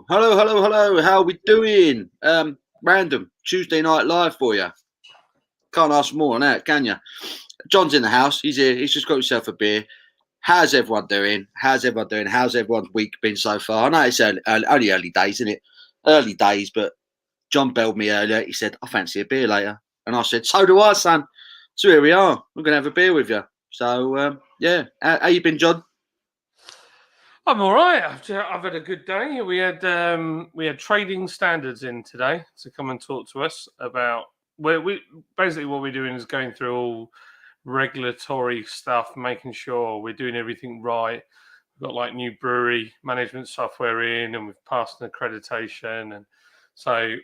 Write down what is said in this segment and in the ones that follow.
Hello. How we doing? Random Tuesday night live for you. Can't ask more on that, can you? John's in the house. He's here. He's just got himself a beer. How's everyone doing? How's everyone's week been so far? I know it's only early days, isn't it? Early days, but John belled me earlier. He said, I fancy a beer later. And I said, so do I, son. So here we are. We're going to have a beer with you. So, yeah. How you been, John? I'm all right. I've had a good day. We had trading standards in today to come and talk to us about we basically what we're doing is going through all regulatory stuff, making sure we're doing everything right. We've got like new brewery management software in, and we've passed an accreditation, and so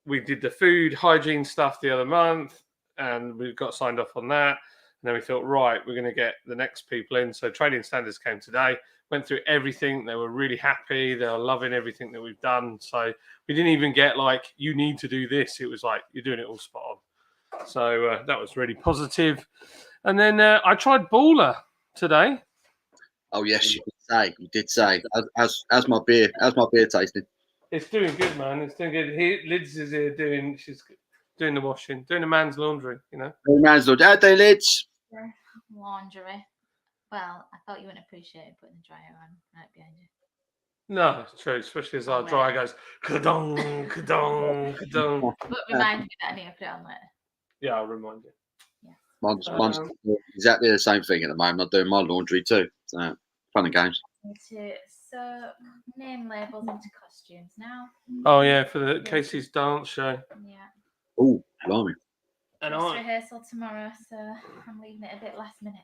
we did the food hygiene stuff the other month, and we got signed off on that. And then we thought, right, we're going to get the next people in. So trading standards came today, went through everything. They were really happy. They were loving everything that we've done. So we didn't even get like, you need to do this. It was like, you're doing it all spot on. So that was really positive. And then I tried Baller today. Oh, yes, you did say. How's my beer tasting? It's doing good, man. It's doing good. Lids is here she's doing the washing, doing a man's laundry, you know. Man's laundry. How they, Lids? Laundry. Well, I thought you wouldn't appreciate putting the dryer on right behind you. No, it's true, especially as our dryer goes ka-dong, ka-dong, ka-dong. But remind me that I need to put it on later. Yeah, I'll remind you. Yeah. Mine's exactly the same thing at the moment. I'm doing my laundry too. So fun and games. So name labels into costumes now. Oh yeah, for the Casey's dance show. Yeah. Oh, blimey. And rehearsal tomorrow, so I'm leaving it a bit last minute.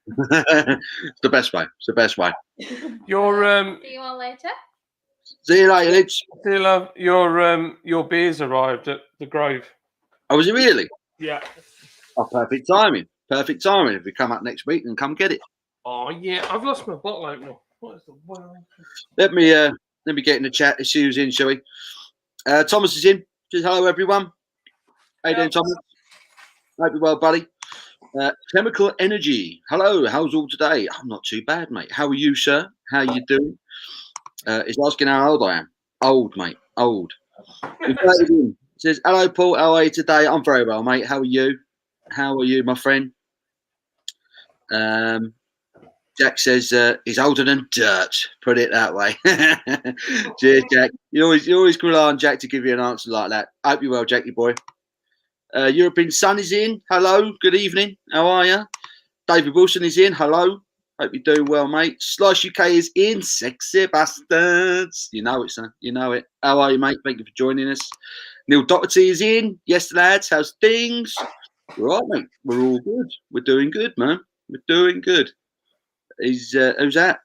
It's the best way. Your See you all later. See you later, Lids. See you, love. Your beers arrived at the Grove. Oh, was it really? Yeah. Oh, perfect timing. If we come up next week and come get it. Oh yeah, I've lost my bottle opener. What is the world? Let me get in the chat. Let's see who's in, shall we? Thomas is in. Just hello, everyone. How you doing, Thomas? Hope you're well, buddy. Chemical Energy. Hello, how's all today? I'm not too bad, mate. How are you, sir? How are you doing? He's asking how old I am. Old, mate. Old. He says, hello, Paul. How are you today? I'm very well, mate. How are you? How are you, my friend? Jack says he's older than dirt. Put it that way. Cheers, Jack. You always rely on Jack to give you an answer like that. Hope you're well, Jackie boy. European Sun is in. Hello. Good evening. How are you? David Wilson is in. Hello. Hope you're doing well, mate. Slice UK is in. Sexy bastards. You know it, son. You know it. How are you, mate? Thank you for joining us. Neil Doherty is in. Yes, lads. How's things? We're all right, mate. We're all good. We're doing good, man. We're doing good. Who's that?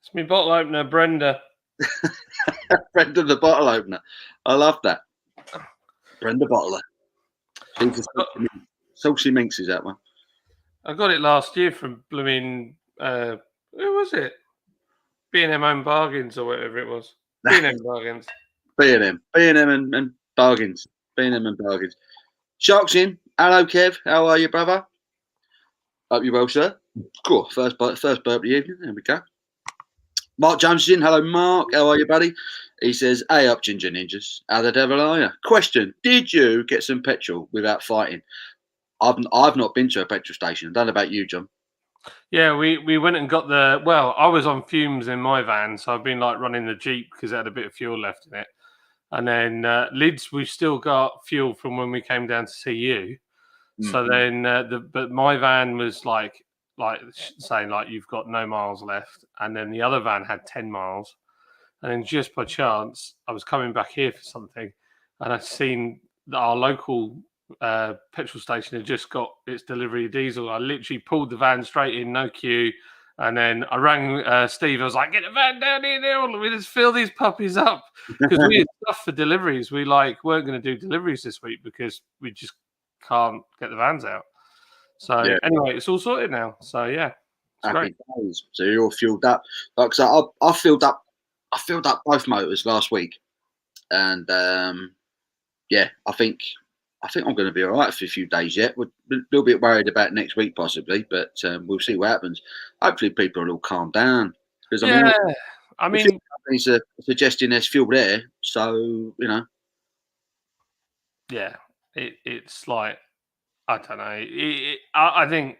It's my bottle opener, Brenda. Brenda the bottle opener. I love that. Brenda Bottler. Saucy Minx is that one. I got it last year from blooming who was it? B&M Home Bargains or whatever it was. B&M Bargains. B&M and Bargains. B&M and Bargains. Sharks in. Hello, Kev. How are you, brother? Hope you're well, sir. Cool. First burp of the evening. There we go. Mark Jones is in. Hello, Mark. How are you, buddy? He says, hey up, Ginger Ninjas. How the devil are you? Question. Did you get some petrol without fighting? I've not been to a petrol station. I don't know about you, John. Yeah, we went and got I was on fumes in my van, so I've been like running the Jeep because it had a bit of fuel left in it. And then Lids, we've still got fuel from when we came down to see you. Mm-hmm. So then, but my van was like saying like you've got no miles left, and then the other van had 10 miles. And then just by chance, I was coming back here for something, and I'd seen that our local petrol station had just got its delivery of diesel. I literally pulled the van straight in, no queue. And then I rang Steve. I was like, get the van down here now. We just fill these puppies up. Because we had stuff for deliveries. We weren't going to do deliveries this week because we just can't get the vans out. So anyway, it's all sorted now. So yeah, it's great. Days. So you're all fueled up. Like I filled up both motors last week. And I think I'm going to be all right for a few days yet. We're a little bit worried about next week possibly, but we'll see what happens. Hopefully people will all calm down. I mean, companies are suggesting there's fuel there, so Yeah, it's like I don't know. I think.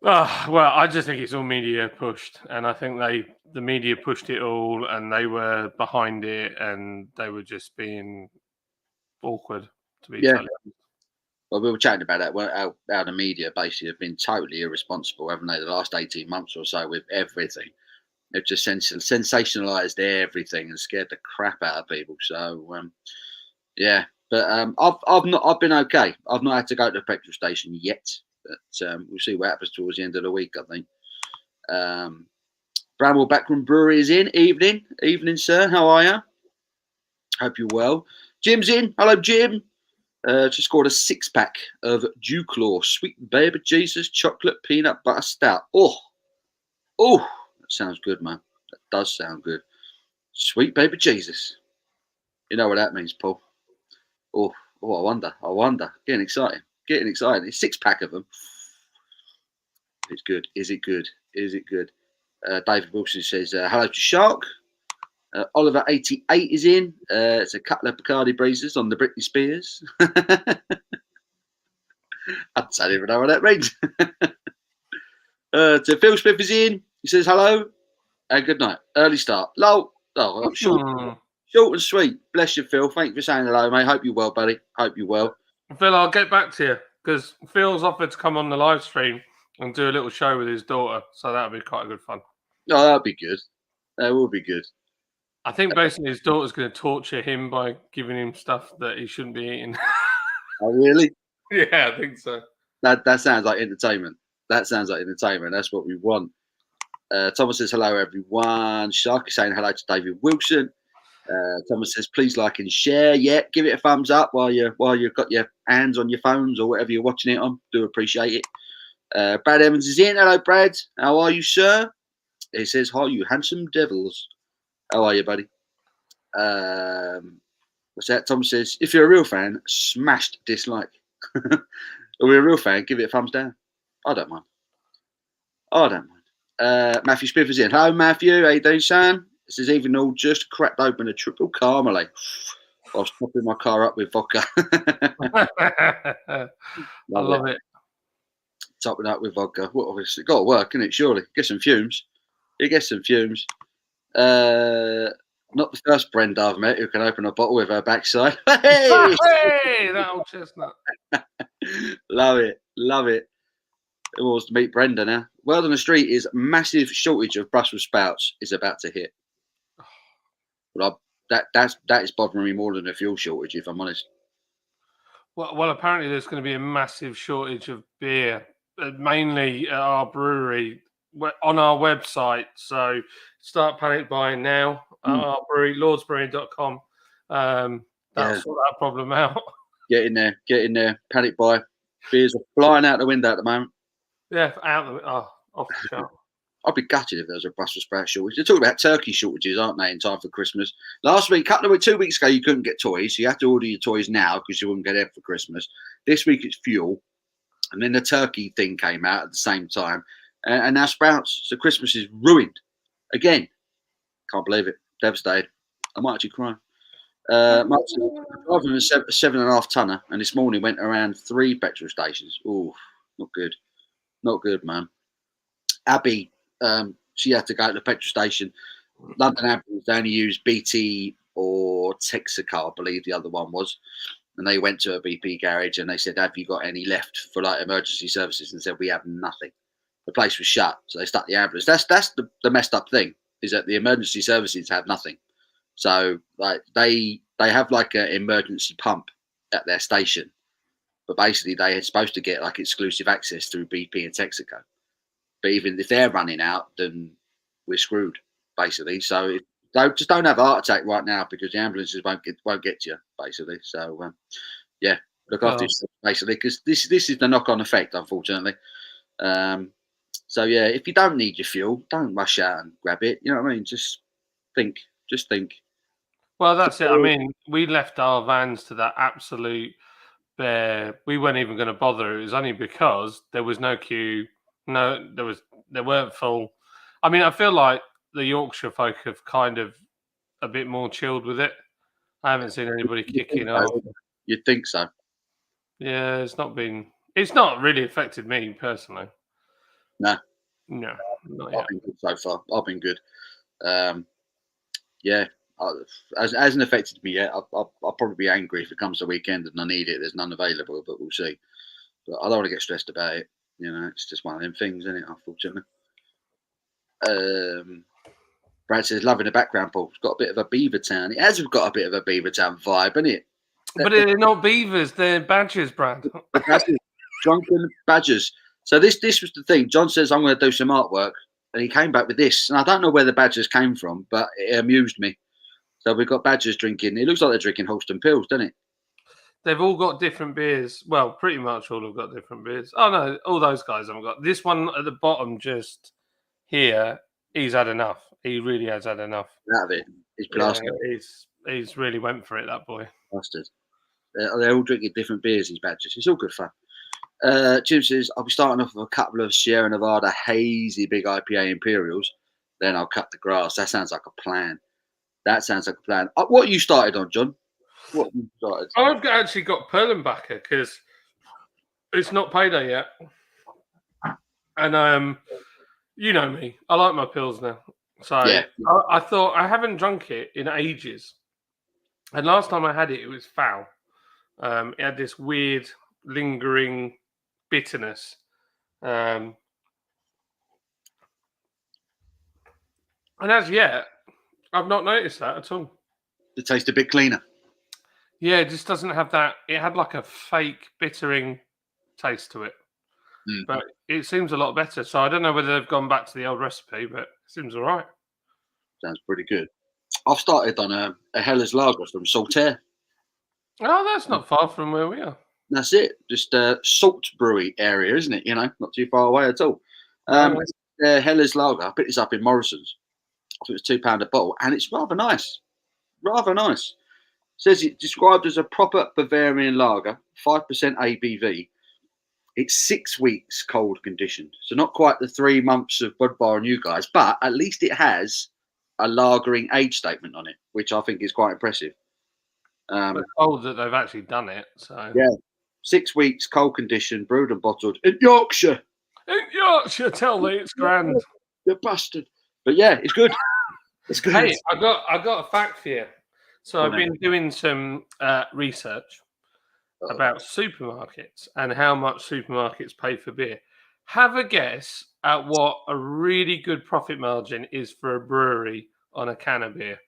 Well, I just think it's all media pushed, and I think the media pushed it all, and they were behind it, and they were just being awkward, to be Yeah. totally honest. Well, we were chatting about that. How the media basically have been totally irresponsible, haven't they? The last 18 months or so with everything. They've just sensationalized everything and scared the crap out of people. So, yeah. But I've been okay. I've not had to go to the petrol station yet. But we'll see what happens towards the end of the week, I think. Bramwell Backroom Brewery is in. Evening, sir. How are you? Hope you're well. Jim's in. Hello, Jim. Just scored a 6-pack of Dewclaw Sweet Baby Jesus Chocolate Peanut Butter Stout. Oh, that sounds good, man. That does sound good. Sweet Baby Jesus. You know what that means, Paul? Oh, I wonder. Getting excited. It's 6-pack of them. It's good. Is it good? David Wilson says, hello to Shark. Oliver 88 is in. It's a couple of Bacardi breezes on the Britney Spears. I don't even know what that means. To Phil Smith is in. He says hello and good night. Early start. Lol. Oh, short and sweet. Bless you, Phil. Thank you for saying hello, mate. Hope you're well, buddy. Hope you're well. Phil, I'll get back to you because Phil's offered to come on the live stream and do a little show with his daughter, so that'll be quite a good fun. Oh, that'll be good. That will be good. I think basically his daughter's going to torture him by giving him stuff that he shouldn't be eating. Oh, really? Yeah, I think so. That sounds like entertainment. That's what we want. Thomas says hello, everyone. Shark is saying hello to David Wilson. Thomas says please like and share. Yeah, give it a thumbs up while you've got your hands on your phones or whatever you're watching it on. Do appreciate it. Brad Evans is in. Hello, Brad. How are you, sir? He says hi, you handsome devils. How are you, buddy? What's that? Tom says, if you're a real fan, smashed dislike. Are we a real fan? Give it a thumbs down. I don't mind. Matthew Smith is in. Hello, Matthew. How you doing, son? This is even all just cracked open a triple Carmelade. I was topping my car up with vodka. I love it. Topping up with vodka. What obviously got to work, innit? Surely. Get some fumes. You get some fumes. Not the first Brenda I've met who can open a bottle with her backside. Hey! Hey, that old chestnut. Love it. Who wants to meet Brenda now? Word on the street is massive shortage of Brussels sprouts is about to hit. Well, that is bothering me more than the fuel shortage, if I'm honest. Well, apparently there's going to be a massive shortage of beer, mainly at our brewery on our website. So start panic buying now. Our brewery, lordsbrewing.com. That'll sort that problem out. Get in there. Panic buy. Beers are flying out the window at the moment. Yeah, off the chart. I'd be gutted if there was a Brussels sprout shortage. They're talking about turkey shortages, aren't they, in time for Christmas? Last week, 2 weeks ago, you couldn't get toys. So you have to order your toys now because you wouldn't get it for Christmas. This week, it's fuel. And then the turkey thing came out at the same time. And now sprouts. So Christmas is ruined. Again. Can't believe it. Devastated. I might actually cry. Martin, driving a 7.5 tonner, and this morning went around 3 petrol stations. Oh, not good. Not good, man. Abby, she had to go to the petrol station. London Ambulance, they only use BT or Texaco, I believe the other one was. And they went to a BP garage and they said, have you got any left for like emergency services? And said, we have nothing. The place was shut. So they stuck the ambulance. That's the messed up thing, is that the emergency services have nothing. So like they have like an emergency pump at their station. But basically they are supposed to get like exclusive access through BP and Texaco. But even if they're running out, then we're screwed, basically. So just don't have a heart attack right now because the ambulances won't get to you, basically. So yeah, look after yourself, basically, because this is the knock-on effect, unfortunately. So yeah, if you don't need your fuel, don't rush out and grab it. You know what I mean? Just think. Well, that's it. I mean, we left our vans to that absolute bare. We weren't even going to bother. It was only because there was no queue. No, they weren't full. I mean, I feel like the Yorkshire folk have kind of a bit more chilled with it. I haven't seen anybody kicking off. You'd think so. Yeah, it's not really affected me personally. No, not I've yet. been good so far. I've been good. Yeah, hasn't affected me yet. I'll probably be angry if it comes the weekend and I need it. There's none available, but we'll see. But I don't want to get stressed about it. It's just one of them things, isn't it? Unfortunately. Brad says, loving the background, Paul. It's got a bit of a beaver town. It has got a bit of a beaver town vibe, hasn't it? But they're not beavers, they're badgers, Brad. Badgers, drunken badgers. So this was the thing. John says, I'm going to do some artwork. And he came back with this. And I don't know where the badgers came from, but it amused me. So we've got badgers drinking. It looks like they're drinking Holston Pills, doesn't it? They've all got different beers. Well, pretty much all have got different beers. Oh, no, all those guys haven't got. This one at the bottom just here, he's had enough. He really has had enough. Out of it. He's blasted. Yeah, he's really went for it, that boy. Bastard. They're all drinking different beers, these badgers. It's all good fun. Jim says, I'll be starting off with a couple of Sierra Nevada hazy big IPA Imperials. Then I'll cut the grass. That sounds like a plan. What you started on, John? What you started? I've actually got Perlenbacher because it's not payday yet. And you know me. I like my pills now. So yeah. I thought I haven't drunk it in ages. And last time I had it, it was foul. It had this weird, lingering bitterness. And as yet, I've not noticed that at all. It tastes a bit cleaner. Yeah, it just doesn't have that. It had like a fake bittering taste to it. But it seems a lot better. So I don't know whether they've gone back to the old recipe, but it seems all right. Sounds pretty good. I've started on a Heller's Lager from Saltaire. Oh, that's not far from where we are. That's it. Just a salt brewery area, isn't it? Not too far away at all. Heller's Lager. I picked this up in Morrison's. I think it was £2 a bottle, and it's rather nice. Rather nice. Says it's described as a proper Bavarian lager, 5% ABV. It's 6 weeks cold conditioned, so not quite the 3 months of Bud Bar and you guys, but at least it has a lagering age statement on it, which I think is quite impressive. But cold that they've actually done it. So yeah, 6 weeks cold conditioned, brewed and bottled in Yorkshire. In Yorkshire, tell me it's grand. You bastard. But yeah, it's good. It's good. Hey, I got a fact for you. So I've been doing some research about supermarkets and how much supermarkets pay for beer. Have a guess at what a really good profit margin is for a brewery on a can of beer.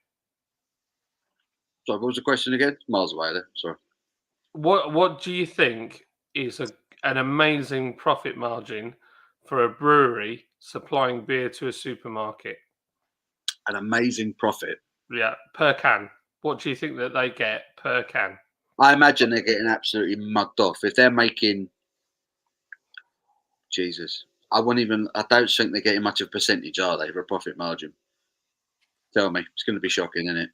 Sorry, what was the question again? Miles away there. Sorry. What do you think is an amazing profit margin for a brewery supplying beer to a supermarket? An amazing profit. Yeah, per can. What do you think that they get per can? I imagine they're getting absolutely mugged off. If they're making, Jesus, I don't think they're getting much of a percentage, are they, for a profit margin? Tell me. It's going to be shocking, isn't it?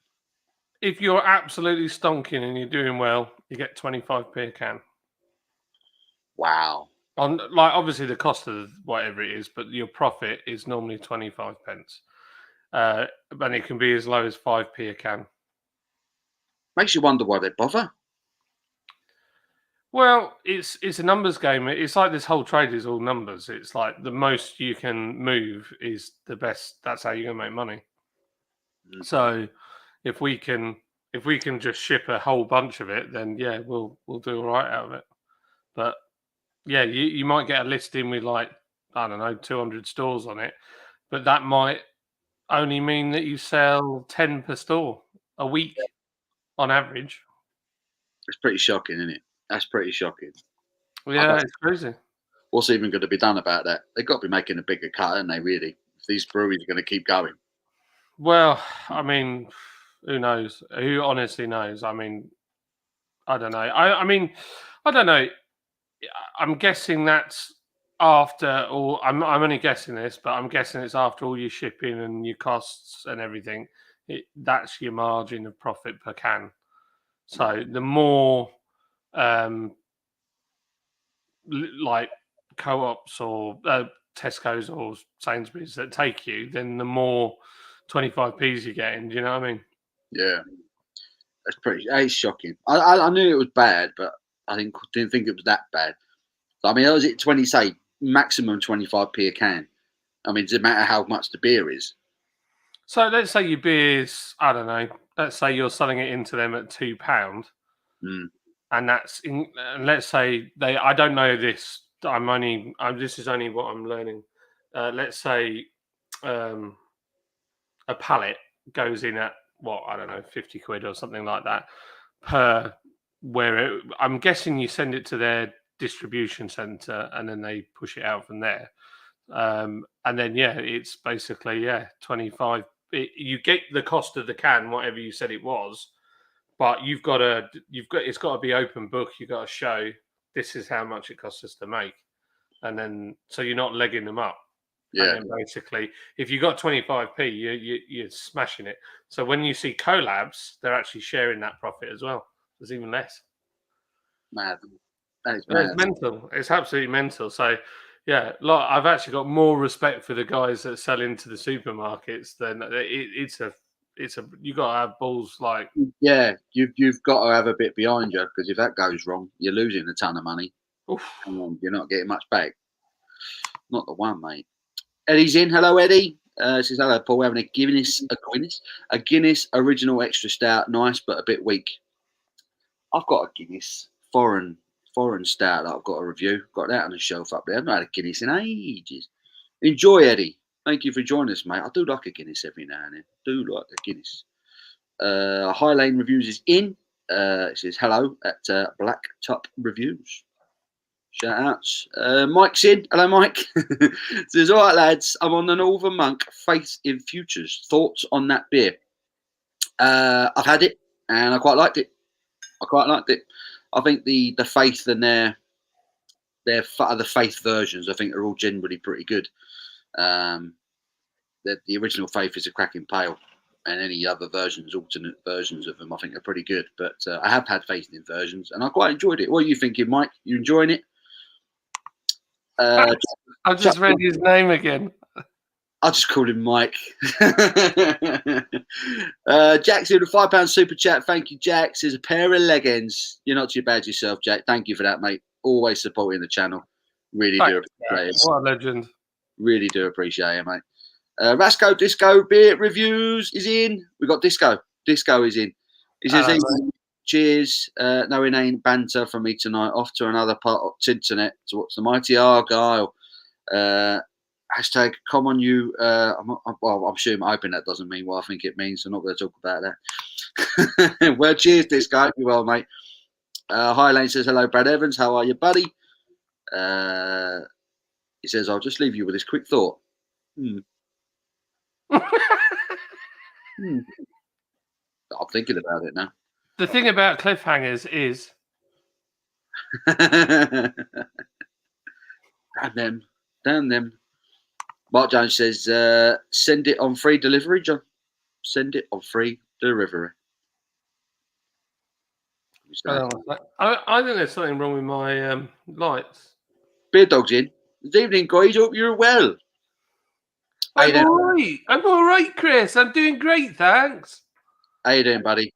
If you're absolutely stonking and you're doing well, you get 25p a can. Wow. Obviously the cost of whatever it is, but your profit is normally 25 pence. And it can be as low as 5p a can. Makes you wonder why they bother. Well, it's a numbers game. It's like this whole trade is all numbers. It's like the most you can move is the best. That's how you're gonna make money. So if we can just ship a whole bunch of it, then yeah, we'll do all right out of it. But yeah, you might get a listing with 200 stores on it, but that might only mean that you sell 10 per store a week on average. It's pretty shocking, isn't it? That's pretty shocking. Yeah, it's crazy. What's even going to be done about that? They've got to be making a bigger cut, aren't they, really? If these breweries are going to keep going. Well, I mean, who knows? Who honestly knows? I mean, I don't know. I don't know. I'm guessing that's after all. I'm only guessing this, but I'm guessing it's after all your shipping and your costs and everything. That's your margin of profit per can. So the more like co-ops or Tesco's or Sainsbury's that take you, then the more 25p's you're getting. Do you know what I mean? Yeah, it's shocking. I knew it was bad, but I didn't think it was that bad. So, I mean, was it 20, say, maximum 25p a can? I mean, does it matter how much the beer is? So let's say your beer's, I don't know, let's say you're selling it into them at £2. Mm. And that's in, let's say I don't know this. This is only what I'm learning. Let's say a pallet goes in at what, I don't know, 50 quid or something like that per I'm guessing you send it to their distribution center and then they push it out from there. And then, it's basically, 25. You get the cost of the can, whatever you said it was, but it's got to be open book. You've got to show this is how much it costs us to make. And then, so you're not legging them up. Yeah. And then basically, if you got 25p, you're smashing it. So when you see collabs, they're actually sharing that profit as well. There's even less. Mad. That is mad. It's mental. It's absolutely mental. So, I've actually got more respect for the guys that sell into the supermarkets than you got to have balls like. Yeah, you've got to have a bit behind you, because if that goes wrong, you're losing a ton of money. Oof. And you're not getting much back. Not the one, mate. Eddie's in. Hello, Eddie. Says hello, Paul. We're having a Guinness original extra stout. Nice, but a bit weak. I've got a Guinness foreign stout that I've got to review. Got that on the shelf up there. I've not had a Guinness in ages. Enjoy, Eddie. Thank you for joining us, mate. I do like a Guinness every now and then. Do like a Guinness. High Lane Reviews is in. It says hello at Black Top Reviews. Shout outs. Mike's in. Hello, Mike. Says, all right, lads. I'm on the Northern Monk Faith in Futures. Thoughts on that beer? I've had it and I quite liked it. I think the Faith and their the Faith versions, I think, are all generally pretty good. The original Faith is a cracking pale, and any other alternate versions of them, I think are pretty good. But I have had Faith in versions, and I quite enjoyed it. What are you thinking, Mike? You enjoying it? I've just read his name again. I'll just call him Mike. Jack's in a £5 super chat. Thank you, Jack. Says a pair of leggings. You're not too bad yourself, Jack. Thank you for that, mate. Always supporting the channel. Really do appreciate it. What a legend. Really do appreciate it, mate. Rasco Disco Beer Reviews is in. We got Disco. Disco is in. He says, cheers. No inane banter from me tonight. Off to another part of Tinternet to watch the mighty Argyle. Hashtag come on you. I'm hoping that doesn't mean what I think it means. I'm not going to talk about that. Well, cheers, Disco. Hope you're well, mate. High Lane says, hello, Brad Evans. How are you, buddy? He says, I'll just leave you with this quick thought. I'm thinking about it now. The thing about cliffhangers is damn them. Mark Jones says, send it on free delivery, John. Send it on free delivery. I think there's something wrong with my lights. Beer Dog's in. Good evening, guys. Hope you're well. I'm all right, Chris. I'm doing great, thanks. How you doing, buddy?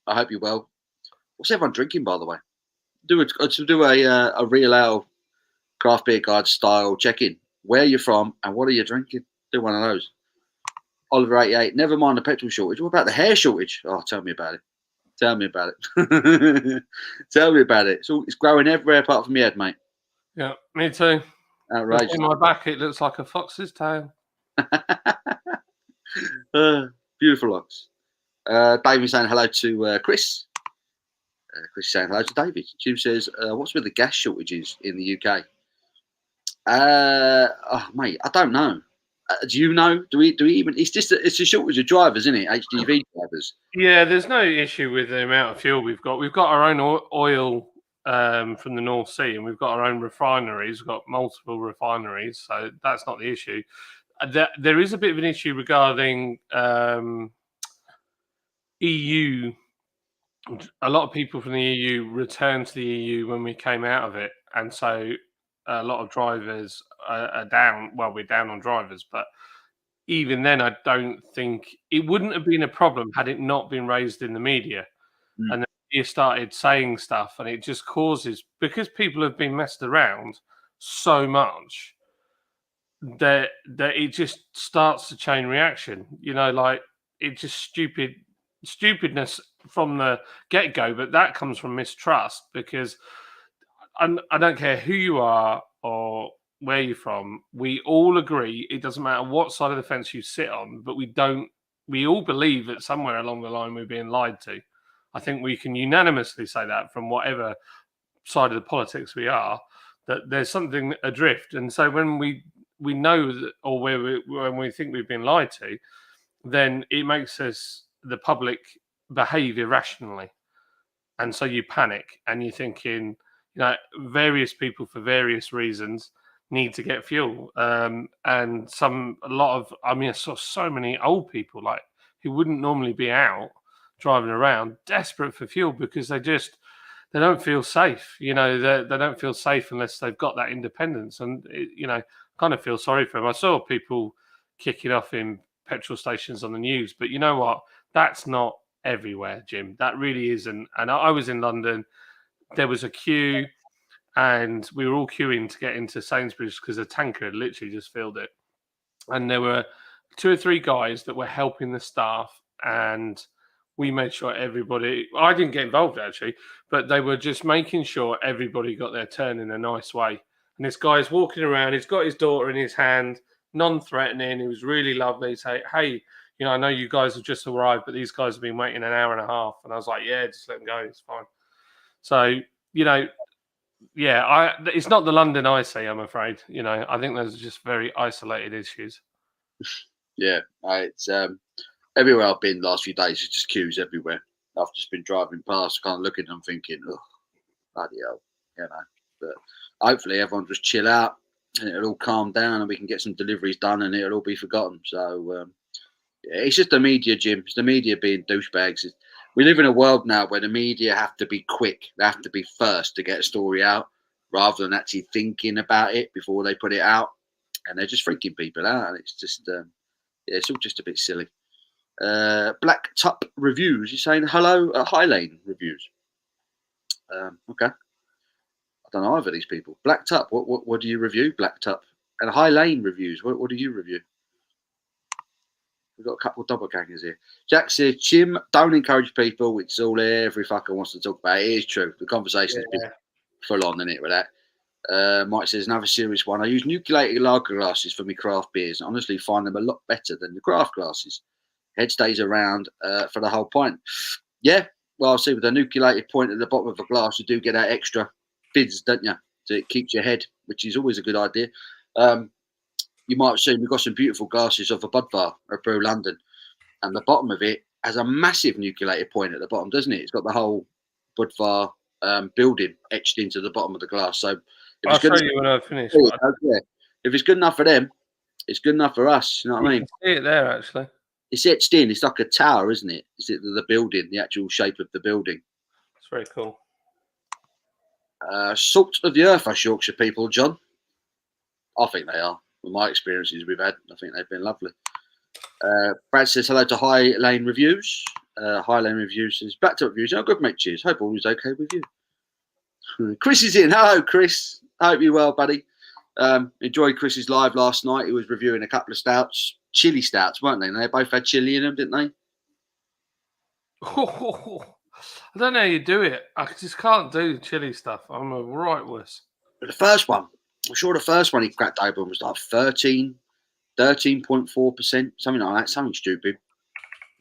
I hope you're well. What's everyone drinking, by the way? Do a real ale craft beer guide style check-in. Where you're from and what are you drinking? Do one of those. Oliver 88. Never mind the petrol shortage. What about the hair shortage? Oh, tell me about it. Tell me about it. Tell me about it. It's growing everywhere apart from your head, mate. Yeah, me too. Outrageous. In my back, it looks like a fox's tail. Beautiful locks. David saying hello to Chris. Chris saying hello to David. Jim says, what's with the gas shortages in the UK? Mate, I don't know. Do you know? Do we even? It's a shortage of drivers, isn't it? HGV drivers. Yeah, there's no issue with the amount of fuel we've got. We've got our own oil from the North Sea, and we've got our own refineries. We've got multiple refineries, so that's not the issue. There is a bit of an issue regarding EU. A lot of people from the EU returned to the EU when we came out of it, and so a lot of drivers are down. Well, we're down on drivers, but even then, I don't think it wouldn't have been a problem had it not been raised in the media. Mm. And the media started saying stuff, and it just causes, because people have been messed around so much, that it just starts the chain reaction. You know, like it's just stupidness from the get go, but that comes from mistrust because I don't care who you are or where you're from. We all agree it doesn't matter what side of the fence you sit on, but we don't. We all believe that somewhere along the line we're being lied to. I think we can unanimously say that from whatever side of the politics we are, that there's something adrift. And so when we know that, or when we think we've been lied to, then it makes us, the public, behave irrationally. And so you panic and you're thinking, you know, various people for various reasons need to get fuel. And a lot of, I mean, I saw so many old people like who wouldn't normally be out driving around desperate for fuel because they don't feel safe. You know, they don't feel safe unless they've got that independence. And, you know, kind of feel sorry for them. I saw people kicking off in petrol stations on the news, but you know what? That's not everywhere, Jim. That really isn't. And I was in London. There was a queue, and we were all queuing to get into Sainsbury's because a tanker had literally just filled it. And there were 2 or 3 guys that were helping the staff, and we made sure everybody. I didn't get involved actually, but they were just making sure everybody got their turn in a nice way. And this guy's walking around. He's got his daughter in his hand, non-threatening. He was really lovely. Say, hey, you know, I know you guys have just arrived, but these guys have been waiting an hour and a half. And I was like, yeah, just let them go. It's fine. So, you know, yeah, it's not the London I see, I'm afraid. You know, I think those are just very isolated issues. Yeah, it's everywhere I've been the last few days. It's just queues everywhere. I've just been driving past, kind of looking and thinking, oh, bloody hell, you know. But hopefully everyone just chill out and it'll all calm down and we can get some deliveries done and it'll all be forgotten. So yeah, it's just the media, Jim. It's the media being douchebags. We live in a world now where the media have to be quick. They have to be first to get a story out rather than actually thinking about it before they put it out. And they're just freaking people out. And it's just, yeah, it's all just a bit silly. Black Tup Reviews. You're saying hello at High Lane Reviews. Okay. I don't know either of these people. Black Tup, what do you review? Black Tup. And High Lane Reviews. What do you review? We've got a couple of doppelgangers here. Jack says, Jim, don't encourage people. It's all every fucker wants to talk about. It is true. The conversation's been full on, isn't it, with that? Mike says, another serious one. I use nucleated lager glasses for my craft beers and honestly find them a lot better than the craft glasses. Head stays around for the whole pint. Yeah, well, I see with the nucleated point at the bottom of the glass, you do get that extra fizz, don't you? So it keeps your head, which is always a good idea. You might have seen we've got some beautiful glasses of a Budvar at Brew London, and the bottom of it has a massive nucleated point at the bottom, doesn't it? It's got the whole Budvar building etched into the bottom of the glass. So I'll show you when I finish. Yeah. If it's good enough for them, it's good enough for us. You know what I mean? See it there, actually. It's etched in. It's like a tower, isn't it? Is it the building, the actual shape of the building? It's very cool. Salt of the earth, us Yorkshire people, John. I think they are. With my experiences we've had, I think they've been lovely. Brad says hello to High Lane Reviews. High Lane Reviews says back to reviews. Oh, good, mate. Cheers. Hope all is okay with you. Chris is in. Hello, Chris. Hope you're well, buddy. Enjoyed Chris's live last night. He was reviewing a couple of stouts, chili stouts, weren't they? And they both had chili in them, didn't they? I don't know how you do it. I just can't do chili stuff. I'm a right wuss. But the first one, I'm sure the first one he cracked open was like 13.4%, something like that, something stupid.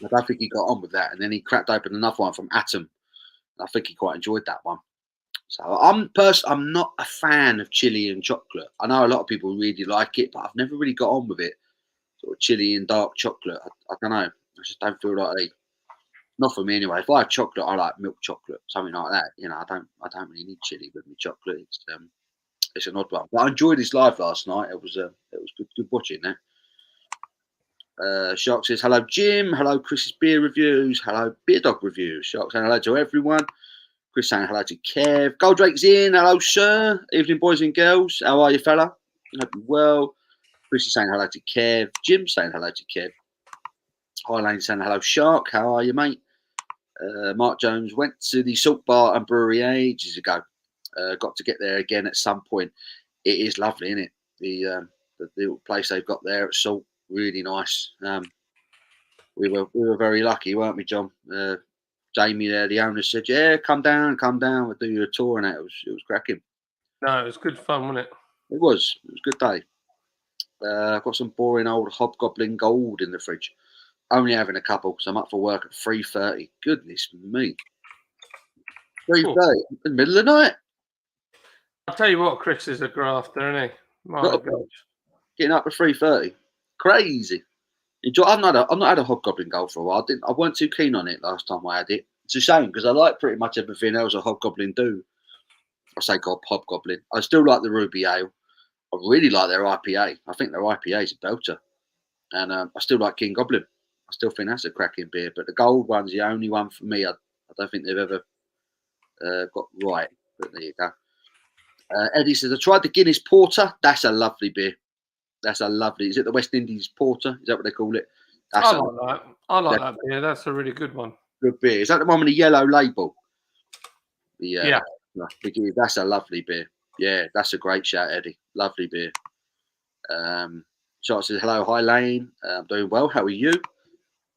I don't think he got on with that. And then he cracked open another one from Atom. I think he quite enjoyed that one. So I'm not a fan of chili and chocolate. I know a lot of people really like it, but I've never really got on with it. Sort of chili and dark chocolate. I don't know. I just don't feel like it. Not for me anyway. If I have chocolate, I like milk chocolate, something like that. You know, I don't really need chili with my chocolate. It's an odd one. But I enjoyed this live last night. It was good watching that. Shark says hello, Jim. Hello, Chris's beer reviews. Hello, Beer Dog reviews. Shark saying hello to everyone. Chris saying hello to Kev. Goldrake's in. Hello, sir. Evening, boys and girls. How are you, fella? Hope you're well. Chris is saying hello to Kev. Jim saying hello to Kev. Hi, Lane saying hello, Shark. How are you, mate? Mark Jones went to the Salt Bar and Brewery ages ago. Got to get there again at some point. It is lovely, isn't it? The little place they've got there at Salt, really nice. We were very lucky, weren't we, John? Jamie there, the owner, said, "Yeah, come down, we'll do you a tour," and it was cracking. No, it was good fun, wasn't it? It was a good day. I've got some boring old Hobgoblin Gold in the fridge. Only having a couple because I'm up for work at 3:30. Goodness me, 3:30 in the middle of the night. I'll tell you what, Chris is a grafter, isn't he? My gosh. Getting up at 3:30, crazy. I've not had a Hobgoblin Gold for a while. I weren't too keen on it last time I had it. It's a shame because I like pretty much everything else a Hobgoblin do. I say Hobgoblin. I still like the Ruby Ale. I really like their IPA. I think their IPA is a belter. And I still like King Goblin. I still think that's a cracking beer. But the gold one's the only one for me I don't think they've ever got right. But there you go. Eddie says, I tried the Guinness Porter. That's a lovely beer. That's a lovely. Is it the West Indies Porter? Is that what they call it? I like that beer. That's a really good one. Good beer. Is that the one with the yellow label? Yeah. That's a lovely beer. Yeah, that's a great shout, Eddie. Lovely beer. Charles says, hello, hi Lane. I'm doing well. How are you?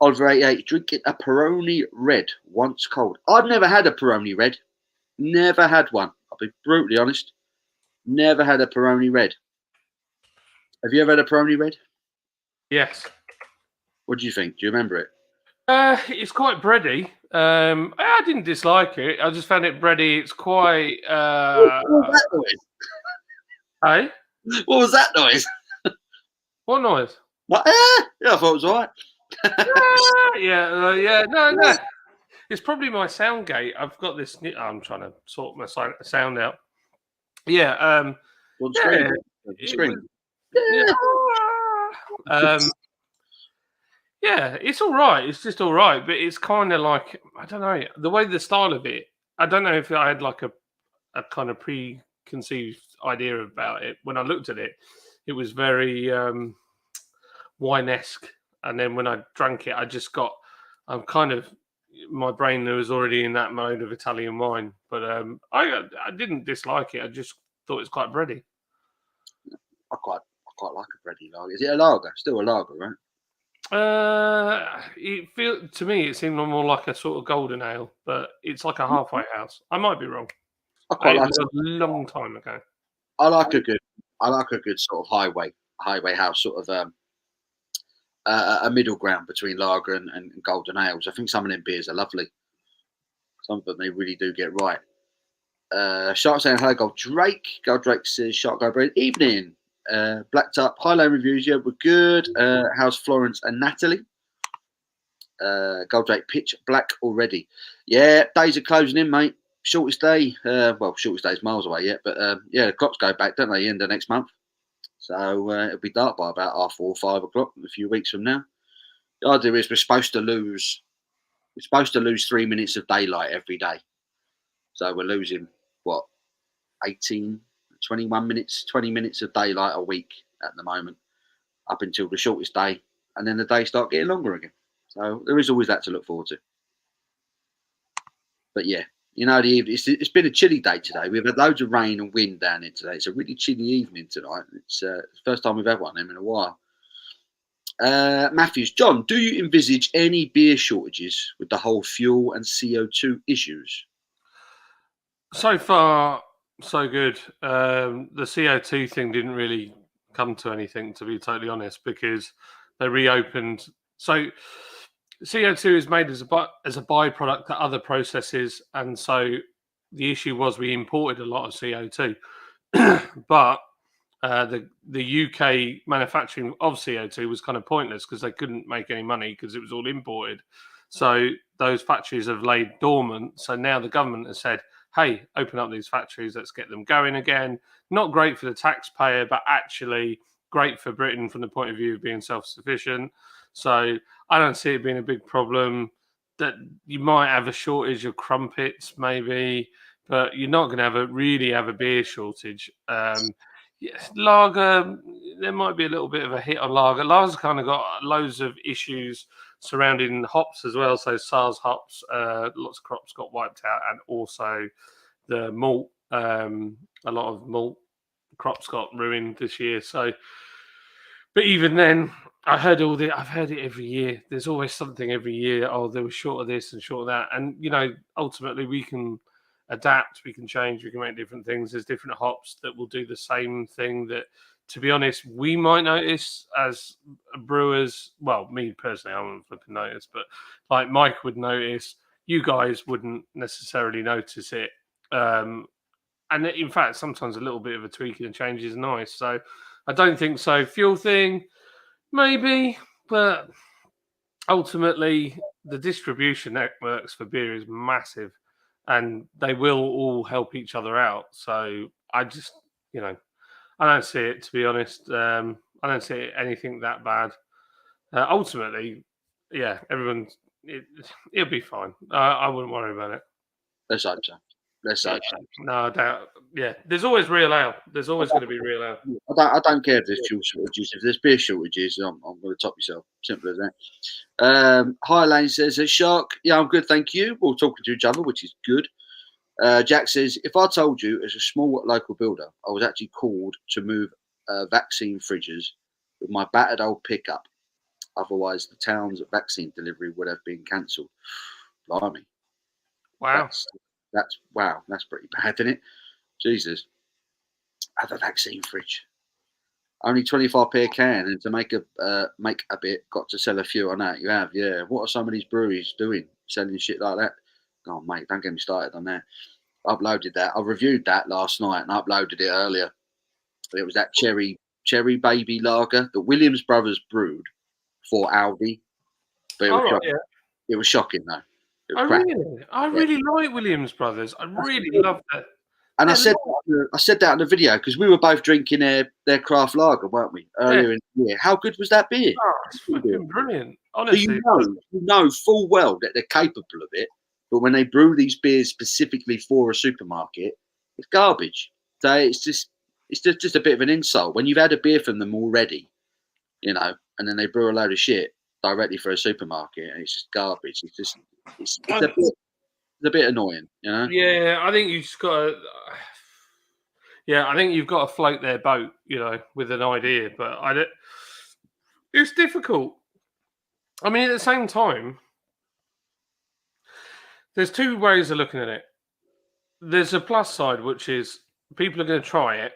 Oliver 88, drinking a Peroni Red once cold. I've never had a Peroni Red. Never had one. I'll be brutally honest. Never had a Peroni Red. Have you ever had a Peroni Red? Yes. What do you think? Do you remember it? It's quite bready. I didn't dislike it. I just found it bready. It's quite. What was that noise? Hey? What was that noise? What noise? Like, yeah, I thought it was all right. Yeah. No. It's probably my sound gate. I've got this. I'm trying to sort my sound out. Yeah. What screen? Yeah, it's all right. It's just all right, but it's kind of like, I don't know, the way the style of it. I don't know if I had like a kind of preconceived idea about it. When I looked at it, it was very wine-esque, and then when I drank it, my brain was already in that mode of Italian wine. But I didn't dislike it. I just thought it was quite bready. I quite like a bready lager. Is it a lager? Still a lager, right? To me it seemed more like a sort of golden ale, but it's like a halfway house. I might be wrong. It was a long time ago. I like a good sort of highway house, sort of a middle ground between lager and golden ales. I think some of them beers are lovely. Some of them they really do get right. Shark saying hello, Goldrake. Goldrake says Shark go bread. Evening. Blacked up Highland reviews, yeah, we're good. How's Florence and Natalie? Goldrake pitch black already. Yeah, days are closing in, mate. Shortest day. Shortest day's miles away yet, but yeah, the clocks go back, don't they? End of next month. So it'll be dark by about 4:30 or 5 o'clock a few weeks from now. The idea is we're supposed to lose 3 minutes of daylight every day. So we're losing 21 minutes, 20 minutes of daylight a week at the moment, up until the shortest day, and then the days start getting longer again. So there is always that to look forward to. But yeah, it's been a chilly day today. We've had loads of rain and wind down here today. It's a really chilly evening tonight. It's the first time we've had one of them in a while. Matthews, John, do you envisage any beer shortages with the whole fuel and CO2 issues? So far, so good. The CO2 thing didn't really come to anything, to be totally honest, because they reopened. So CO2 is made as a byproduct to other processes, and so the issue was we imported a lot of CO2, but the UK manufacturing of CO2 was kind of pointless because they couldn't make any money because it was all imported. So those factories have laid dormant. So now the government has said, hey, open up these factories, let's get them going again. Not great for the taxpayer, but actually great for Britain from the point of view of being self-sufficient. So I don't see it being a big problem. that you might have a shortage of crumpets, maybe, but you're not going to really have a beer shortage. Yes, lager, there might be a little bit of a hit on lager. Lager's kind of got loads of issues surrounding hops as well. So SARS hops, lots of crops got wiped out, and also the malt. A lot of malt crops got ruined this year. So, but even then, I've heard it every year. There's always something every year. Oh, they were short of this and short of that. And, ultimately we can adapt, we can change, we can make different things. There's different hops that will do the same thing that, to be honest, we might notice as brewers. Well, me personally, I wouldn't flipping notice, but like Mike would notice, you guys wouldn't necessarily notice it. And in fact, sometimes a little bit of a tweaking and change is nice. So I don't think so. Fuel thing, maybe, but ultimately the distribution networks for beer is massive and they will all help each other out. So I just, I don't see it, to be honest. I don't see anything that bad. Ultimately, yeah, it'll be fine. I wouldn't worry about it. Let's hope so. Let's hope so. No, I doubt. Yeah, there's always real ale. There's always going to be real ale. I don't care if there's fuel shortages. If there's beer shortages, I'm going to top yourself. Simple as that. Highlane says, Shark, yeah, I'm good, thank you. We're all talking to each other, which is good. Jack says, if I told you as a small local builder, I was actually called to move vaccine fridges with my battered old pickup. Otherwise, the town's vaccine delivery would have been cancelled. Blimey. Wow. That's pretty bad, isn't it? Jesus. Have a vaccine fridge. Only 25p a can, and to make a bit, got to sell a few. I know you have, yeah. What are some of these breweries doing? Selling shit like that? Oh, mate, don't get me started on that. I uploaded that. I reviewed that last night and uploaded it earlier. It was that cherry baby lager that Williams Brothers brewed for Aldi. But it was shocking, though. I really like Williams Brothers. I really love that. And I said that in the video because we were both drinking their craft lager, weren't we, earlier in the year? How good was that beer? Oh, it's fucking brilliant. Honestly, so you know full well that they're capable of it, but when they brew these beers specifically for a supermarket, it's garbage. So it's just a bit of an insult when you've had a beer from them already, and then they brew a load of shit directly for a supermarket, and it's just garbage. It's a bit annoying, Yeah, I think you just got to. Yeah, I think you've got to float their boat, with an idea. But it's difficult. I mean, at the same time, there's two ways of looking at it. There's a plus side, which is people are going to try it,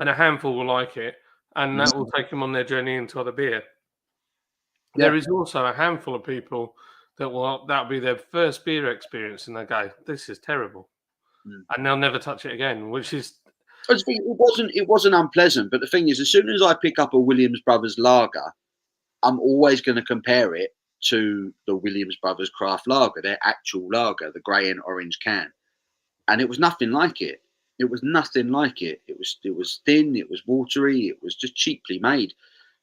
and a handful will like it, and that will take them on their journey into other beer. Yeah. There is also a handful of people that'll be their first beer experience, and they go, "This is terrible," and they'll never touch it again. Which is, it wasn't unpleasant, but the thing is, as soon as I pick up a Williams Brothers lager, I'm always going to compare it to the Williams Brothers craft lager, their actual lager, the grey and orange can, and it was nothing like it. It was nothing like it. It was thin, it was watery, it was just cheaply made.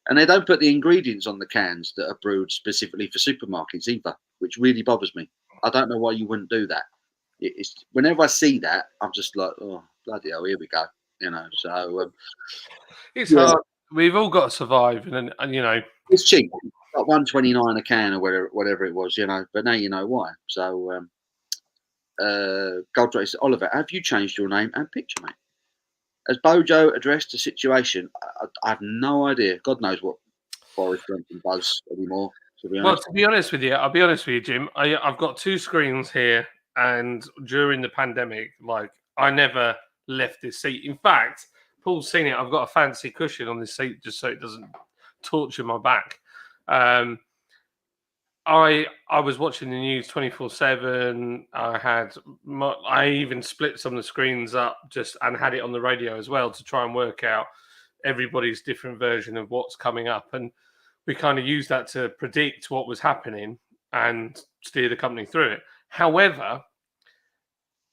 And they don't put the ingredients on the cans that are brewed specifically for supermarkets either, which really bothers me. I don't know why you wouldn't do that. It's whenever I see that, I'm just like, oh, bloody hell, here we go. So it's hard. We've all got to survive, and it's cheap, like $1.29 a can or whatever it was, But now you know why. So, Gold Race Oliver, have you changed your name and picture, mate? Has Bojo addressed the situation? I have no idea. God knows what Boris Johnson does anymore, to be honest. Well, to be honest with you, I'll be honest with you, Jim. I've got two screens here, and during the pandemic, I never left this seat. In fact, Paul's seen it. I've got a fancy cushion on this seat just so it doesn't torture my back. I was watching the news 24/7. I even split some of the screens up and had it on the radio as well to try and work out everybody's different version of what's coming up. And we kind of used that to predict what was happening and steer the company through it. However,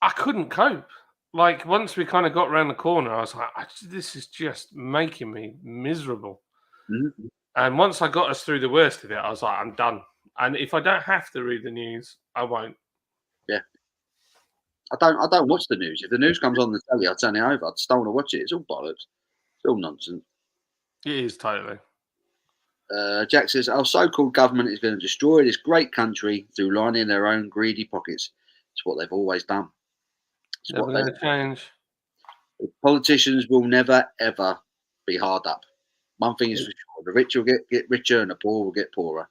I couldn't cope. Once we kind of got around the corner, I was like, this is just making me miserable. Mm-hmm. And once I got us through the worst of it, I was like, I'm done. And if I don't have to read the news, I won't. I don't watch the news. If the news comes on the telly, I turn it over. I just don't want to watch it. It's all bollocks. It's all nonsense. It is totally. Jack says, our so-called government is going to destroy this great country through lining their own greedy pockets. It's what they've always done. It's Never what going to change. Politicians will never, ever be hard up. One thing is for sure. The rich will get richer and the poor will get poorer.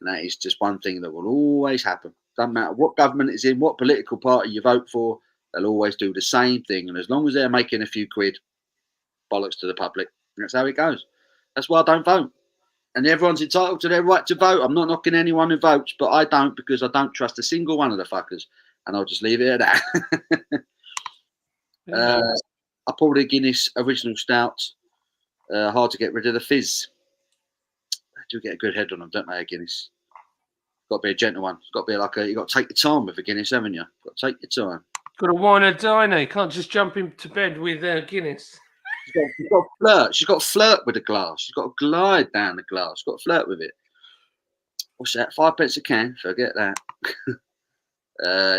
And that is just one thing that will always happen. Doesn't matter what government is in, what political party you vote for, they'll always do the same thing. And as long as they're making a few quid, bollocks to the public. That's how it goes. That's why I don't vote. And everyone's entitled to their right to vote. I'm not knocking anyone who votes, but I don't, because I don't trust a single one of the fuckers. And I'll just leave it at that. Yeah. I poured a Guinness original stout. Hard to get rid of the fizz. They do get a good head on them, don't they, a Guinness? Got to be a gentle one. It's got to be like you got to take your time with a Guinness, haven't you? Got to take your time. Got to wine a diner. You can't just jump into bed with Guinness. She's got to flirt. She's got to flirt with the glass. She's got to glide down the glass. She's got to flirt with it. What's that? 5 pence a can. Forget that.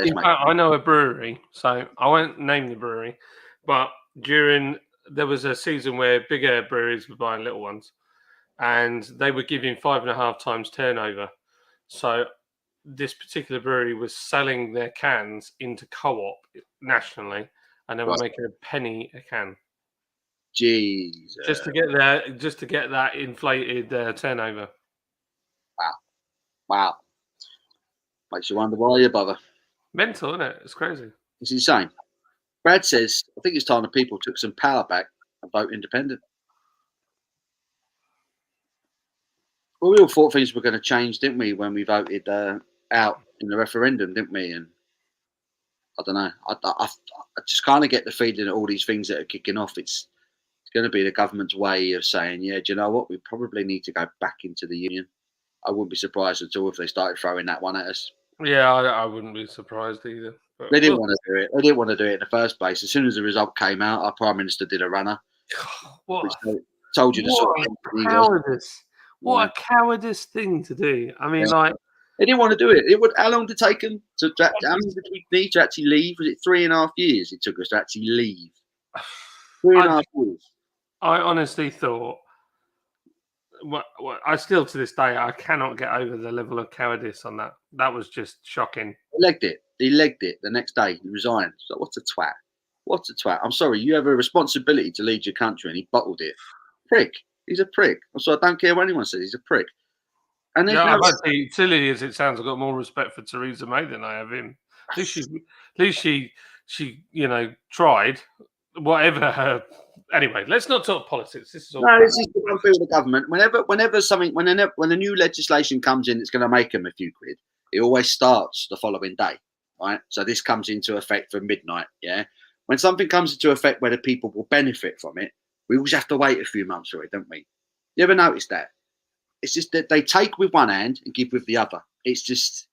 In fact, I know a brewery, so I won't name the brewery, but there was a season where bigger breweries were buying little ones, and they were giving 5.5 times turnover. So this particular brewery was selling their cans into co-op nationally, and they were making a penny a can. Jesus. Just to get that inflated turnover. Wow. Makes you wonder why you bother. Mental, isn't it? It's crazy. It's insane. Brad says, I think it's time the people took some power back and vote independent. Well, we all thought things were going to change, didn't we, when we voted out in the referendum, didn't we? And I don't know. I just kind of get the feeling that all these things that are kicking off, it's going to be the government's way of saying, yeah, do you know what? We probably need to go back into the union. I wouldn't be surprised at all if they started throwing that one at us. Yeah, I wouldn't be surprised either. But They didn't want to do it. They didn't want to do it in the first place. As soon as the result came out, our Prime Minister did a runner. What? Told you to sort of cowardice. What a cowardice thing to do. I mean, like... They didn't want to do it. How long did it take them how long did we need to actually leave? Was it 3.5 years it took us to actually leave? 3.5 years. I honestly thought... I still, to this day, I cannot get over the level of cowardice on that. That was just shocking. He legged it the next day. He resigned. So what's a twat? What's a twat? I'm sorry, you have a responsibility to lead your country, and he bottled it. Prick. He's a prick. So I don't care what anyone says. He's a prick. And then silly as it sounds, I've got more respect for Theresa May than I have him. At least she tried. Whatever her. Anyway, let's not talk politics. This is all. No, this is the one thing with the government. When a new legislation comes in, it's going to make them a few quid. It always starts the following day, right? So this comes into effect for midnight. Yeah. When something comes into effect where the people will benefit from it, we always have to wait a few months for it, don't we? You ever notice that? It's just that they take with one hand and give with the other. It's just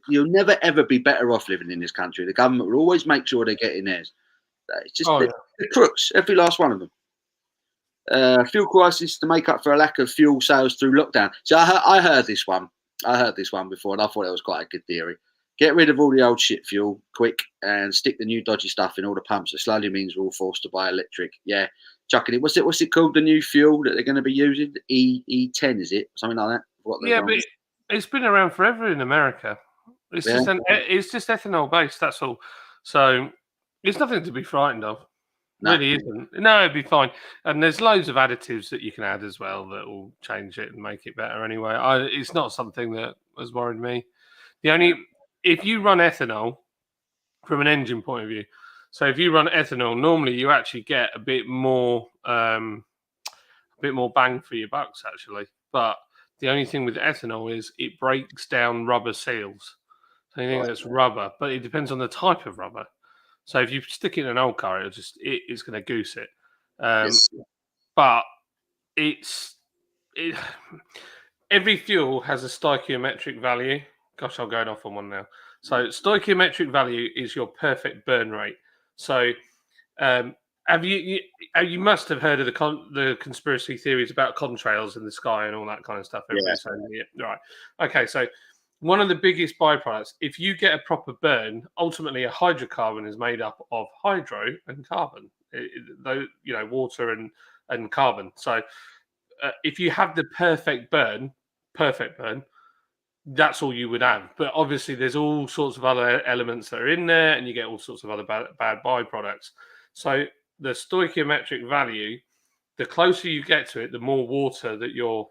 you'll never ever be better off living in this country. The government will always make sure they're getting theirs. It's just the crooks, every last one of them. Fuel crisis to make up for a lack of fuel sales through lockdown. So I heard this one. I heard this one before, and I thought it was quite a good theory. Get rid of all the old shit fuel quick and stick the new dodgy stuff in all the pumps. It slowly means we're all forced to buy electric. Yeah, chucking it. What's it called? The new fuel that they're going to be using? The E10, is it? Something like that? But it's been around forever in America. It's just ethanol based. That's all. So it's nothing to be frightened of. No. Really isn't. No, it'd be fine. And there's loads of additives that you can add as well that will change it and make it better anyway. It's not something that has worried me. If you run ethanol from an engine point of view, so if you run ethanol, normally you actually get a bit more bang for your bucks actually. But the only thing with ethanol is it breaks down rubber seals. So you think that's rubber, but it depends on the type of rubber. So if you stick it in an old car, it's going to goose it. But every fuel has a stoichiometric value. Gosh, I'm going off on one now. So stoichiometric value is your perfect burn rate. So you must have heard of the conspiracy theories about contrails in the sky and all that kind of stuff. Everybody's saying, yeah, right. Okay, so one of the biggest byproducts, if you get a proper burn, ultimately a hydrocarbon is made up of hydro and carbon, though, water and carbon. So if you have the perfect burn, that's all you would have. But obviously, there's all sorts of other elements that are in there, and you get all sorts of other bad byproducts. So the stoichiometric value, the closer you get to it, the more water that you're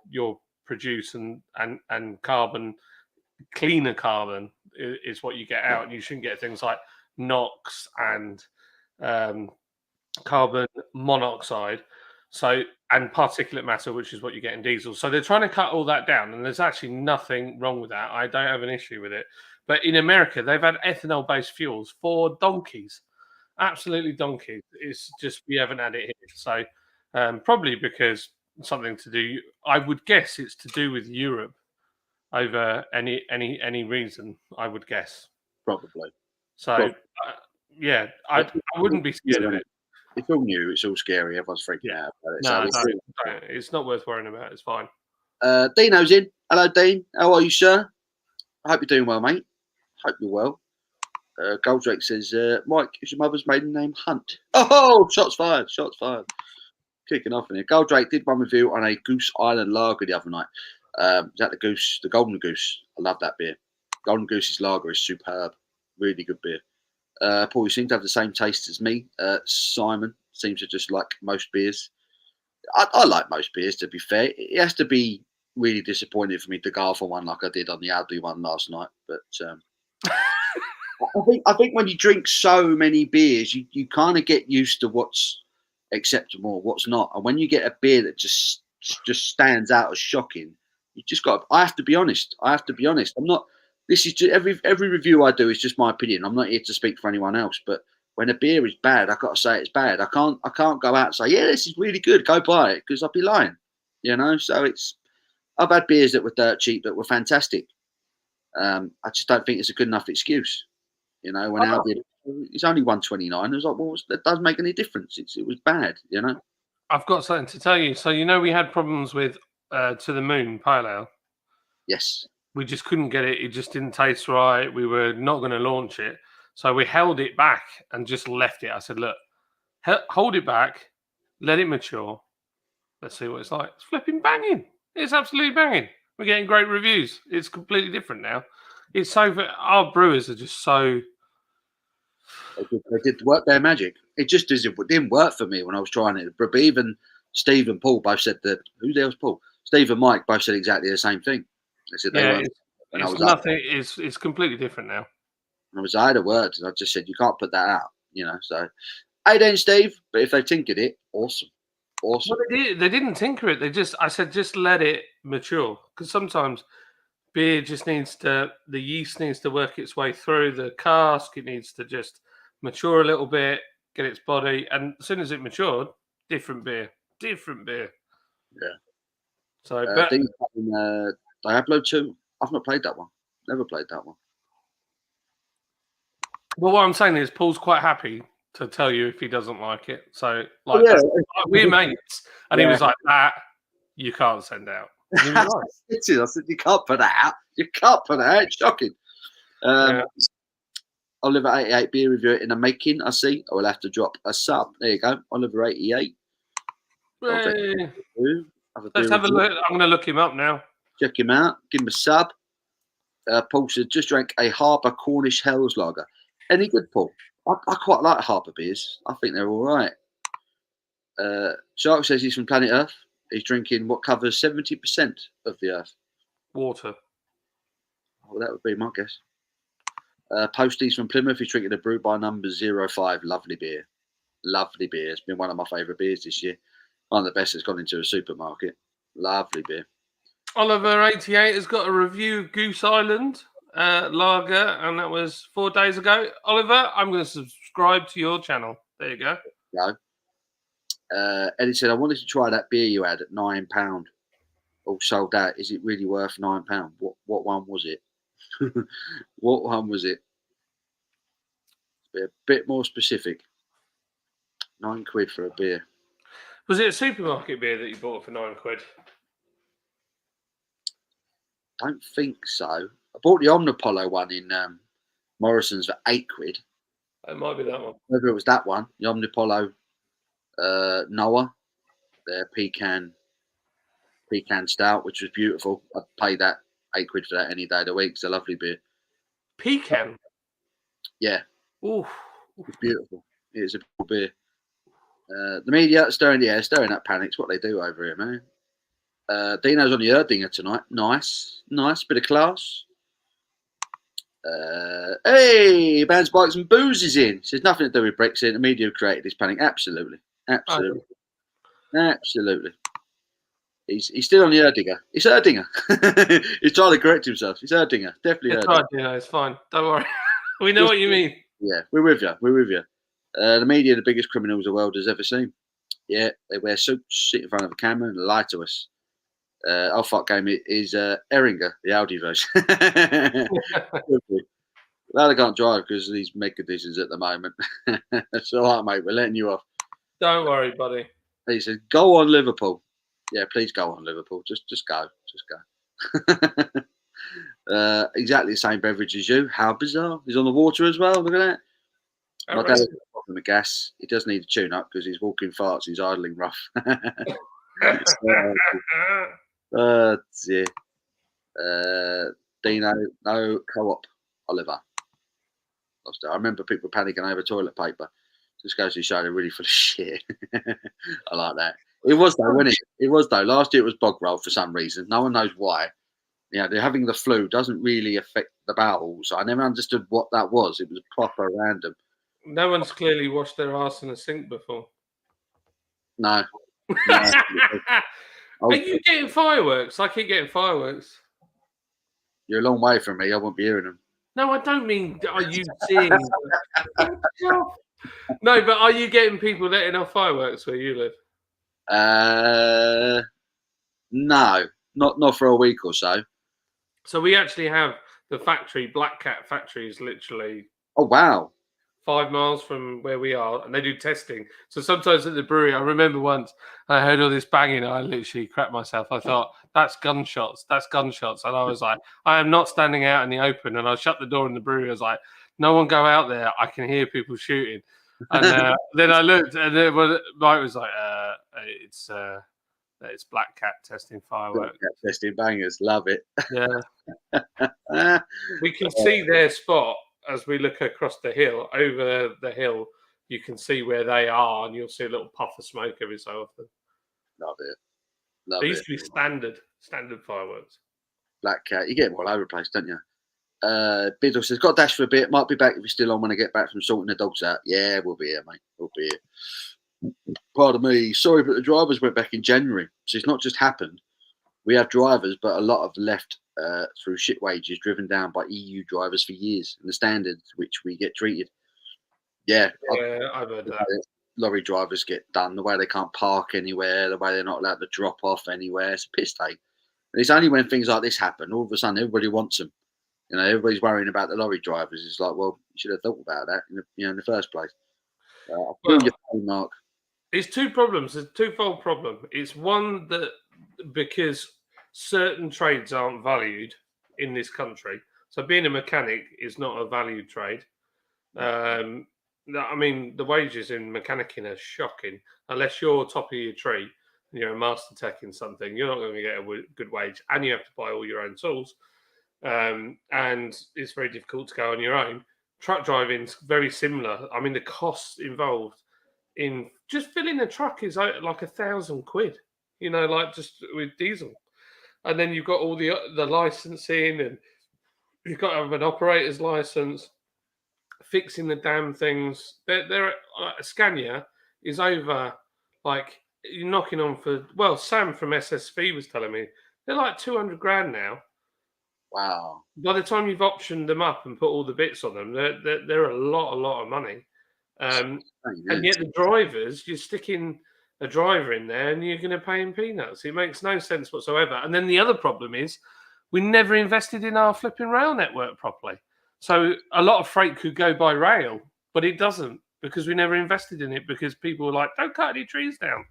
produce and carbon, cleaner carbon is what you get out. And you shouldn't get things like NOx and carbon monoxide. So, and particulate matter, which is what you get in diesel. So they're trying to cut all that down, and there's actually nothing wrong with that. I don't have an issue with it. But in America, they've had ethanol-based fuels for donkeys, absolutely donkeys. It's just we haven't had it here. So probably because something to do, I would guess it's to do with Europe over any reason. I would guess Probably. so. Yeah, I wouldn't be scared of it. It's all new. It's all scary. Everyone's freaking out about it. No, it's not worth worrying about. It's fine. Dino's in. Hello, Dean. How are you, sir? I hope you're doing well, mate. Hope you're well. Goldrake says, Mike, is your mother's maiden name Hunt? Oh, shots fired. Shots fired. Kicking off in here. Goldrake did one review on a Goose Island lager the other night. Is that the Goose? The Golden Goose. I love that beer. Golden Goose's lager is superb. Really good beer. Paul, you seem to have the same taste as me. Simon seems to just like most beers. I like most beers, to be fair. It has to be really disappointing for me to go off on one like I did on the Aldi one last night. But I think when you drink so many beers, you kind of get used to what's acceptable, what's not. And when you get a beer that just stands out as shocking, you just got. I have to be honest. I'm not. This is just, every review I do is just my opinion. I'm not here to speak for anyone else. But when a beer is bad, I've got to say it's bad. I can't go out and say, yeah, this is really good, go buy it, because I'd be lying. So I've had beers that were dirt cheap that were fantastic. I just don't think it's a good enough excuse. When Aldi, it's only $1.29. I was like, well, that doesn't make any difference. It was bad. I've got something to tell you. So we had problems with To the Moon Pale Ale. Yes. We just couldn't get it. It just didn't taste right. We were not going to launch it. So we held it back and just left it. I said, look, hold it back, let it mature. Let's see what it's like. It's flipping banging. It's absolutely banging. We're getting great reviews. It's completely different now. It's so, our brewers are just so. They did work their magic. It just didn't work for me when I was trying it. But even Steve and Paul both said that. Who the hell's Paul? Steve and Mike both said exactly the same thing. They said they weren't. It's nothing. It's completely different now. I had a word, and I just said you can't put that out. So, hey then, Steve. But if they tinkered it, awesome. Well, they didn't tinker it. I said just let it mature, because sometimes beer just the yeast needs to work its way through the cask. It needs to just mature a little bit, get its body, and as soon as it matured, different beer. Yeah. So, Diablo 2. I've not played that one. Never played that one. Well, what I'm saying is, Paul's quite happy to tell you if he doesn't like it. So, we're mates, and he was like, "That you can't send out." I said, "You can't put that out. You can't put that out. It's shocking." Oliver 88 beer review in the making. I see. I will have to drop a sub. There you go, Oliver 88. Let's have a look. I'm going to look him up now. Check him out. Give him a sub. Paul said, just drank a Harbour Cornish Hells Lager. Any good, Paul? I quite like Harbour beers. I think they're all right. Shark says he's from planet Earth. He's drinking what covers 70% of the Earth. Water. Well, that would be my guess. Posties from Plymouth. He's drinking a brew by number 05. Lovely beer. Lovely beer. It's been one of my favourite beers this year. One of the best that's gone into a supermarket. Lovely beer. Oliver 88 has got a review of Goose Island lager, and that was 4 days ago. Oliver, I'm going to subscribe to your channel. There you go. Eddie said, I wanted to try that beer you had at £9. All sold out. Is it really worth £9? What one was it? What one was it? Be a bit more specific. £9 for a beer. Was it a supermarket beer that you bought for £9? Don't think so. I bought the Omnipolo one in Morrison's for £8. It might be that one. Whether it was that one, the Omnipolo Noah, their pecan stout, which was beautiful. I'd pay that £8 for that any day of the week. It's a lovely beer. Pecan. Yeah. Ooh. It's beautiful. It's a beautiful beer. The media stirring up panics. What they do over here, man. Dino's on the Erdinger tonight. Nice bit of class. Hey, Bands, Bikes and Booze is in. Says nothing to do with Brexit. The media created this panic. Absolutely. He's still on the Erdinger. It's Erdinger. He's trying to correct himself. It's Erdinger. Definitely It's Erdinger. right, it's fine. Don't worry. We know what you mean. Yeah, we're with you. The media, the biggest criminals the world has ever seen. Yeah, they wear suits, sit in front of a camera and lie to us. Our fuck game is Erringer, the Audi version. Well, they can't drive because of these mega conditions at the moment. It's all right, mate. We're letting you off. Don't worry, buddy. He said, "Go on, Liverpool." Yeah, please go on, Liverpool. Just go. Exactly the same beverage as you. How bizarre! He's on the water as well. Look at that. My dad has a problem with gas. He does need a tune-up because he's walking farts. He's idling rough. Dear. Dino, no co-op. Oliver. I remember people panicking over toilet paper. Just goes to show they're really full of shit. I like that. It was though, wasn't it? It was though. Last year it was bog roll for some reason. No one knows why. Yeah, they're having the flu doesn't really affect the bowels. I never understood what that was. It was proper random. No one's clearly washed their ass in a sink before. No. Are you getting fireworks? I keep getting fireworks. You're a long way from me. I won't be hearing them. No, I don't mean are you seeing. No, but are you getting people letting off fireworks where you live? No, not for a week or so. So we actually have the factory, Black Cat factory, is literally. Oh wow! 5 miles from where we are, and they do testing. So sometimes at the brewery, I remember once I heard all this banging, and I literally crapped myself. I thought, that's gunshots. And I was like, I am not standing out in the open. And I shut the door in the brewery. I was like, no one go out there. I can hear people shooting. And then I looked, and Mike was like, it's Black Cat testing fireworks. Black Cat testing bangers. Love it. Yeah. We can see their spot. As we look across the hill, over the hill, you can see where they are, and you'll see a little puff of smoke every so often. Love it. They used to be standard fireworks. Black Cat, you get them all over the place, don't you? Biddle says, got a dash for a bit. Might be back if you're still on when I get back from sorting the dogs out. Yeah, we'll be here, mate. We'll be here. Pardon me. Sorry, but the drivers went back in January. So it's not just happened. We have drivers, but a lot have left through shit wages driven down by EU drivers for years and the standards which we get treated. Yeah, I've heard that. Lorry drivers get done, the way they can't park anywhere, the way they're not allowed to drop off anywhere. It's a piss take. And it's only when things like this happen, all of a sudden everybody wants them. You know, everybody's worrying about the lorry drivers. It's like, well, you should have thought about that in the first place. I'll feel your pain, Mark. It's two problems. It's a twofold problem. It's one that because certain trades aren't valued in this country. So being a mechanic is not a valued trade. I mean, the wages in mechanicking are shocking. Unless you're top of your tree and you're a master tech in something, you're not going to get a good wage, and you have to buy all your own tools. And it's very difficult to go on your own. Truck driving's very similar. I mean, the costs involved in just filling a truck is like £1,000, you know, like just with diesel. And then you've got all the licensing, and you've got to have an operator's license, fixing the damn things. They're Scania is over, like, you're knocking on for, well, Sam from SSV was telling me, they're like 200 grand now. Wow. By the time you've optioned them up and put all the bits on them, they're a lot of money. And yet the drivers, you're sticking a driver in there and you're going to pay him peanuts. It makes no sense whatsoever. And then the other problem is we never invested in our flipping rail network properly. So a lot of freight could go by rail, but it doesn't because we never invested in it because people were like, don't cut any trees down.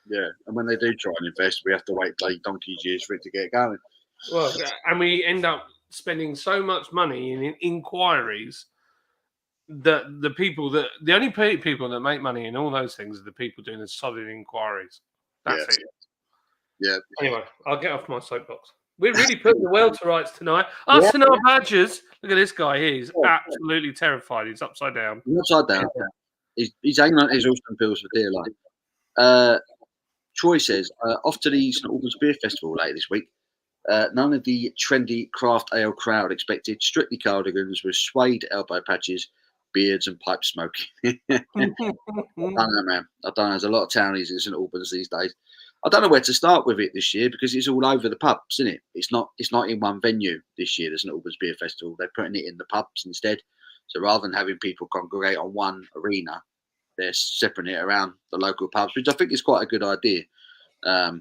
Yeah, and when they do try and invest, we have to wait like donkey's years for it to get going. Well, and we end up spending so much money in inquiries that the only people that make money in all those things are the people doing the solid inquiries. That's it. Yeah. Anyway, I'll get off my soapbox. We're really putting the world to rights tonight. Yeah. Us and our badgers. Look at this guy. He's absolutely terrified. He's upside down. He's upside down. He's hanging on his Austrian pills for dear life. Troy says, off to the St Albans Beer Festival later this week. None of the trendy craft ale crowd expected. Strictly cardigans with suede elbow patches, beards and pipe smoking. I don't know, man. I don't know. There's a lot of townies in St Albans these days. I don't know where to start with it this year because it's all over the pubs, isn't it? It's not in one venue this year, the St Albans Beer Festival. They're putting it in the pubs instead. So rather than having people congregate on one arena, they're separating it around the local pubs, which I think is quite a good idea. I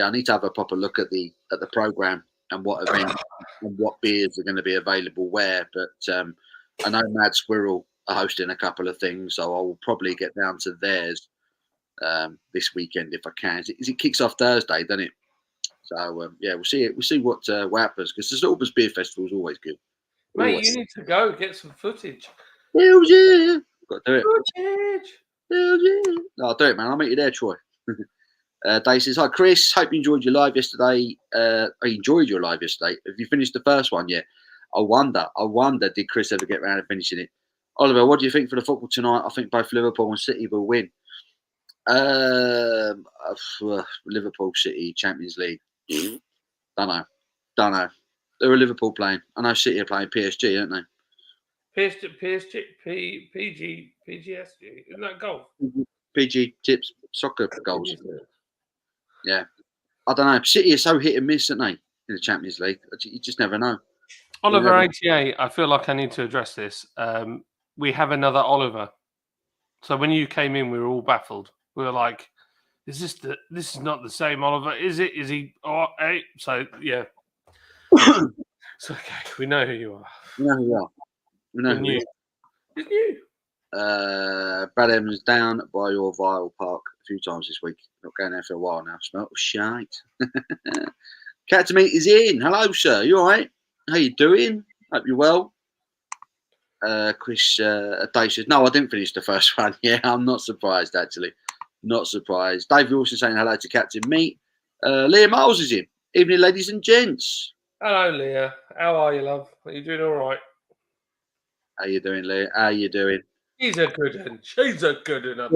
need to have a proper look at the program and what events and what beers are going to be available where. But I know Mad Squirrel are hosting a couple of things, so I will probably get down to theirs this weekend if I can. It kicks off Thursday, doesn't it? So we'll see it. We'll see what happens because the St Albans Beer Festival is always good. Mate, you need to go get some footage. Hell yeah! Got to do it. Footage. Hell yeah! No, I'll do it, man. I'll meet you there, Troy. Dave says, "Hi, Chris. Hope you enjoyed your live yesterday. I enjoyed your live yesterday. Have you finished the first one yet? I wonder. Did Chris ever get around to finishing it? Oliver, what do you think for the football tonight? I think both Liverpool and City will win. Liverpool, City, Champions League. Don't know. They're a Liverpool playing. I know City are playing PSG, aren't they? PGSG. Isn't that golf? PG tips soccer goals. Yeah. I don't know. City are so hit and miss, aren't they, in the Champions League? You just never know. Oliver 88, I feel like I need to address this. We have another Oliver. So when you came in, we were all baffled. We were like, this is not the same Oliver, is it? Is he? Oh, hey. So, yeah. It's okay. We know who you are. We know who you are. We know who you are. It's you. Brad Evans down by your Vile Park a few times this week. Not going there for a while now. Smell shite. Cat to meet is in. Hello, sir. You all right? How you doing? Hope you're well. Chris Dave says, no, I didn't finish the first one. Yeah, I'm not surprised, actually. Not surprised. Dave Wilson saying hello to Captain Meat. Leah Miles is in. Evening, ladies and gents. Hello, Leah. How are you, love? Are you doing all right? How you doing, Leah? How you doing? He's a good one. She's a good one.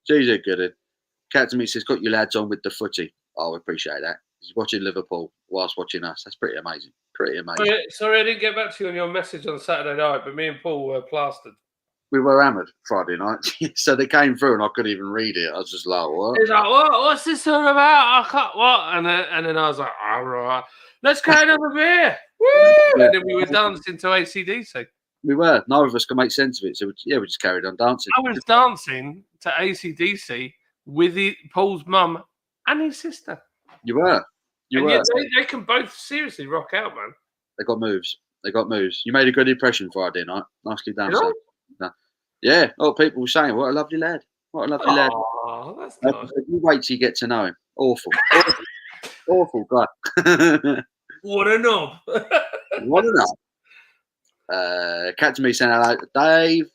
She's a good one. Captain Meat says, got your lads on with the footy. Oh, I appreciate that. He's watching Liverpool whilst watching us. That's pretty amazing. Sorry, I didn't get back to you on your message on Saturday night, but me and Paul were plastered. We were hammered Friday night, so they came through and I couldn't even read it. I was just like, what? He's like, what's this all about? I can't, what? And then I was like, all right, let's go and have a beer. Woo! And then we were dancing to AC/DC. We were. Neither of us could make sense of it. So, we just carried on dancing. I was dancing to AC/DC with Paul's mum and his sister. You were. Yet they can both seriously rock out, man. They got moves. You made a good impression Friday night. Nicely done. Yeah. Oh, people were saying, what a lovely lad. Lad. Oh, that's nice. You wait till you get to know him. Awful. Awful guy. What a knob. What a knob. Captain Meat saying hello to Dave.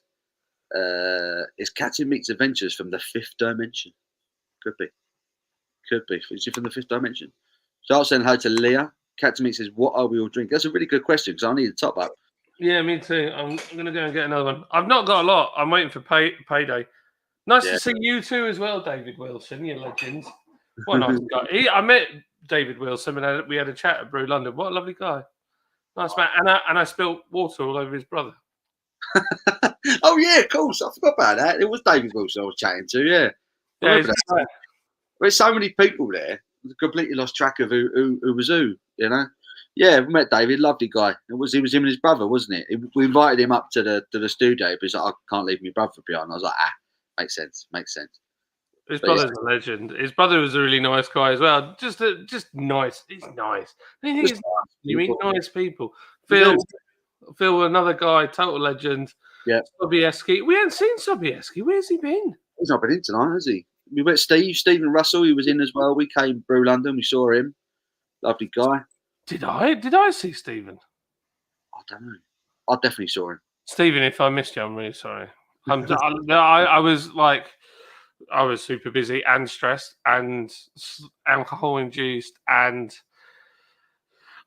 It's Captain Meat's Adventures from the Fifth Dimension. Could be. Is he from the Fifth Dimension? Start saying hello to Leah. Captain Meat says, what are we all drinking? That's a really good question because I need a top up. Yeah, me too. I'm going to go and get another one. I've not got a lot. I'm waiting for payday. Nice to see you too as well, David Wilson. You legends. What a nice guy. I met David Wilson and we had a chat at Brew London. What a lovely guy. Nice man. And I spilt water all over his brother. Oh, yeah, of course. I forgot about that. It was David Wilson I was chatting to, yeah. There's so many people there. I completely lost track of who was who, you know. Yeah, we met David, lovely guy. He was him and his brother, wasn't it? We invited him up to the studio, but he's like, I can't leave my brother behind. I was like, makes sense. His brother's a legend. His brother was a really nice guy as well. Just nice. He's nice. You meet nice people. Phil, another guy, total legend. Yeah. Sobieski. We haven't seen Sobieski. Where's he been? He's not been in tonight, has he? We met Stephen Russell. He was in as well. We came through London. We saw him. Lovely guy. Did I see Stephen? I don't know. I definitely saw him. Stephen, if I missed you, I'm really sorry. I was like, I was super busy and stressed and alcohol induced, and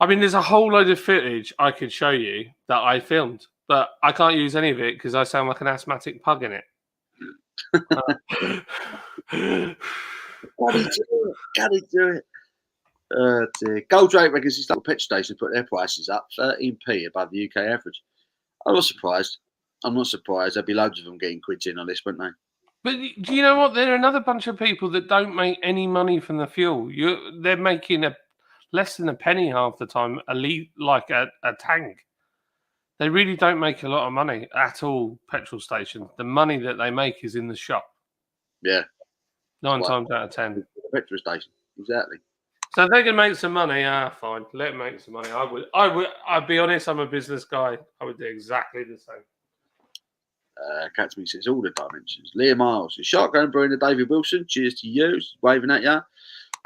I mean, there's a whole load of footage I could show you that I filmed, but I can't use any of it because I sound like an asthmatic pug in it. Can he do it? Dear. Goldrake reckons his local petrol station put their prices up 13p above the UK average. I'm not surprised. There'd be loads of them getting quids in on this, wouldn't they? But do you know what? There are another bunch of people that don't make any money from the fuel. They're making less than a penny half the time, like a tank. They really don't make a lot of money at all, petrol stations. The money that they make is in the shop. Yeah. 9 times out of 10. The petrol station, exactly. So if they can make some money, fine. Let them make some money. I'd be honest, I'm a business guy. I would do exactly the same. Catsmeat says all the dimensions. Leah Miles says, Shotgun Brewing and David Wilson. Cheers to you. He's waving at you.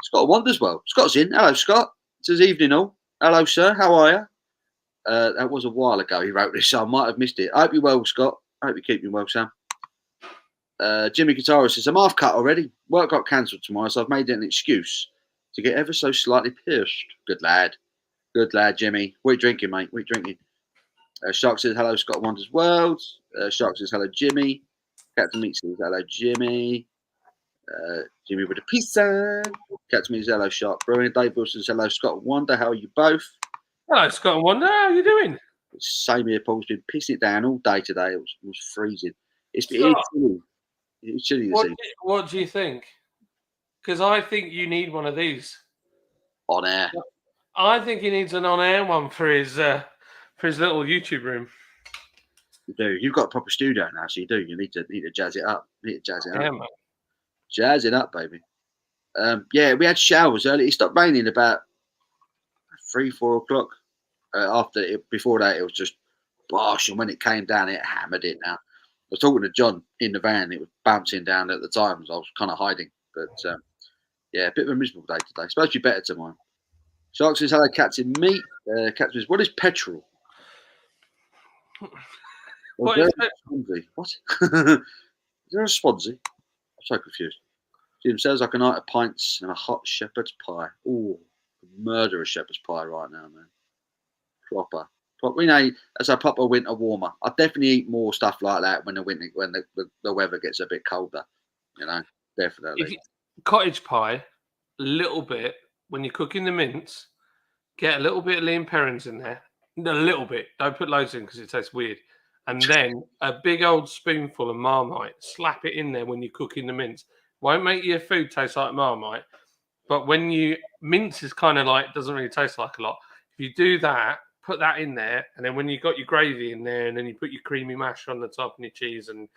Scott Wonders well. Scott's in. Hello, Scott. It says evening all. Hello, sir. How are you? That was a while ago he wrote this, so I might have missed it. I hope you're well, Scott. I hope you're keeping well, Sam. Jimmy Guitarist says, I'm half cut already. Work got cancelled tomorrow, so I've made it an excuse to get ever so slightly pissed. Good lad. Good lad, Jimmy. What are you drinking, mate? What are you drinking? Shark says, hello, Scott Wonders World. Shark says, hello, Jimmy. Captain Meat says, hello, Jimmy. Jimmy with a peace sign. Captain Meat says, hello, Shark Brewing. Dave Wilson says, hello, Scott Wonder. How are you both? Hello, Scott Wonder. How are you doing? Same here, Paul's been pissing it down all day today. It was freezing. It's chilly. It's chilly this evening. What do you think? Because I think you need one of these. On air. I think he needs an on-air one for his little YouTube room. You do. You've got a proper studio now, so you do. You need to jazz it up. Yeah, man. Jazz it up, baby. Yeah, we had showers early. It stopped raining about 3-4 o'clock. Before that, it was just bosh, and when it came down, it hammered it. Now I was talking to John in the van. It was bouncing down at the time, so I was kind of hiding. But yeah, a bit of a miserable day today. Supposed to be better tomorrow. Shark says, hello, Captain Meat. Captain says, what is petrol? What is petrol? What? Is there a Swansea? I'm so confused. Jim says I can eat a pints and a hot shepherd's pie. Oh, murder a shepherd's pie right now, man. Proper. You know, as a proper winter warmer. I definitely eat more stuff like that when the weather gets a bit colder. You know, definitely. Cottage pie, a little bit. When you're cooking the mince, get a little bit of lean Perrins in there. A little bit. Don't put loads in because it tastes weird. And then a big old spoonful of Marmite. Slap it in there when you're cooking the mince. Won't make your food taste like Marmite. But mince is kind of like, doesn't really taste like a lot. If you do that, put that in there. And then when you got your gravy in there, and then you put your creamy mash on the top and your cheese and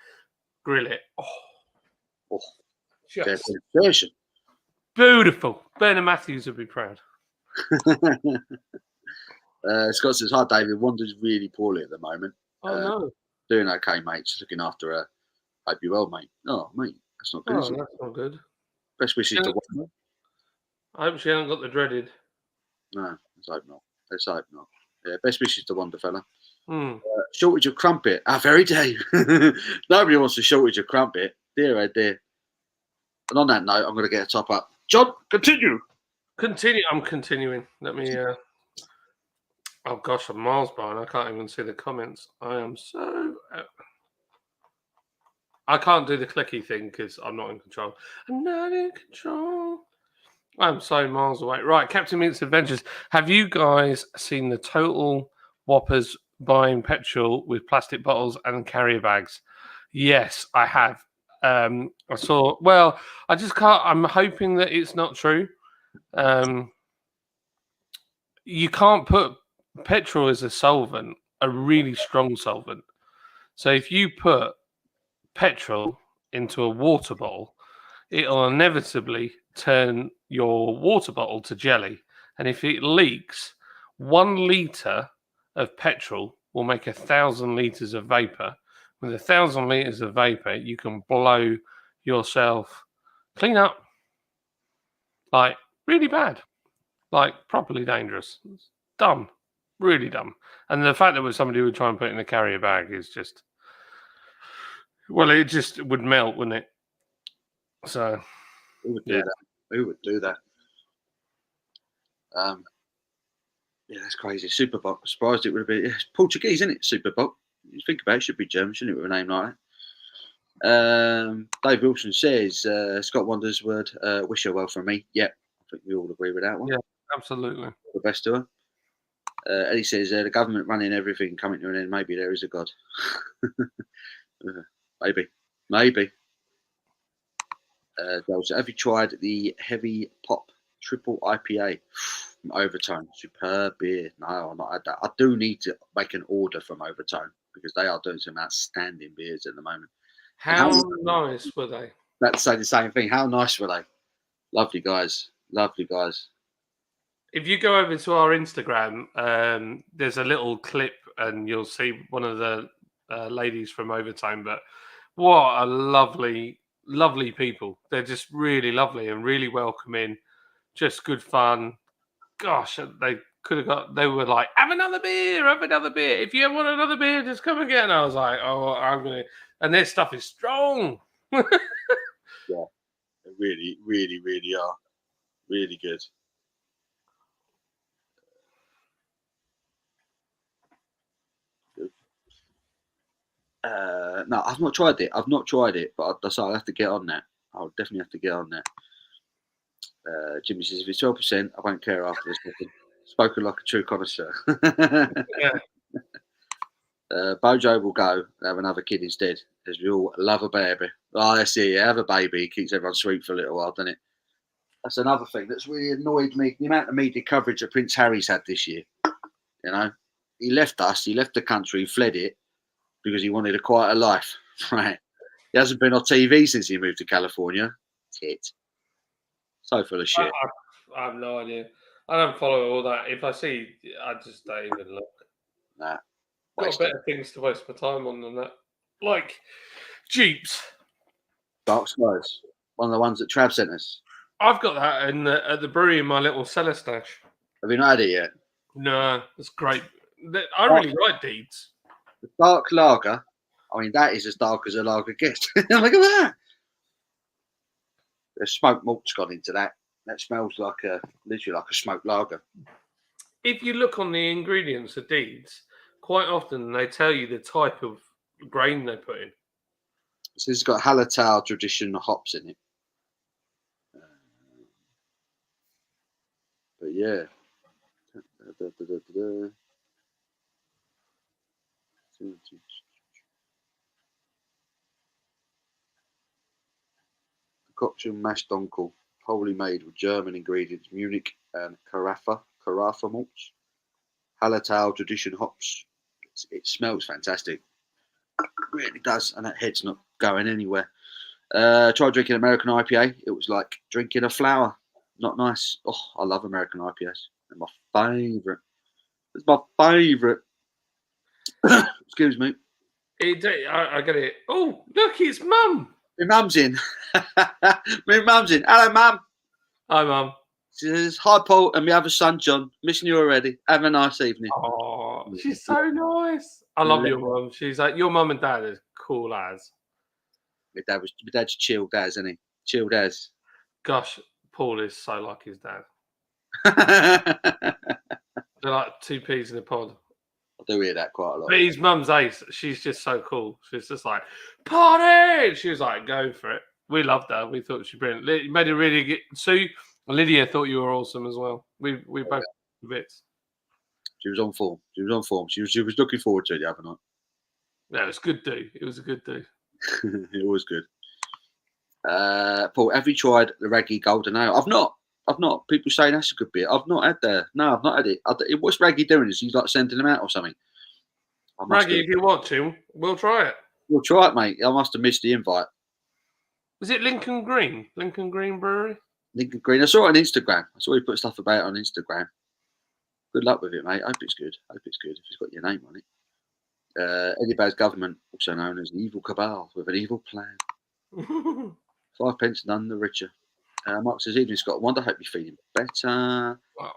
grill it. Oh. Just beautiful. Bernard Matthews would be proud. Scott says, hi, David. Wander's really poorly at the moment. Oh, no. Doing okay, mate. Just looking after her. Hope you're well, mate. Oh, mate. That's not good, is it? That's not good. Best wishes to Wander. I hope she hasn't got the dreaded. No, let's hope not. Yeah, best wishes to Wander, fella. Shortage of crumpet. Very Dave. Nobody wants a shortage of crumpet. Dear, oh dear. And on that note, I'm going to get a top up. John, continue. I'm continuing. Let me. Oh gosh, I'm miles behind. I can't even see the comments. I am so. I can't do the clicky thing because I'm not in control. I'm not in control. I'm so miles away. Right, Captain Meat's Adventures. Have you guys seen the total whoppers buying petrol with plastic bottles and carrier bags? Yes, I have. I saw. Well, I just can't. I'm hoping that it's not true. You can't put petrol as a solvent, a really strong solvent. So if you put petrol into a water bottle, it'll inevitably turn your water bottle to jelly. And if it leaks, 1 litre of petrol will make 1,000 litres of vapour. With 1,000 litres of vapour, you can blow yourself clean up. Like, really bad. Like properly dangerous. It's dumb, really dumb. And the fact that somebody would try and put it in a carrier bag is just, well, it just would melt, wouldn't it? So Who would do that? Who would do that? Yeah, that's crazy. Superbot. Surprised it would have been. It's Portuguese, isn't it? Superbot. You think about it, should be German, shouldn't it, with a name like that? Dave Wilson says Scott Wonders would wish her well from me. Yep, I think we all agree with that one. yeah, absolutely. All the best to her. Eddie says the government running everything coming to an end. Maybe there is a God. Maybe. Joel said, have you tried the heavy pop triple IPA from Overtone? Superb beer. No, I've not had that. I do need to make an order from Overtone because they are doing some outstanding beers at the moment. How nice were they? Let's say the same thing. How nice were they? Lovely guys. If you go over to our Instagram, there's a little clip and you'll see one of the ladies from Overtime. But what a lovely people. They're just really lovely and really welcoming. Just good fun. Gosh, they were like, have another beer. If you want another beer, just come again. I was like, oh, I'm going to. And their stuff is strong. Yeah, they really are. Really good. No, I've not tried it. But I'll have to get on that. I'll definitely have to get on that. Jimmy says, if it's 12%, I won't care after this. Spoken like a true connoisseur. Yeah. Bojo will go and have another kid instead, because we all love a baby. Oh, that's it. Yeah, have a baby. It keeps everyone sweet for a little while, doesn't it? That's another thing that's really annoyed me. The amount of media coverage that Prince Harry's had this year. You know, he left us. He left the country. He fled it because he wanted a quieter life. Right. He hasn't been on TV since he moved to California. Tit. So full of shit. I have no idea. I don't follow all that. If I see, I just don't even look. Nah. Got better things to waste my time on than that. Like Jeeps. Dark Skies. One of the ones that Trav sent us. I've got that at the brewery in my little cellar stash. Have you not had it yet? No, it's great. I really like Deeds. The dark lager. I mean, that is as dark as a lager gets. Look at that. The smoked malt's gone into that. That smells like literally like a smoked lager. If you look on the ingredients of Deeds, quite often they tell you the type of grain they put in. So it's got Hallertau tradition hops in it. But yeah. Concoction mashed donkel, wholly made with German ingredients, Munich and Carafa malts. Hallertau tradition hops. It smells fantastic. It really does, and that head's not going anywhere. Tried drinking American IPA. It was like drinking a flower. Not nice. Oh, I love American IPAs. They're my favourite. It's my favourite. Excuse me. I get it. Oh, look, it's Mum. My mum's in. Hello, Mum. Hi, Mum. She says, hi, Paul, and my other son, John. Missing you already. Have a nice evening. Oh, she's so nice. I love your mum. She's like, your mum and dad is cool as. My dad's chilled as, isn't he? Chilled as. Gosh, Paul is so like his dad. They're like two peas in a pod. I do hear that quite a lot. But his mum's ace. She's just so cool. She's just like, party! She was like, go for it. We loved her. We thought she was brilliant. You made a really good... Sue, Lydia thought you were awesome as well. We both bits. She was on form. She was looking forward to it the other night. Yeah, it was good do. It was a good do. It was good. Paul, have you tried the Raggy Golden Ale? I've not. People say that's a good beer. I've not had that. No, I've not had it. What's Raggy doing? Is he like sending them out or something? Raggy, if you're watching, we'll try it. We'll try it, mate. I must have missed the invite. Was it Lincoln Green? Lincoln Green Brewery? Lincoln Green. I saw it on Instagram. I saw you put stuff about it on Instagram. Good luck with it, mate. Hope it's good. If it's got your name on it. Eddie Bow's government, also known as the evil cabal, with an evil plan. 5 pence, none the richer. Mark says, evening, Scott. I wonder, hope you're feeling better. Wow.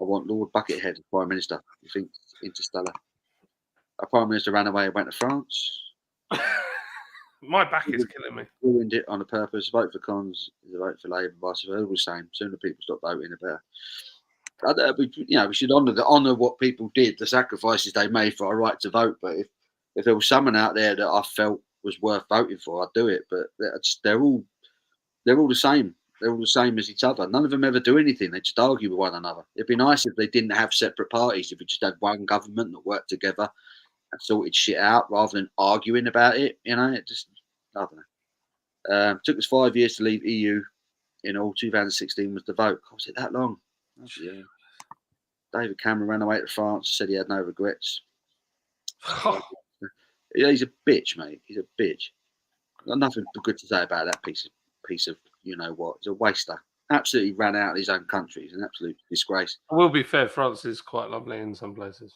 I want Lord Buckethead as Prime Minister. You think Interstellar? Our Prime Minister ran away and went to France. My back is killing me. Ruined it on a purpose. Vote for cons is a vote for Labour. Vice versa. All the same. Sooner people stop voting, the better. We should honour what people did, the sacrifices they made for our right to vote. But if there was someone out there that I felt was worth voting for, I'd do it. But they're all the same. They're all the same as each other. None of them ever do anything. They just argue with one another. It'd be nice if they didn't have separate parties. If we just had one government that worked together and sorted shit out rather than arguing about it. It just, I don't know. Took us 5 years to leave EU. In all, 2016 was the vote. God, was it that long? Yeah. David Cameron ran away to France. Said he had no regrets. Yeah, he's a bitch, mate. He's a bitch. Got nothing good to say about that piece of you know what. He's a waster. Absolutely ran out of his own country. He's an absolute disgrace. I will be fair, France is quite lovely in some places.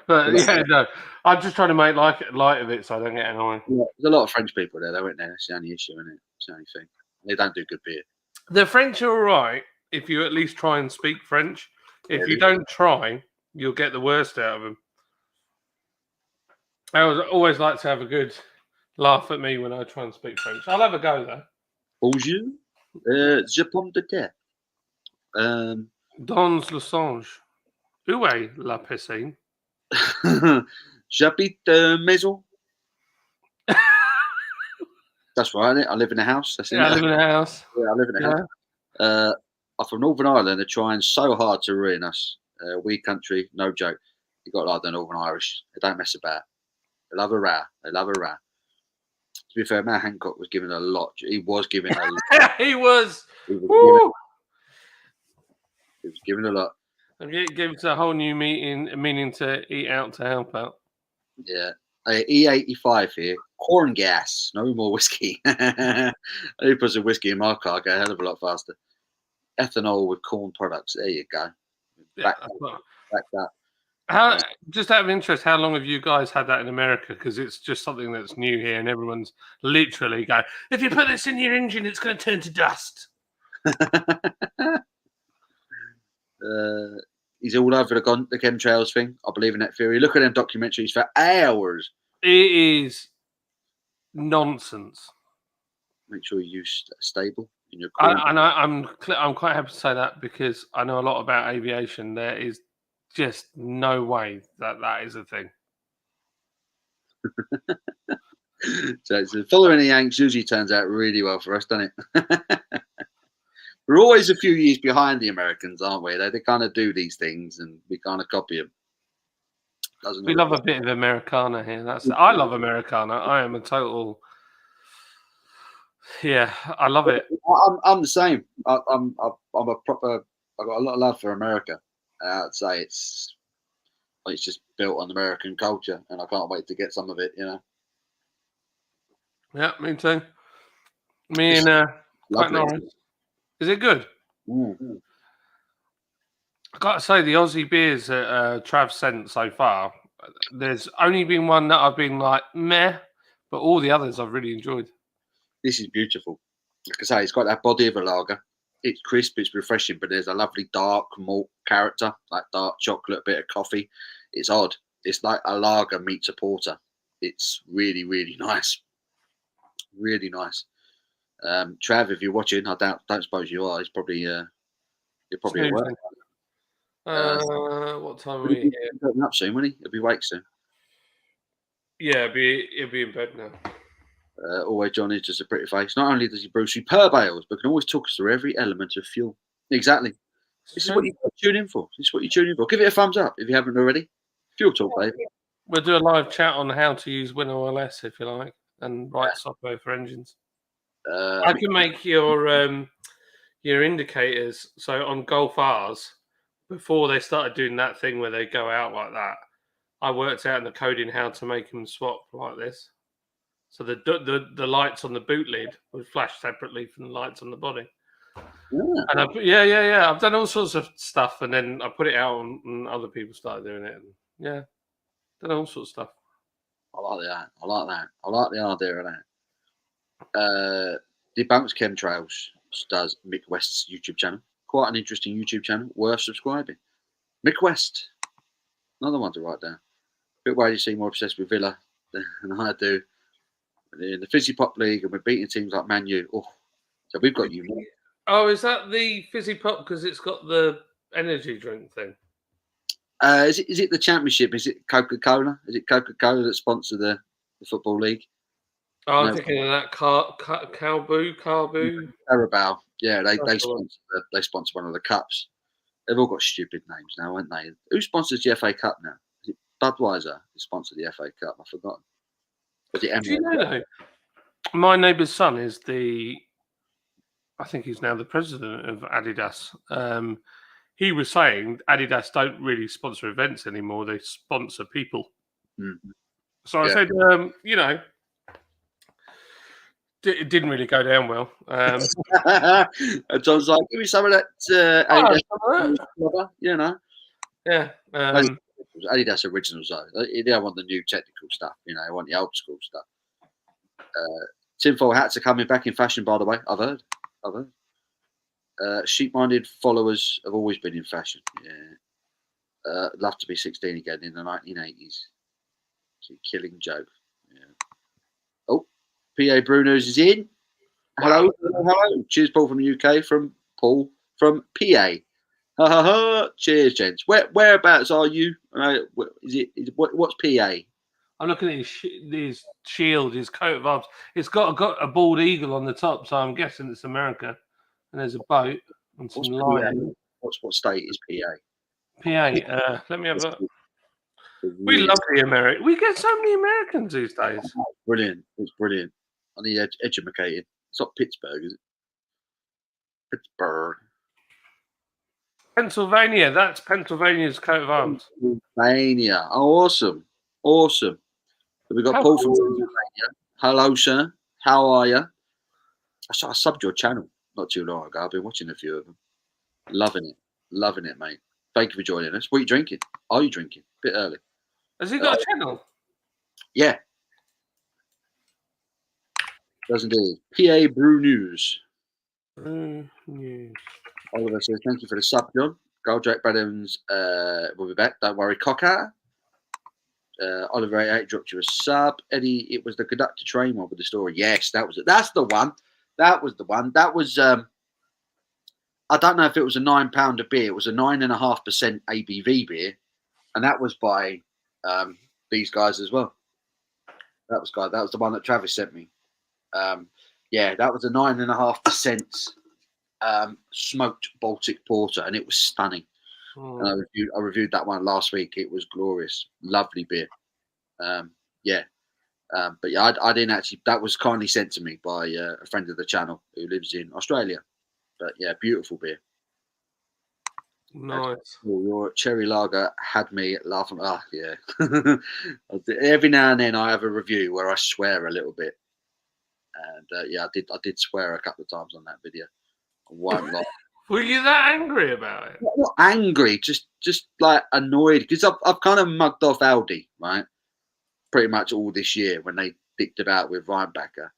But yeah, no, I'm just trying to make light of it so I don't get annoyed. Yeah, there's a lot of French people there. They went there. That's the only issue, isn't it? It's the only thing. They don't do good beer. The French are all right if you at least try and speak French. If you don't try, you'll get the worst out of them. I always like to have a good laugh at me when I try and speak French. I'll have a go, though. Bonjour. Je pomme de terre. Dans le songe. Où est la piscine? J'habite maison. That's right, isn't it? I live in a house. That's I live in a house. Yeah, I live in a house. I'm from Northern Ireland. They're trying so hard to ruin us. We country, no joke. You got like the Northern Irish. They don't mess about. They love a row. They love a row. To be fair, Matt Hancock was given a lot. He was given a lot. He was. He was given a lot. And it gives a whole new meaning to eat out to help out. Yeah. E85 here. Corn gas. No more whiskey. I need to put some whiskey in my car. Go a hell of a lot faster. Ethanol with corn products. There you go. Back that. How, just out of interest, how long have you guys had that in America? Because it's just something that's new here, and everyone's literally going, if you put this in your engine, it's going to turn to dust. He's all over the chemtrails thing. I believe in that theory. Look at them documentaries for hours. It is nonsense. Make sure you use stable in your. I'm quite happy to say that because I know a lot about aviation. There is just no way that is a thing. So following the Yanks usually turns out really well for us, doesn't it? We're always a few years behind the Americans, aren't we? They kind of do these things, and we kind of copy them. We love a bit of Americana here. I love Americana. I am a total. Yeah, I love it. I'm the same. I'm a proper. I've got a lot of love for America. I'd say it's just built on American culture, and I can't wait to get some of it. Yeah, me too. Me and Quite Norris. Is it good? Mm-hmm. I got to say, the Aussie beers that Trav sent so far, there's only been one that I've been like meh, but all the others I've really enjoyed. This is beautiful. Like I say, it's got that body of a lager. It's crisp, it's refreshing, but there's a lovely dark malt character, like dark chocolate, a bit of coffee. It's odd. It's like a lager meets a porter. It's really, really nice. Really nice. Trav, if you're watching, I don't suppose you are. It's probably you're probably at work. What time are we here? He'll up soon, won't he? He'll be awake soon. Yeah, he'll be in bed now. Always John is just a pretty face. Not only does he brew superb ales, but can always talk us through every element of fuel. Exactly. This is what you tune in for. This is what you tune in for. Give it a thumbs up if you haven't already. Fuel talk, baby. We'll do a live chat on how to use WinOLS if you like, and write software for engines. I can make your indicators. So on Golf R's, before they started doing that thing where they go out like that, I worked out in the coding how to make them swap like this. So the lights on the boot lid would flash separately from the lights on the body. Yeah. And I've done all sorts of stuff, and then I put it out, and other people started doing it. And done all sorts of stuff. I like that. I like the idea of that. Debunks Chemtrails does Mick West's YouTube channel. Quite an interesting YouTube channel, worth subscribing. Mick West, another one to write down. Bit worried you seem more obsessed with Villa than I do. In the Fizzy Pop League, and we're beating teams like Man U. Oh, so we've got you. Oh, is that the Fizzy Pop because it's got the energy drink thing? Is it the Championship? Is it Coca-Cola? Is it Coca-Cola that sponsor the Football League? Oh, I'm thinking of that Carbu. Carabao. Yeah, they sponsor one of the cups. They've all got stupid names now, haven't they? Who sponsors the FA Cup now? Is it Budweiser who sponsors the FA Cup? I've forgotten. Was it Do you know? My neighbour's son is I think he's now the president of Adidas. He was saying Adidas don't really sponsor events anymore; they sponsor people. Mm-hmm. So I said, it didn't really go down well. John's like, give me some of that Adidas. Yeah. Adidas originals though. They don't want the new technical stuff. They want the old school stuff. Tinfoil hats are coming back in fashion, by the way. I've heard. Sheep-minded followers have always been in fashion. Yeah. Love to be 16 again in the 1980s. It's a killing joke. Yeah. Oh, PA Bruno's is in. Hello. Cheers, Paul from the UK. From Paul from PA. Cheers, gents. Whereabouts are you? What's PA? I'm looking at his shield, his coat of arms. It's got a bald eagle on the top, so I'm guessing it's America. And there's a boat and some lions. What state is PA? PA. Let me have a. We love the American. We get so many Americans these days. Brilliant. It's brilliant. On the educated. It's not Pittsburgh, is it? Pittsburgh. Pennsylvania. That's Pennsylvania's coat of arms. Pennsylvania. Oh, awesome. We've got Paul from Pennsylvania. Hello, sir. How are you? I subbed your channel not too long ago. I've been watching a few of them. Loving it, mate. Thank you for joining us. What are you drinking? Are you drinking? A bit early. Has he got a channel? Yeah. Does indeed. PA Brew News. Oliver says, thank you for the sub, John. Goldjack Bradham's will be back. Don't worry, Cocker. Oliver 88 dropped you a sub. Eddie, it was the conductor train one with the story. Yes, that was it. That's the one. That was I don't know if it was a £9 beer. It was a 9.5% ABV beer, and that was by these guys as well. That was the one that Travis sent me. Yeah, that was a 9.5% smoked Baltic porter, and it was stunning. And I reviewed that one last week. It was glorious, lovely beer. But yeah, I didn't actually. That was kindly sent to me by a friend of the channel who lives in Australia. But yeah, beautiful beer. Nice. Your cherry lager had me laughing. Ah, yeah. Every now and then I have a review where I swear a little bit, and yeah, I did swear a couple of times on that video. I won't lie. Were you that angry about it? Not angry, just like annoyed because I've kind of mugged off Aldi, right? Pretty much all this year when they dicked about with Reinbacher.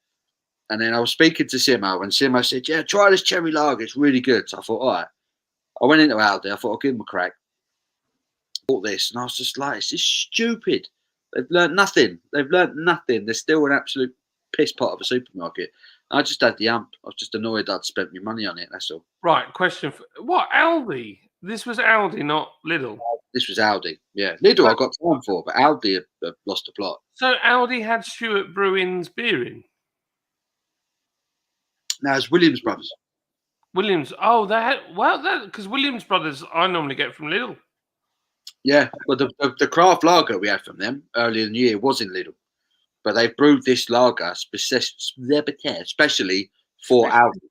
And then I was speaking to Simo, and Simo said, yeah, try this cherry lager. It's really good. So I thought, all right. I went into Aldi. I thought, I'll give them a crack. Bought this. And I was just like, it's just stupid. They've learnt nothing. They're still an absolute piss pot of a supermarket. I just had the ump. I was just annoyed I'd spent my money on it. That's all. Right. Question. What? Aldi? This was Aldi, not Lidl. This was Aldi. Yeah. Lidl I got time for, but Aldi have lost the plot. So Aldi had Stuart Brewing's beer in? Now it's Williams Brothers. Williams. Oh, because Williams Brothers I normally get from Lidl. Yeah, but the craft lager we had from them earlier in the year was in Lidl, but they've brewed this lager especially for Aldi.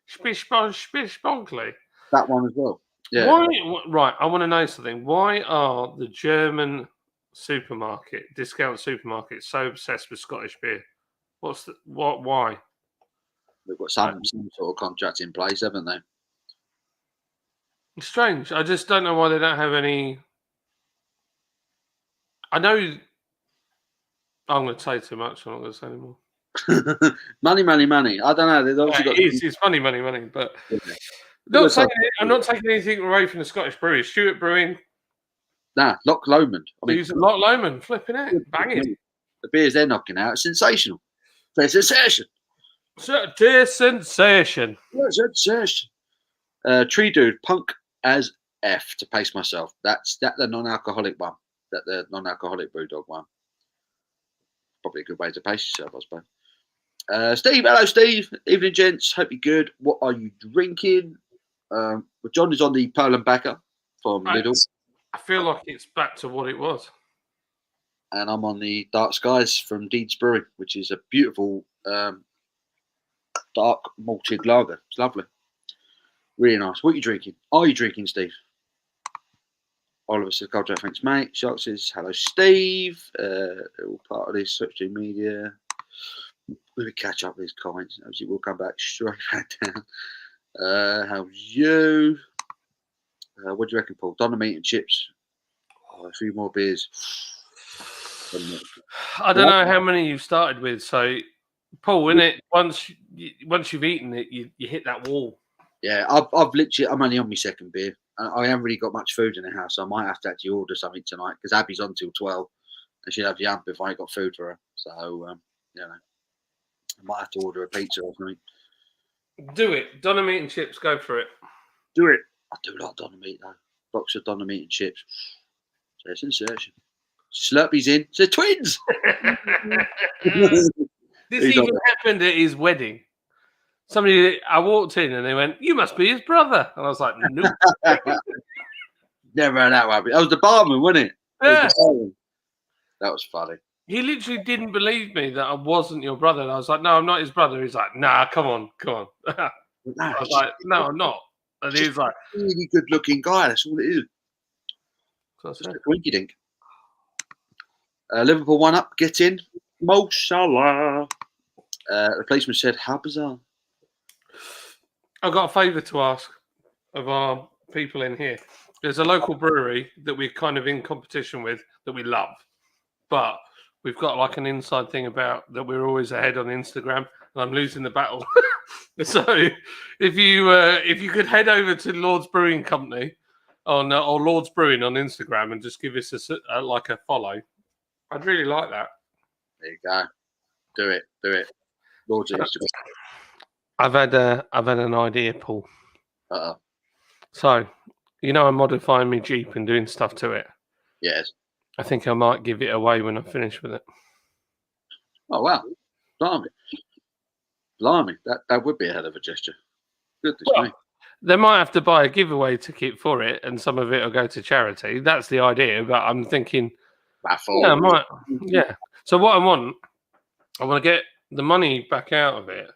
Spischbonkly. That one as well. Yeah. Why? Right. I want to know something. Why are the German discount supermarkets, so obsessed with Scottish beer? Why? They've got some sort of contract in place, haven't they? It's strange. I just don't know why they don't have any. I know. I'm going to say too much. I'm not going to say anymore. Money. I don't know. They've obviously got. It's money. But Yeah. I'm not taking anything away from the Scottish breweries. Stuart Brewing. Nah, Loch Lomond. I mean, He's a Loch Lomond, flipping it, banging. The beers they're knocking out, sensational. They're sensation. Dear sensation. Sensation. Tree Dude, punk as F to pace myself. That's the non-alcoholic one. That the non-alcoholic brewdog one. Probably a good way to pace yourself, I suppose. Steve, hello, Steve. Evening, gents. Hope you're good. What are you drinking? Well, John is on the Poland Backer from Lidl. I feel like it's back to what it was. And I'm on the Dark Skies from Deeds Brewing, which is a beautiful dark malted lager. It's lovely. Really nice. What are you drinking? Are you drinking, Steve? Oliver says, "Cold Jack, thanks, mate." Shark says, "Hello, Steve." They're all part of this social media. Let me catch up with these comments. Obviously, we'll come back straight back down. How's you? What do you reckon, Paul? Dynamite and chips. Oh, a few more beers. I don't know how many you've started with. So, Paul, in it, once you've eaten it, you hit that wall. Yeah, I've literally. I'm only on my second beer. I haven't really got much food in the house, so I might have to actually order something tonight because Abby's on till 12, and she'll have yamp if I ain't got food for her. So, I might have to order a pizza or something. Do it. Doner meat and chips. Go for it. Do it. I do like doner meat though. Box of doner meat and chips. So it's insertion. Slurpee's in. It's the twins. This even happened at his wedding. I walked in and they went, "You must be his brother," and I was like, "Nope." Never had that one. That was the barman, wasn't it? Yeah. That was funny. He literally didn't believe me that I wasn't your brother. And I was like, "No, I'm not his brother." He's like, "Nah, come on." I was like, "No, I'm not." And he's like, really good-looking guy. That's all it is. Just a winky dink. Liverpool 1-up. Get in. Mo Salah. Replacement said, "How bizarre." I've got a favour to ask of our people in here. There's a local brewery that we're kind of in competition with that we love, but we've got like an inside thing about that we're always ahead on Instagram, and I'm losing the battle. So if you could head over to Lord's Brewing Company or Lord's Brewing on Instagram and just give us a follow, I'd really like that. There you go. Do it. Lord's Instagram. I've had an idea, Paul. Uh-oh. So, I'm modifying my Jeep and doing stuff to it. Yes. I think I might give it away when I finish with it. Oh, wow. Blimey. That would be a hell of a gesture. Goodness me. They might have to buy a giveaway ticket for it, and some of it will go to charity. That's the idea, but I'm thinking, yeah, I might. Yeah. So what I want to get the money back out of it,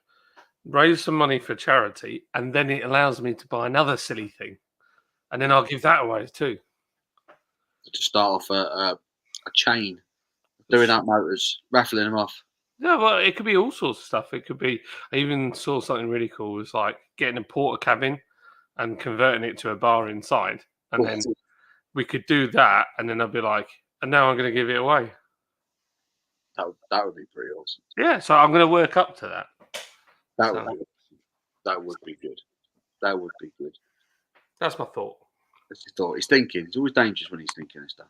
raise some money for charity, and then it allows me to buy another silly thing, and then I'll give that away too. To start off a chain, doing up motors, raffling them off. Yeah, well, it could be all sorts of stuff. It could be. I even saw something really cool. It was like getting a porter cabin and converting it to a bar inside, and then we could do that, and then I'd be like, and now I'm going to give it away. That would be pretty awesome. Yeah, so I'm going to work up to that. That would be good. That would be good. That's my thought. That's his thought. He's thinking. It's always dangerous when he's thinking and stuff.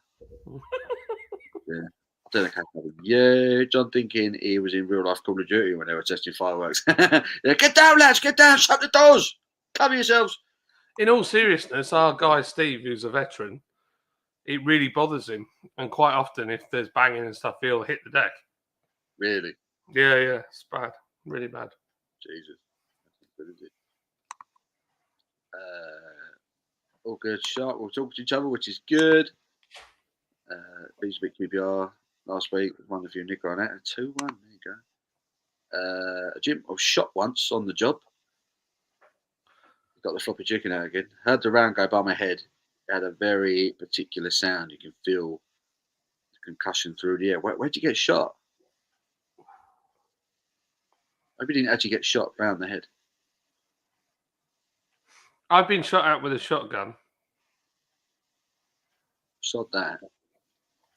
Yeah. I don't know. Yeah, John thinking he was in real life Call of Duty when they were testing fireworks. Yeah, get down, lads. Get down. Shut the doors. Cover yourselves. In all seriousness, our guy Steve, who's a veteran, it really bothers him. And quite often, if there's banging and stuff, he'll hit the deck. Really? Yeah. It's bad. Really bad. Jesus. All good. Sharp. We'll talk to each other, which is good. Bees a bit QBR last week. Won a few nicker on that. 2-1. There you go. Jim, I was shot once on the job. Got the floppy chicken out again. Heard the round go by my head. It had a very particular sound. You can feel the concussion through the air. Where'd you get shot? I hope you didn't actually get shot round the head. I've been shot at with a shotgun. Shot that.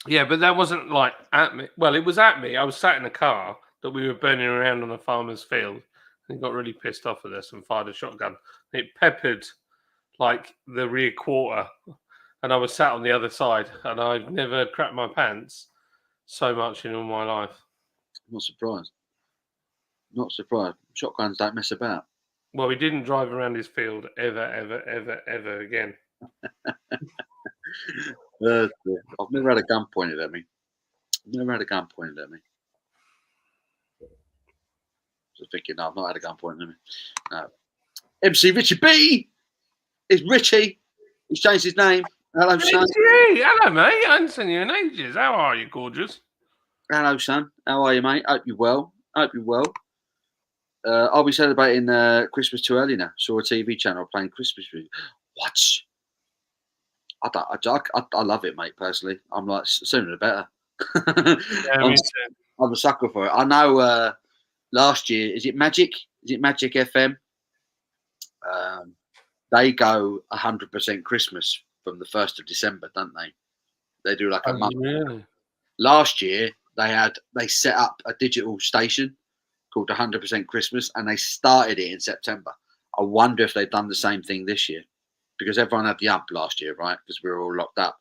Yeah, but that wasn't like at me. Well, it was at me. I was sat in a car. that we were burning around on a farmer's field. And he got really pissed off with us and fired a shotgun. It peppered like the rear quarter, and I was sat on the other side, and I've never crapped my pants so much in all my life. Not surprised. Not surprised. Shotguns don't mess about. Well, we didn't drive around his field ever again. I've never had a gun pointed at me. So thinking, no, I've not had a gun pointed at me. No. MC Richie B is Richie. He's changed his name. Hello, son. Richie, hello, mate. I haven't seen you in ages. How are you, gorgeous? Hello, son. How are you, mate? Hope you're well. I'll be celebrating Christmas too early now. Saw a TV channel playing Christmas music. What? I love it, mate. Personally, I'm like sooner the better. Yeah, me too. I'm a sucker for it. I know. Last year, is it Magic FM? They go 100% Christmas from the 1st of December, don't they? They do like a month. Really? Last year, they set up a digital station called 100% Christmas, and they started it in September. I wonder if they've done the same thing this year, because everyone had the ump last year, right? Because we were all locked up,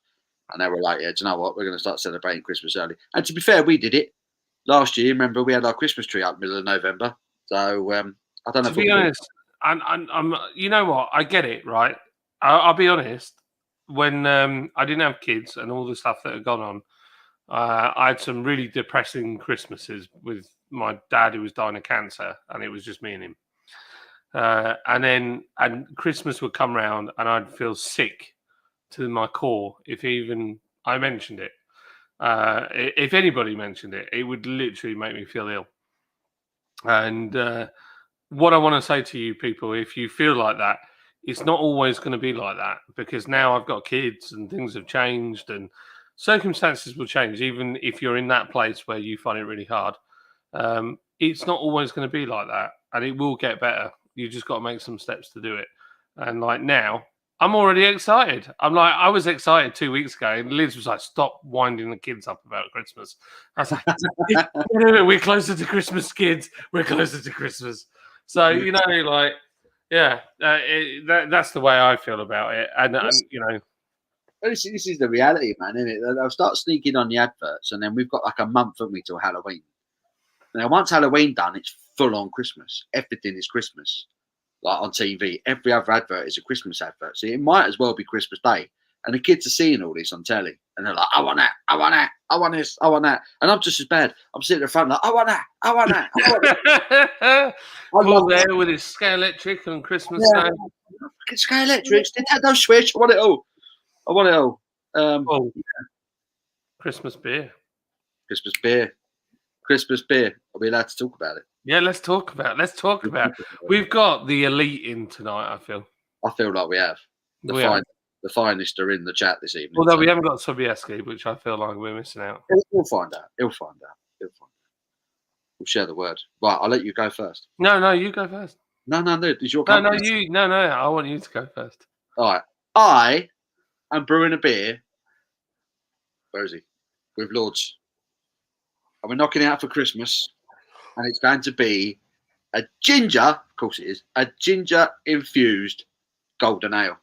and they were like, "Yeah, do you know what? We're going to start celebrating Christmas early." And to be fair, we did it last year. Remember, we had our Christmas tree up middle of November. So I don't know. To be honest, I'm. You know what? I get it, right? I'll be honest. When I didn't have kids and all the stuff that had gone on, I had some really depressing Christmases with my dad, who was dying of cancer, and it was just me and him. And Christmas would come round, and I'd feel sick to my core if even I mentioned it. If anybody mentioned it, it would literally make me feel ill. And what I want to say to you people, if you feel like that, it's not always going to be like that, because now I've got kids and things have changed and circumstances will change. Even if you're in that place where you find it really hard, it's not always going to be like that, and it will get better. You just got to make some steps to do it. And like now, I'm already excited. I was excited 2 weeks ago, and Liz was like, "Stop winding the kids up about Christmas." I was like, "We're closer to Christmas, kids. We're closer to Christmas." So that's the way I feel about it. And this is the reality, man, isn't it? They'll start sneaking on the adverts, and then we've got like a month, haven't we, till Halloween. Now, once Halloween done, it's full on Christmas. Everything is Christmas. Like on TV, every other advert is a Christmas advert. So it might as well be Christmas Day. And the kids are seeing all this on telly, and they're like, "I want that, I want that, I want this, I want that." And I'm just as bad. I'm sitting at the front like, "I want that, I want that, I want that." Paul there with his Scale Electric on Christmas Day. Scale Electrics, Nintendo Switch. I want it all. I want it all. Christmas beer. Christmas beer. Christmas beer. Are we allowed to talk about it? Yeah, let's talk about it. We've got the elite in tonight, I feel like we have. The finest are in the chat this evening. Although we haven't got Sobieski, which I feel like we're missing out. He'll find out. We'll share the word. Right, I'll let you go first. No, you go first. No. It's your company. No. I want you to go first. All right. I am brewing a beer. Where is he? With Lords. And we're knocking it out for Christmas. And it's going to be a ginger, of course it is, a ginger infused golden ale.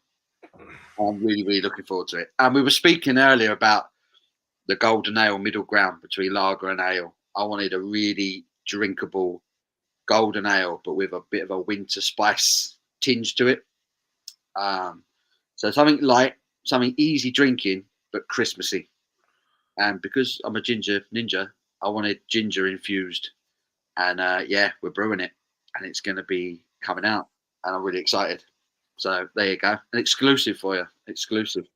I'm really, really looking forward to it. And we were speaking earlier about the golden ale middle ground between lager and ale. I wanted a really drinkable golden ale, but with a bit of a winter spice tinge to it. So something light, something easy drinking, but Christmassy. And because I'm a ginger ninja, I wanted ginger infused. And we're brewing it, and it's going to be coming out, and I'm really excited. So there you go, an exclusive for you, exclusive.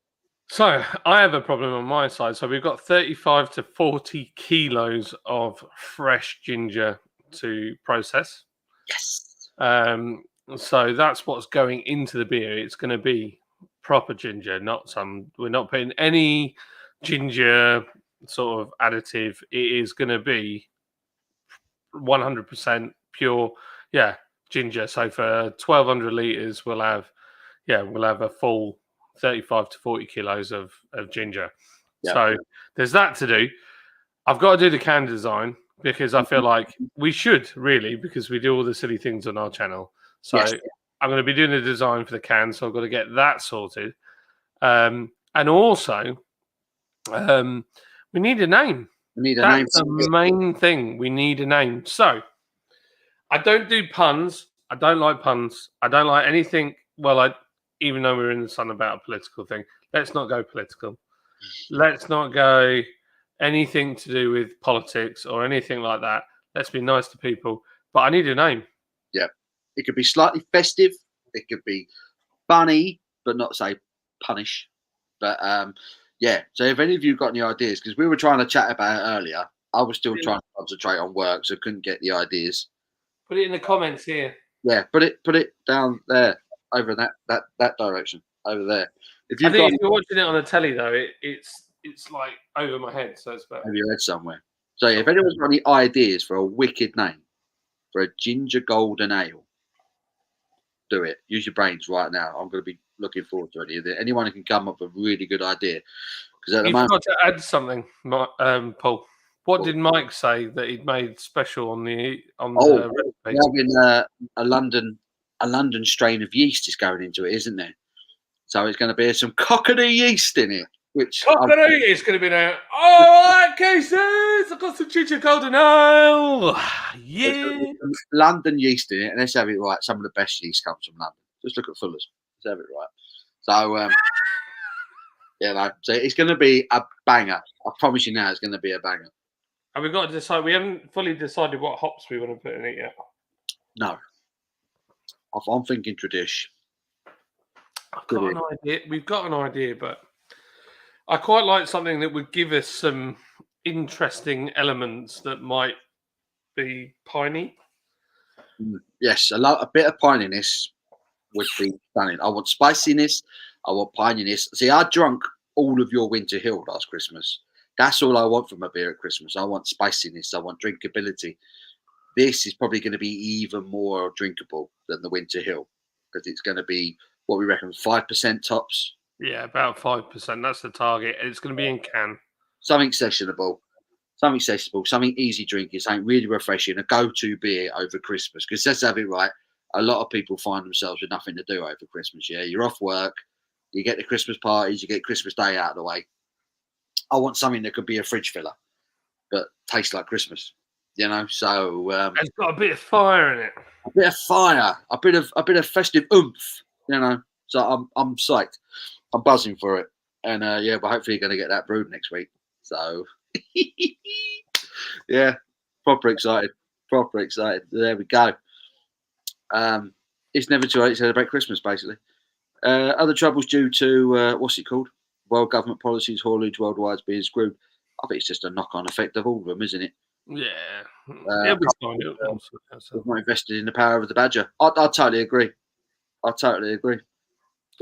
So I have a problem on my side. So we've got 35 to 40 kilos of fresh ginger to process. Yes. So that's what's going into the beer. It's going to be proper ginger, we're not putting any ginger sort of additive. It is going to be 100% pure, ginger. So for 1,200 liters, we'll have a full 35 to 40 kilos of ginger. Yeah. So there's that to do. I've got to do the can design because I feel like we should really, because we do all the silly things on our channel. So Yes. I'm going to be doing the design for the can, so I've got to get that sorted. And also, we need a name. We need a That's name. the main thing. We need a name. So I don't do puns. I don't like puns. I don't like anything. Well, even though we're in the sun about a political thing, let's not go political. Let's not go anything to do with politics or anything like that. Let's be nice to people. But I need a name. Yeah. It could be slightly festive. It could be funny, but not say punish. But yeah. So if any of you got any ideas, because we were trying to chat about it earlier, I was still trying to concentrate on work, so couldn't get the ideas. Put it in the comments here. Yeah, put it down there, over in that direction, over there. If I you've think got if you're watching it on the telly though, it's like over my head, so it's better. have you read somewhere? So if anyone's got any ideas for a wicked name for a ginger golden ale, do it. Use your brains right now. I'm going to be looking forward to it. Anyone who can come up with a really good idea, because at the You've moment, got to add something, Paul. What did Mike say that he'd made special on the recipe? having a London strain of yeast is going into it, isn't there? So it's going to be some cockney yeast in it, which Cockney is going to be now. All right, cases. I've got some ginger golden ale. Yeah. London yeast in it, and let's have it right. Some of the best yeast comes from London. Just look at Fuller's. Let's have it right. So, so it's going to be a banger. I promise you now, it's going to be a banger. And we've got to decide. We haven't fully decided what hops we want to put in it yet. No, I'm thinking tradition. I've got an idea. We've got an idea, but I quite like something that would give us some interesting elements that might be piney. Yes, a bit of pininess would be stunning. I want spiciness. I want pininess. See, I drunk all of your Winter Hill last Christmas. That's all I want from a beer at Christmas. I want spiciness. I want drinkability. This is probably going to be even more drinkable than the Winter Hill because it's going to be what we reckon 5% tops. Yeah, about 5%. That's the target. It's going to be in can. Something sessionable, something easy drinking, something really refreshing, a go-to beer over Christmas. Because let's have it right, a lot of people find themselves with nothing to do over Christmas. Yeah, you're off work, you get the Christmas parties, you get Christmas Day out of the way. I want something that could be a fridge filler, but tastes like Christmas. You know, so it's got a bit of fire in it. A bit of fire, a bit of festive oomph. You know, so I'm psyched. I'm buzzing for it, and but hopefully you're going to get that brewed next week. So yeah, proper excited. There we go. It's never too late to celebrate Christmas, basically. Other troubles due to what's it called? World government policies, haulage worldwide being screwed. I think it's just a knock-on effect of all of them, isn't it? Yeah, it'll be fine. We've not invested in the power of the badger. I totally agree. All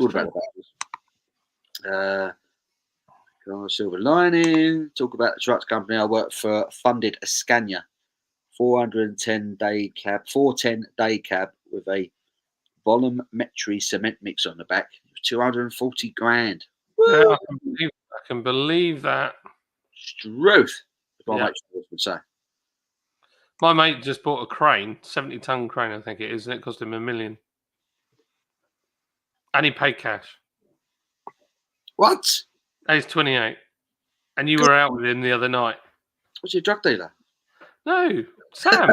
about the badgers. Silver lining. Talk about the trucks company I worked for. Funded a Scania, 410 day cab with a volumetry cement mix on the back. 240 grand. Yeah, I can believe that. Struth, if Yeah. my mate would say. My mate just bought a crane, 70-ton crane, I think it is, and it cost him $1 million. And he paid cash. What? He's 28. And you were out with him the other night. What's your drug dealer? No, Sam.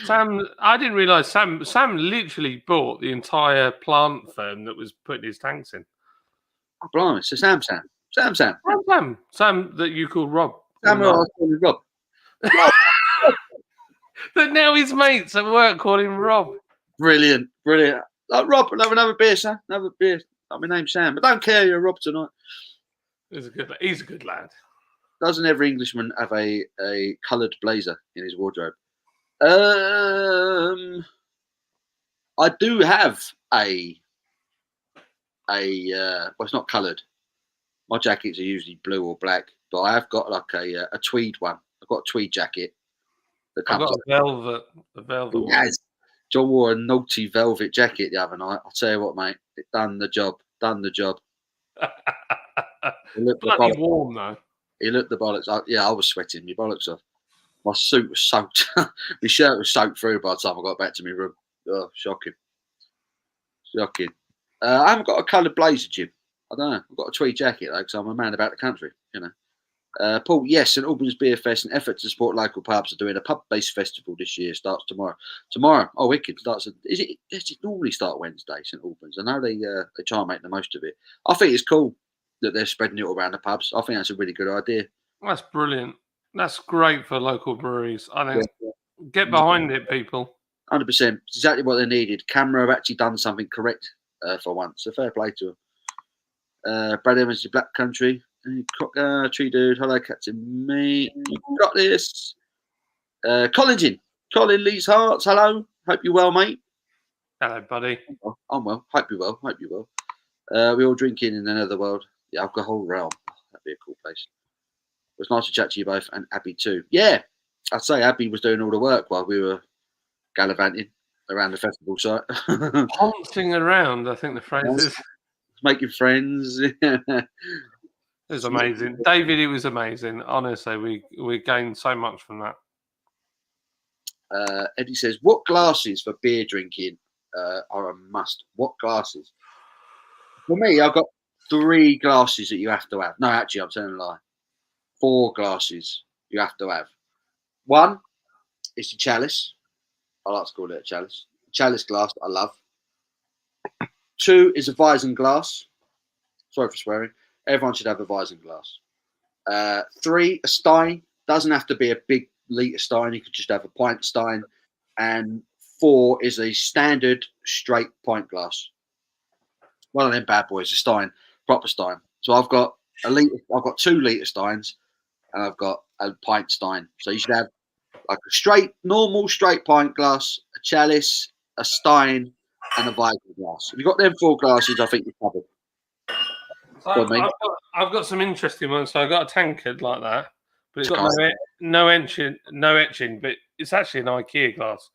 Sam, I didn't realise Sam literally bought the entire plant firm that was putting his tanks in. Oh, blimey. So Sam. Sam that you call Rob. Sam, I was calling Rob. But now his mates at work call him Rob. Brilliant. Like, Rob, we'll have another beer, Sam. Another beer. My name's Sam. But don't care, you're Rob tonight. He's a good lad. Doesn't every Englishman have a coloured blazer in his wardrobe? I do have a well, it's not coloured. My jackets are usually blue or black, but I have got like a tweed one. I've got a tweed jacket. I've got a velvet one. Yes. John wore a naughty velvet jacket the other night. I'll tell you what, mate, it done the job. Bloody warm though. He looked the bollocks. I was sweating my bollocks off. My suit was soaked. My shirt was soaked through by the time I got back to my room. Oh, shocking. Shocking. I haven't got a coloured blazer, Jim. I don't know. I've got a tweed jacket, though, because I'm a man about the country, you know. Paul, yes, St Albans Beer Fest, an effort to support local pubs, are doing a pub-based festival this year. Starts tomorrow. Tomorrow, oh, wicked! Does it normally start Wednesday, St Albans? I know they try and make the most of it. I think it's cool that they're spreading it all around the pubs. I think that's a really good idea. That's brilliant. That's great for local breweries. I think get Yeah. behind it, people. 100%. It's exactly what they needed. Camera have actually done something correct for once. So fair play to them. Brad Evans, Black Country. Tree Dude. Hello, Captain Me. You got this. Colin's in. Colin Lee's Hearts. Hello. Hope you're well, mate. Hello, buddy. I'm well. Hope you're well. Hope you're well. We're all drinking in another world. The alcohol realm. That'd be a cool place. It was nice to chat to you both, and Abby too. Yeah, I'd say Abby was doing all the work while we were gallivanting around the festival site. Haunting around, I think the phrase is. Making friends. It was amazing. David, it was amazing. Honestly, we gained so much from that. Eddie says, what glasses for beer drinking are a must? What glasses? For me, I've got 3 glasses that you have to have. No, actually, I'm telling a lie. 4 glasses you have to have. 1 is the chalice. I like to call it a chalice. Chalice glass I love. 2 is a Weizen glass. Sorry for swearing. Everyone should have a Weizen glass. 3, a stein. Doesn't have to be a big litre stein. You could just have a pint stein. And 4 is a standard straight pint glass. One of them bad boys, a stein, proper stein. So I've got 2 litre steins, and I've got a pint stein. So you should have like a normal straight pint glass, a chalice, a stein, and a Weizen glass. If you've got them 4 glasses, I think you're covered. So I've got some interesting ones. So I've got a tankard like that, but it's got no etching, but it's actually an IKEA glass.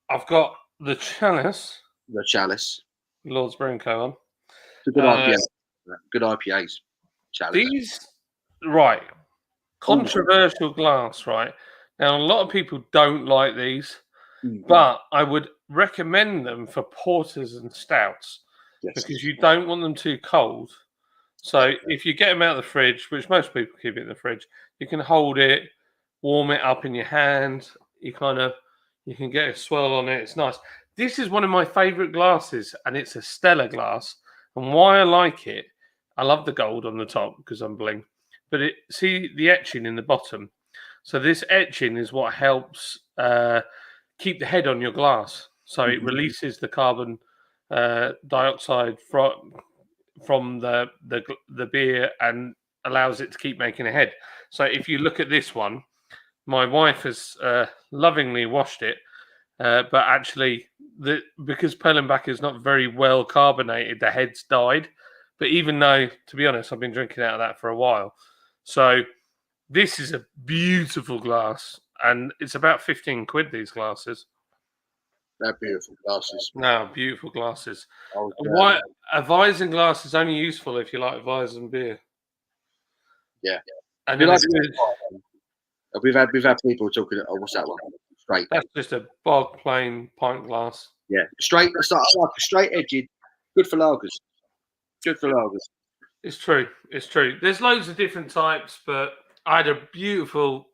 I've got the chalice. The chalice. Lord's Brewing Co. on. It's a good IPA. Good IPAs. Chalice. These, right. Controversial glass, right? Now, a lot of people don't like these, but I would recommend them for porters and stouts because you don't want them too cold. So if you get them out of the fridge, which most people keep it in the fridge, you can hold it, warm it up in your hand. You can get a swirl on it. It's nice. This is one of my favourite glasses, and it's a Stella glass. And why I like it, I love the gold on the top because I'm bling. But see the etching in the bottom. So this etching is what helps keep the head on your glass. So it releases the carbon dioxide from the beer and allows it to keep making a head. So if you look at this one, my wife has lovingly washed it, but actually, because Perlenbach is not very well carbonated, the head's died. But even though, to be honest, I've been drinking out of that for a while. So this is a beautiful glass, and it's about 15 quid, these glasses. They're beautiful glasses. No, beautiful glasses. Why a Weizen glass is only useful if you like Weizen beer. Yeah. And then we've had people talking. Oh, what's that one? Straight. That's just a bog plain pint glass. Yeah, straight. I like a straight edged. Good for lagers. Good for lagers. It's true. It's true. There's loads of different types, but I had a beautiful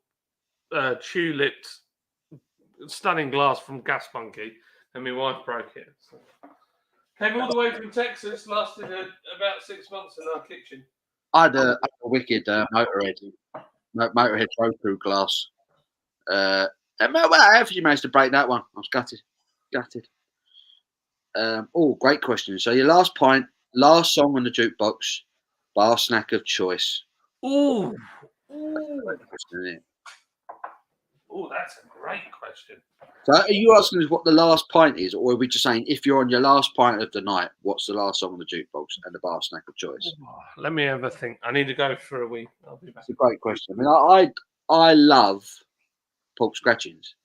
tulip, stunning glass from Gas Monkey, and my wife broke it. So. Came all the way from Texas, lasted about 6 months in our kitchen. I had a wicked Motorhead Roku glass. How have you managed to break that one? I was gutted. Great question. So your last song on the jukebox, bar snack of choice. Ooh. Question, Oh, that's a great question. So are you asking us what the last pint is, or are we just saying if you're on your last pint of the night, what's the last song on the jukebox and the bar snack of choice? Let me have a think. I need to go for a wee. I'll be back. It's a great question. I mean, I love pork scratchings.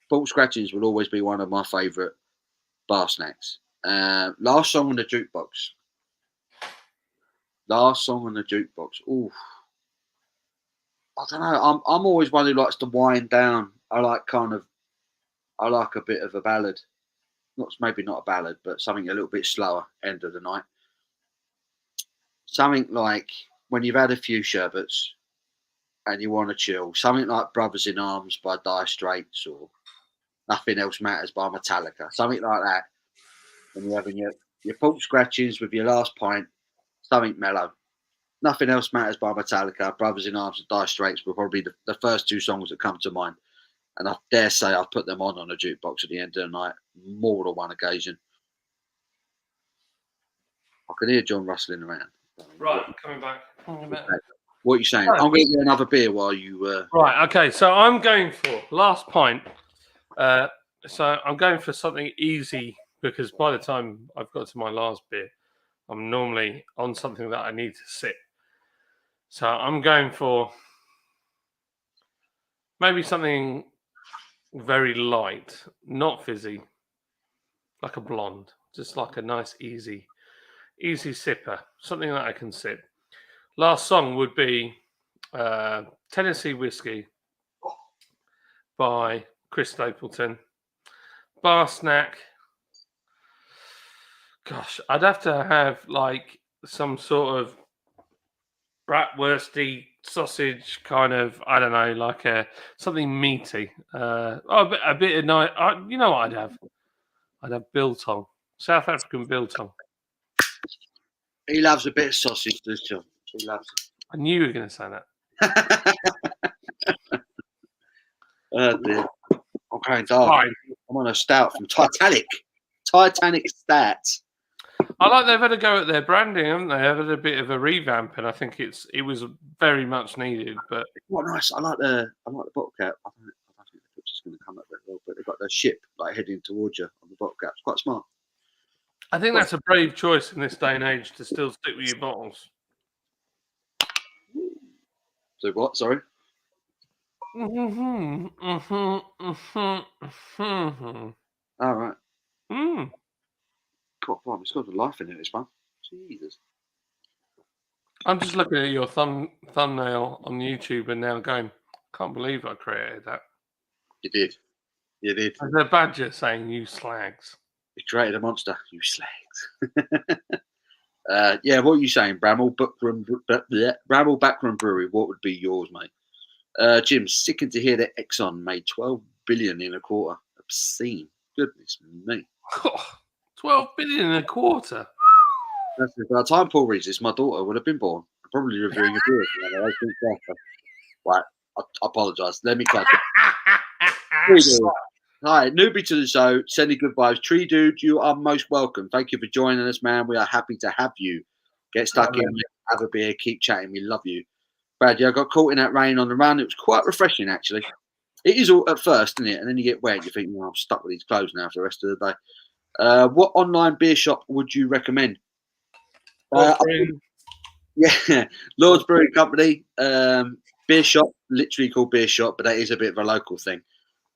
Pork scratchings will always be one of my favourite bar snacks. Last song on the jukebox. Last song on the jukebox. Ooh, I don't know. I'm always one who likes to wind down. I like a bit of a ballad. Maybe not a ballad, but something a little bit slower. End of the night. Something like when you've had a few sherbets and you want to chill. Something like Brothers in Arms by Dire Straits or Nothing Else Matters by Metallica. Something like that. When you're having your pork scratchings with your last pint. Something mellow. Nothing Else Matters by Metallica, Brothers in Arms and Dire Straits were probably the first two songs that come to mind. And I dare say I've put them on a jukebox at the end of the night more than one occasion. I can hear John rustling around. Right, coming back. What are you saying? I'm going to get another beer while you... Right, okay, so I'm going for last pint. So I'm going for something easy because by the time I've got to my last beer, I'm normally on something that I need to sip. So I'm going for maybe something very light, not fizzy, like a blonde, just like a nice, easy sipper, something that I can sip. Last song would be Tennessee Whiskey by Chris Stapleton. Bar snack. Gosh, I'd have to have like some sort of bratwursty sausage kind of, I don't know, like something meaty. A bit of nice. You know what I'd have? I'd have biltong, South African biltong. He loves a bit of sausage, does John? He loves it. I knew you were going to say that. Oh dear. I'm going dark. I'm on a stout from Titanic. Titanic Stout. I like they've had a go at their branding, haven't they? They've had a bit of a revamp, and I think it was very much needed. But what nice! I like the bottle cap. I don't think the picture's going to come up very well, but they've got their ship like heading towards you on the bottle cap. It's quite smart. I think that's a brave choice in this day and age to still stick with your bottles. So what? Sorry. All right. God, it's got a life in it. This one. Jesus. I'm just looking at your thumbnail on YouTube and now going, can't believe I created that. You did. You did. There's a badger saying, you slags. You created a monster. You slags. Yeah, what are you saying? Bramble Backroom Brewery. What would be yours, mate? Jim, sickened to hear that Exxon made 12 billion in a quarter. Obscene. Goodness me. 12 billion in a quarter. By the time Paul reads this, my daughter would have been born. Probably reviewing a beer. Right, I apologise. Let me cut it. Hi, newbie to the show. Sending good vibes. Tree Dude, you are most welcome. Thank you for joining us, man. We are happy to have you. Get stuck in, have a beer, keep chatting. We love you. Brad, yeah, I got caught in that rain on the run. It was quite refreshing, actually. It is all at first, isn't it? And then you get wet. You think, well, I'm stuck with these clothes now for the rest of the day. What online beer shop would you recommend? Yeah, Lord's Brewing Company. Beer shop, literally called beer shop, but that is a bit of a local thing.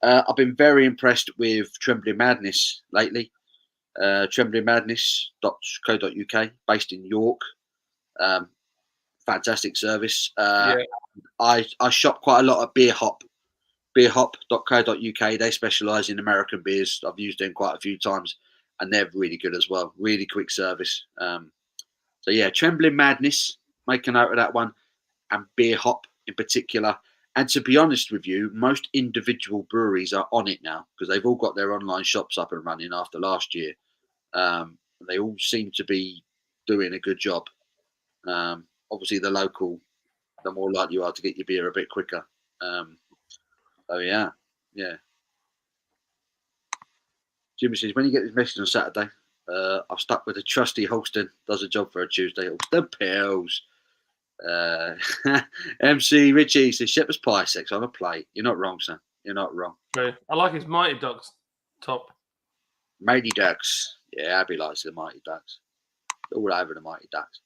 I've been very impressed with Trembling Madness lately. Tremblingmadness.co.uk, based in York. Fantastic service. I shop quite a lot at beerhop.co.uk. They specialise in American beers. I've used them quite a few times, and they're really good as well. Really quick service. So yeah, Trembling Madness, make a note of that one, and Beer Hop in particular. And to be honest with you, most individual breweries are on it now because they've all got their online shops up and running after last year. They all seem to be doing a good job. Obviously, the local, the more likely you are to get your beer a bit quicker. So yeah. Jimmy says, when you get this message on Saturday, I've stuck with a trusty Holston, does a job for a Tuesday. Holston Pills. MC Richie says, shepherd's pie, sex on a plate. You're not wrong, son. You're not wrong. I like his Mighty Ducks top. Mighty Ducks. Yeah, Abby likes the Mighty Ducks. All over the Mighty Ducks.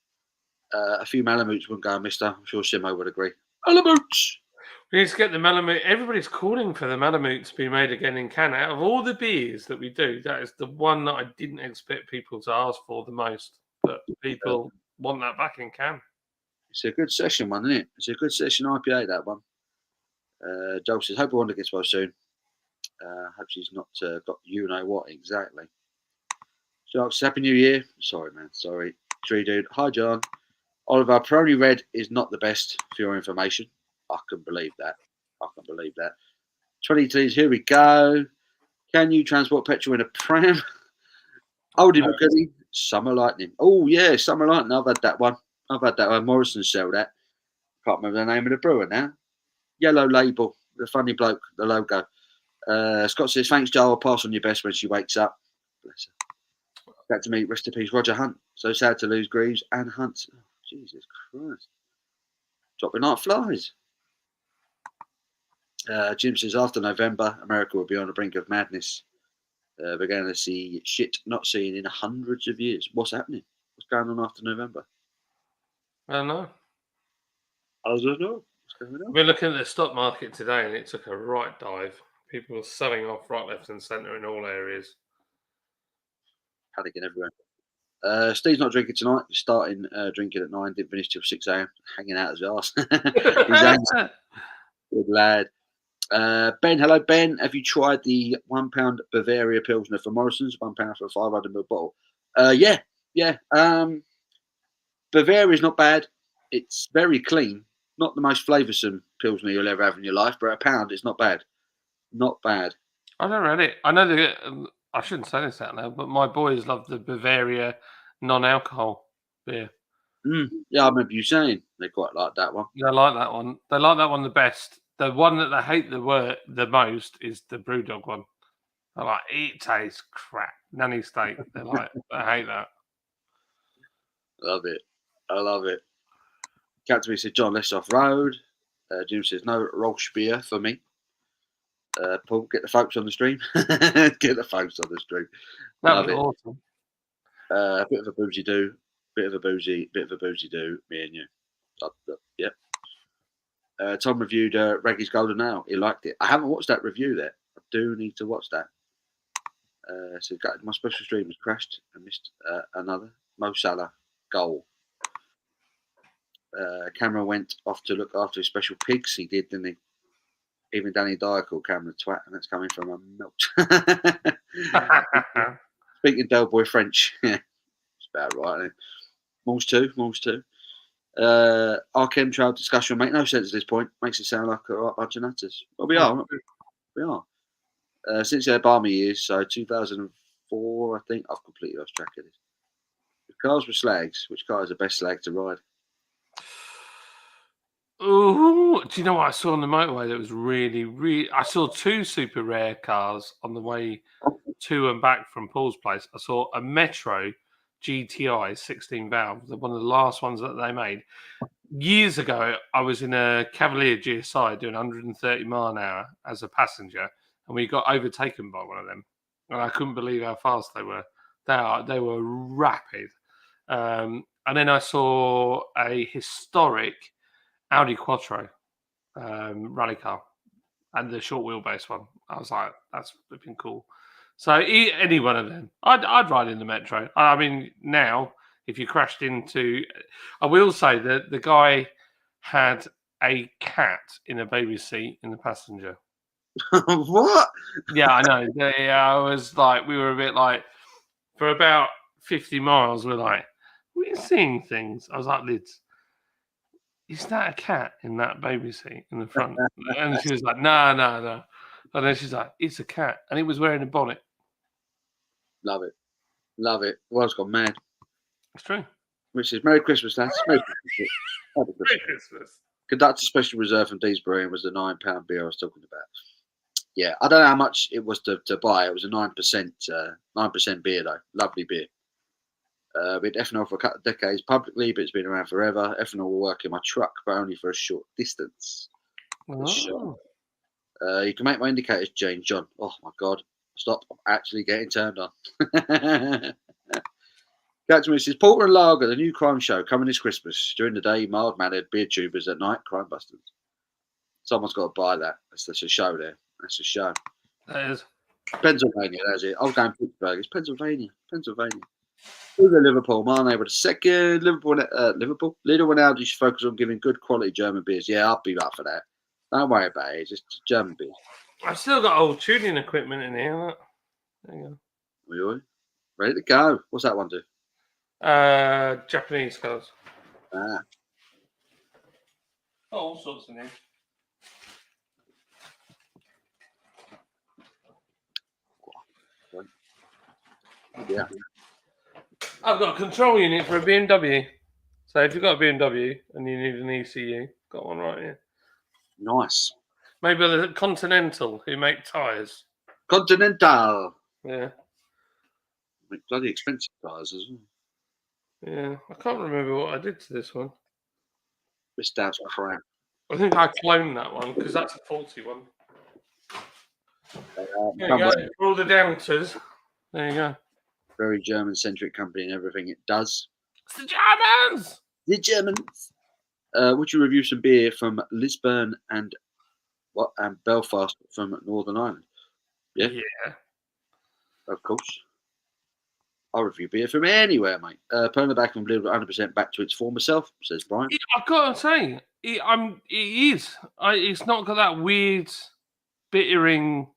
A few Malamutes wouldn't go, mister. I'm sure Simo would agree. Malamutes! We need to get the Malamute. Everybody's calling for the Malamute to be made again in can. Out of all the beers that we do, that is the one that I didn't expect people to ask for the most. But people want that back in can. It's a good session one, isn't it? It's a good session IPA, that one. Joel says, hope Wanda gets well soon. Hope she's not got you know what exactly. Sharks, Happy New Year. Sorry, man. Sorry. Tree Dude. Hi, John. Oliver, Peroni Red is not the best for your information. I can believe that. 20 here we go. Can you transport petrol in a pram? Oldie McGoody. Summer Lightning. Oh, yeah, Summer Lightning. I've had that one. Morrison sell that. Can't remember the name of the brewer now. Yellow label. The funny bloke. The logo. Scott says, thanks, Joel. I'll pass on your best when she wakes up. Bless her. Back to meet, rest in peace, Roger Hunt. So sad to lose Greaves and Hunt. Oh, Jesus Christ. Dropping like flies. Jim says, after November, America will be on the brink of madness. We're going to see shit not seen in hundreds of years. What's happening? What's going on after November? I don't know. I don't know. What's going on? We're looking at the stock market today, and it took a right dive. People were selling off right, left, and centre in all areas. Panicking everywhere. Steve's not drinking tonight. He's starting drinking at 9. Didn't finish till 6 a.m. Hanging out his arse. He's angry. Good lad. Ben, hello Ben. Have you tried the £1 Bavaria Pilsner from Morrison's? £1 for a 500ml bottle. Yeah. Bavaria is not bad. It's very clean. Not the most flavoursome Pilsner you'll ever have in your life, but £1 it's not bad. Not bad. I don't read it. I know that I shouldn't say this out now, but my boys love the Bavaria non-alcohol beer. Yeah, I remember you saying they quite like that one. They like that one. They like that one the best. The one that they hate the most is the Brewdog one. They're like, it tastes crap. Nanny steak. They're like, I hate that. I love it. Captain says, John, let's off road. Jim says, no Rolsch beer for me. Paul, get the folks on the stream. Get the folks on the stream. That was awesome. A bit of a boozy do. Bit of a boozy do. Me and you. Yep. Tom reviewed Reggie's Golden Ale. He liked it. I haven't watched that review there. I do need to watch that. So my special stream has crashed. I missed another Mo Salah goal. Cameron went off to look after his special pigs. He did, didn't he? Even Danny Dyer called Cameron a twat, and that's coming from a melt. Speaking Del Boy French. Yeah, it's about right. Then. Malls 2. Our chemtrail discussion will make no sense at this point. Makes it sound like a right bunch of nutters. Well, we are. Since their balmy years, so 2004, I think. I've completely lost track of this. If cars were slags, which car is the best slag to ride? Ooh, do you know what I saw on the motorway that was really... I saw 2 super rare cars on the way to and back from Paul's place. I saw a Metro GTI 16 valve, one of the last ones that they made. Years ago, I was in a Cavalier GSI doing 130 mile an hour as a passenger, and we got overtaken by one of them. And I couldn't believe how fast they were. They were rapid. And then I saw a historic Audi Quattro rally car and the short wheelbase one. I was like, that's flipping cool. So any one of them, I'd ride in the Metro. I mean, now if you crashed into, I will say that the guy had a cat in a baby seat in the passenger. What? Yeah, I know. I was like, we were a bit like, for about 50 miles, we're like, we're seeing things. I was like, Lids, is that a cat in that baby seat in the front? And she was like, no. And then she's like, it's a cat. And it was wearing a bonnet. Love it. World's gone mad. It's true. Which is Merry Christmas, lads. Merry Christmas. Conductor Special Reserve from Deesbury and was the £9 beer I was talking about. Yeah, I don't know how much it was to buy. It was a 9% beer though. Lovely beer. Been ethanol for a couple of decades publicly, but it's been around forever. Ethanol will work in my truck, but only for a short distance. Oh. You can make my indicators change, John. Oh my God. Stop. I'm actually getting turned on. Captain says, Porter and Lager, the new crime show, coming this Christmas. During the day, mild-mannered beer tubers. At night, crime busters. Someone's got to buy that. That's a show there. That's a show. That is. Pennsylvania, that's it. I'll go in Pittsburgh. It's Pennsylvania. Who's at Liverpool? Mane with a second. Liverpool. Lidl and Aldi should focus on giving good quality German beers. Yeah, I'll be up for that. Don't worry about it. It's just German beers. I've still got old tuning equipment in here. Look. There you We ready to go. What's that one do? go. Japanese cars. Ah, Oh, all sorts in here. yeah. I've got a control unit for a BMW. So if you've got a BMW and you need an ECU, got one right here. Nice. Maybe the Continental, who make tyres. Continental. Yeah. Bloody expensive cars as well. Yeah. I can't remember what I did to this one. This dad's crap. I think I cloned that one because that's a faulty one. There you go. For all the doubters. There you go. Very German-centric company and everything it does. It's the Germans! The Germans. Would you review some beer from Lisbon and Belfast from Northern Ireland? Yeah. Yeah. Of course. I'll review beer from anywhere, mate. Pulling the back from Blue 100% back to its former self, says Brian. I've got to say, it is. It's not got that weird bittering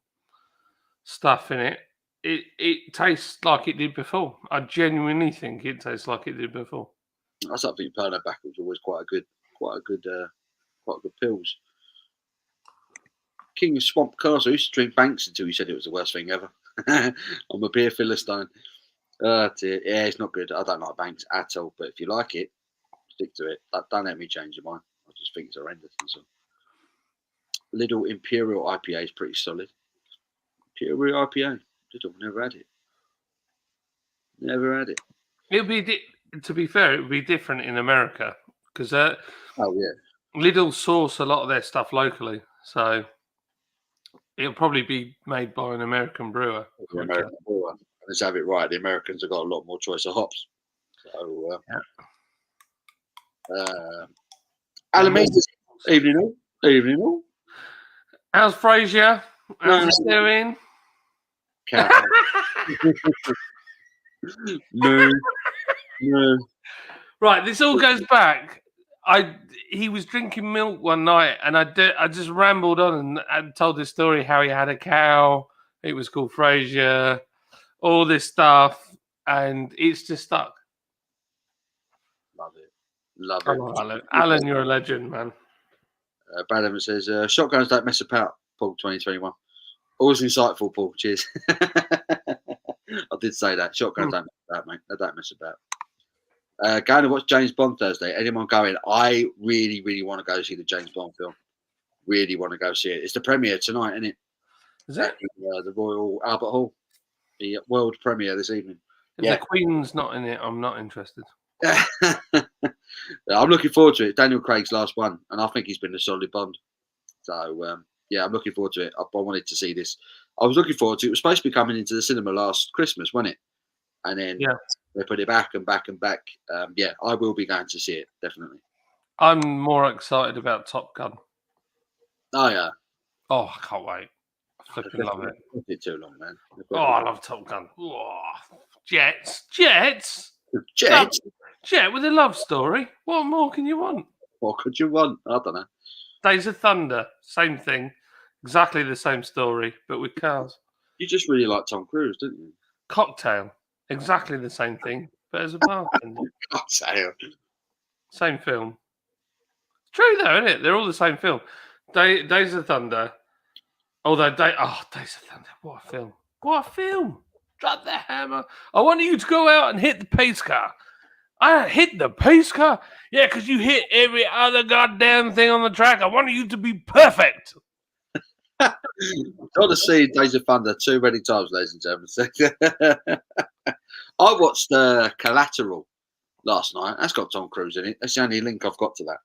stuff in it. It tastes like it did before. I genuinely think it tastes like it did before. I think pulling that back was always quite a good pills. King of Swamp Castle used to drink Banks until he said it was the worst thing ever. I'm a beer philistine. Dear. Yeah, it's not good. I don't like Banks at all. But if you like it, stick to it. Don't let me change your mind. I just think it's horrendous. So. Little Imperial IPA is pretty solid. Imperial IPA. Little, never had it. Never had it. It'll be, to be fair, it would be different in America because Oh yeah, Lidl source a lot of their stuff locally, so it'll probably be made by an American brewer. American brewer. Let's have it right. The Americans have got a lot more choice of hops. So, Alan Means, evening all. Evening all. How's Frazier? How's he doing? No. Right, this all goes back. He was drinking milk one night, and I just rambled on and told this story how he had a cow. It was called Frazier. All this stuff, and it's just stuck. Love it. Oh, Alan, you're a legend, man. Brad Evans says, shotguns don't mess about, Paul 2021. Always insightful, Paul. Cheers. I did say that. Shotguns don't mess about, mate. They don't mess about. Going to watch James Bond Thursday. Anyone going? I really, really want to go see the James Bond film. Really want to go see it. It's the premiere tonight, isn't it? Is it? The Royal Albert Hall. The world premiere this evening. If the Queen's not in it, I'm not interested. I'm looking forward to it. Daniel Craig's last one, and I think he's been a solid Bond. So, I'm looking forward to it. I wanted to see this. I was looking forward to it. It was supposed to be coming into the cinema last Christmas, wasn't it? And then they put it back and back and back. I will be going to see it, definitely. I'm more excited about Top Gun. Oh, yeah. Oh, I can't wait. I flipping love it. It's too long, man. Oh, I love Top Gun. Oh, jets. Jet with a love story. What more can you want? What could you want? I don't know. Days of Thunder, same thing. Exactly the same story, but with cars. You just really like Tom Cruise, didn't you? Cocktail, exactly the same thing, but as a bartender. Cocktail. Same film. It's true though, isn't it? They're all the same film. Days of Thunder. Although Days of Thunder, what a film! What a film! Drop the hammer! I want you to go out and hit the pace car. I hit the pace car? Yeah, because you hit every other goddamn thing on the track. I want you to be perfect. Got to see Days of Thunder too many times, ladies and gentlemen. I watched Collateral last night. That's got Tom Cruise in it. That's the only link I've got to that.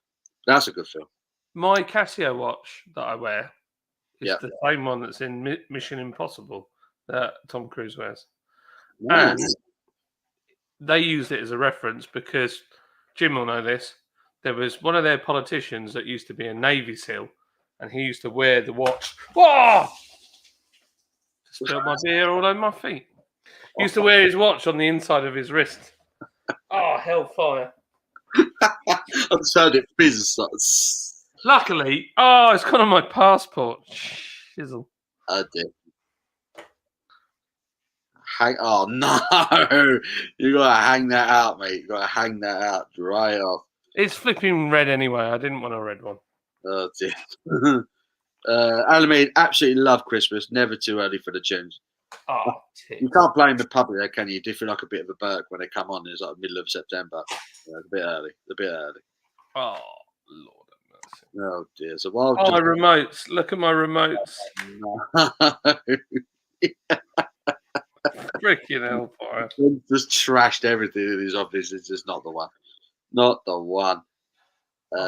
That's a good film. My Casio watch that I wear is the same one that's in Mission Impossible that Tom Cruise wears. Nice. And they used it as a reference because Jim will know this. There was one of their politicians that used to be a Navy SEAL, and he used to wear the watch. Whoa! Spilled my beer all over my feet. He used to wear his watch on the inside of his wrist Oh, hellfire. I just heard it fizz. Luckily, it's gone on my passport. Shizzle. Oh dear. Oh no! You gotta hang that out, mate. You gotta hang that out. Dry off. It's flipping red anyway. I didn't want a red one. Oh dear. Alameda, absolutely love Christmas. Never too early for the tunes. Oh, You can't blame the public there, can you? You feel like a bit of a Burke when they come on. It's like middle of September. Yeah, it's a bit early. A bit early. Oh, Lord have mercy. Oh dear. So while my remotes. Look at my remotes. Freaking hellfire. Just trashed everything in his office. It's just not the one. Not the one.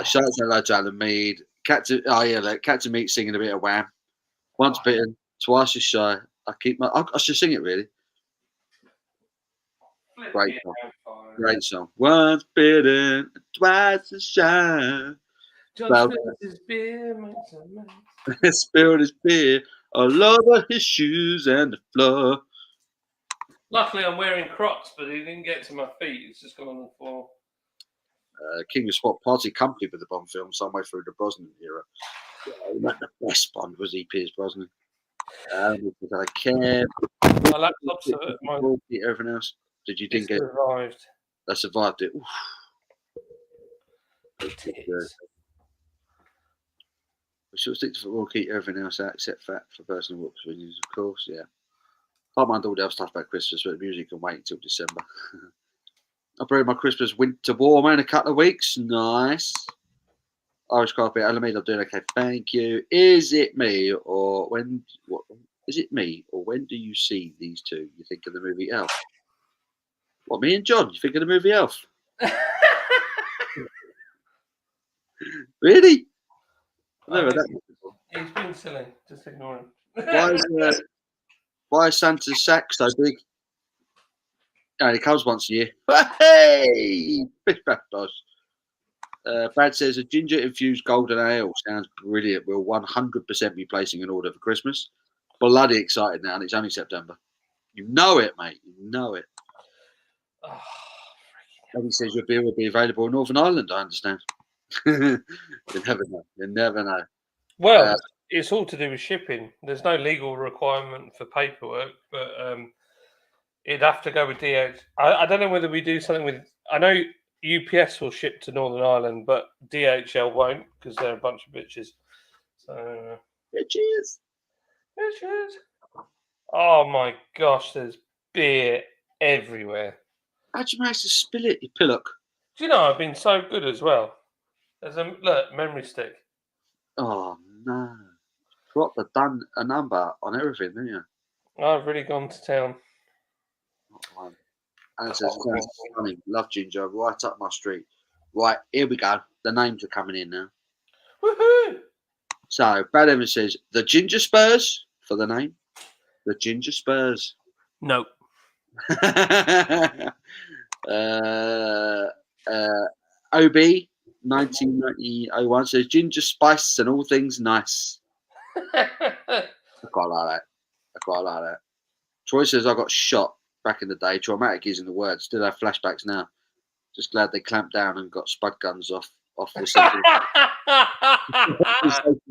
Shout out to hello to Alan Mead. Cat to Meat singing a bit of Wham. Once bitten, twice as shy. I should sing it really. Great song. Great song. Once bitten, twice as shy. John spilled his beer, spilled his beer all over his shoes and the floor. Luckily, I'm wearing Crocs, but he didn't get to my feet. It's just gone on the floor. King of Spot party company with the Bond film, somewhere through the Brosnan era. He wasn't the best Bond, was he, Pierce Brosnan? I care. My laptop's everything else. Did you think it survived? I survived it. We should stick to football, keep everything else out except fat for personal work opinions, of course. Yeah. Can't mind all the other stuff about Christmas, but the music can wait until December. I buried my Christmas winter warmer in a couple of weeks. Nice. Irish carpet, Alameda, I'm doing okay. Thank you. Is it me or when? What is it me or when do you see these two? You think of the movie Elf? What, me and John? You think of the movie Elf? Really? Never that. He's been silly. Just ignore him. Why is Santa's sack so big? Oh, he comes once a year. Hey! Fish back, boss. Brad says a ginger infused golden ale sounds brilliant. We'll 100% be placing an order for Christmas. Bloody excited now, and it's only September. You know it, mate. You know it. Oh, and he says your beer will be available in Northern Ireland, I understand. You never know. You never know. Well, it's all to do with shipping. There's no legal requirement for paperwork, but it'd have to go with DH. I don't know whether we do something with. I know UPS will ship to Northern Ireland, but DHL won't because they're a bunch of bitches. So bitches. Oh my gosh, there's beer everywhere. How'd you manage to spill it, you pillock? Do you know I've been so good as well? There's a memory stick. Oh no! Dropped a number on everything, didn't you? I've really gone to town. And it says, funny, love ginger, right up my street. Right, here we go. The names are coming in now. Woohoo! So, Brad Evans says, the Ginger Spurs for the name. The Ginger Spurs. No. OB 1901 says ginger spice and all things nice. I quite like that. Troy says I got shot back in the day. Traumatic isn't the word. Still have flashbacks now. Just glad they clamped down and got spud guns off the second.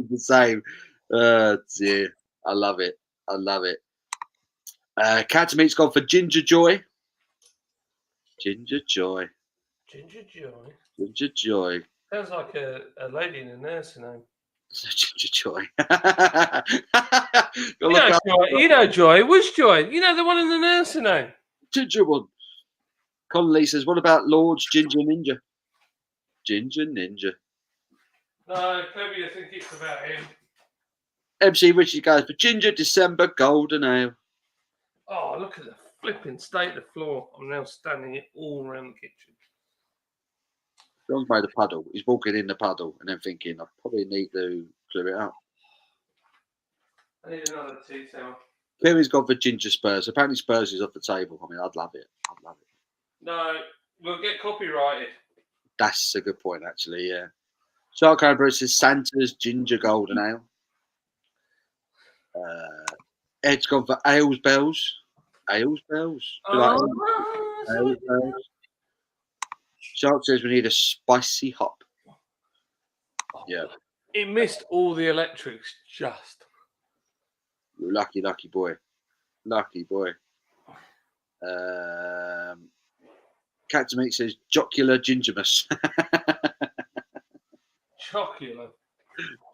The same. Dear. I love it. Cat to Meat's gone for Ginger Joy. Ginger Joy. Sounds like a lady in a nursing home. Ginger Joy. You know Joy. Which Joy? You know the one in the nursing home. Ginger one. Connolly says, what about Lord's Ginger Ninja? Ginger Ninja. No, Kirby, I think it's about him. MC Richie goes for Ginger December Golden Ale. Oh, look at the flipping state of the floor. I'm now standing it all around the kitchen. John's made a puddle. He's walking in the puddle and then thinking, I probably need to clear it up. I need another tea towel. Kerry's gone for Ginger Spurs. Apparently Spurs is off the table. I mean, I'd love it. No, we'll get copyrighted. That's a good point, actually, yeah. Shark Cobra says Santa's Ginger Golden Ale. Ed's gone for Ales Bells. Ales Bells? Ales Bells. Shark says we need a spicy hop. Yeah. It missed all the electrics just. Lucky boy. Lucky boy. Cat to Meat says jocular gingermus. Chocolate.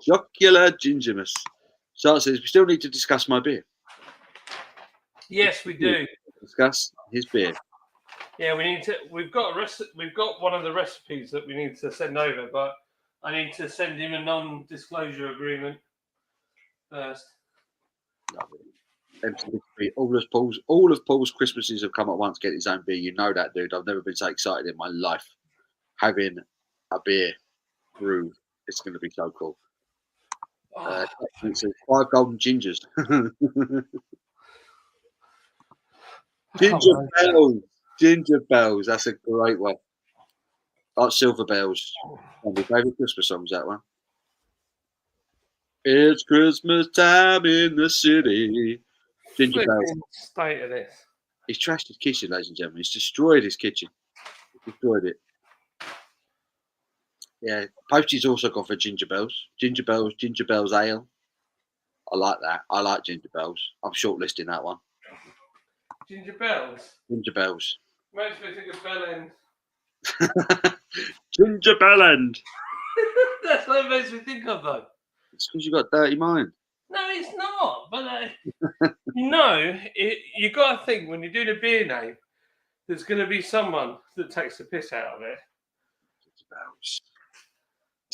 Jocular gingermus. Shark says we still need to discuss my beer. Yes, we do. Discuss his beer. Yeah, we need to. We've got one of the recipes that we need to send over, but I need to send him a non-disclosure agreement first. Lovely. All of Paul's Christmases have come at once. Get his own beer. You know that, dude. I've never been so excited in my life. Having a beer brewed. It's going to be so cool. It's 5 golden gingers. Ginger bells. That's a great one. Like Silver Bells. One of my favourite Christmas songs, that one. It's Christmas time in the city. Ginger bells. State of this. He's trashed his kitchen, ladies and gentlemen. He's destroyed his kitchen. He's destroyed it. Yeah, Poachy's also gone for ginger bells. Ginger bells ale. I like that. I like ginger bells. I'm shortlisting that one. Ginger bells. Ginger bells. Makes me think of Bell End. Ginger Bell End. That's what it makes me think of, though. It's because you got dirty mind. No, it's not. But you got to think when you're doing a beer name, there's going to be someone that takes the piss out of it. Ginger bells.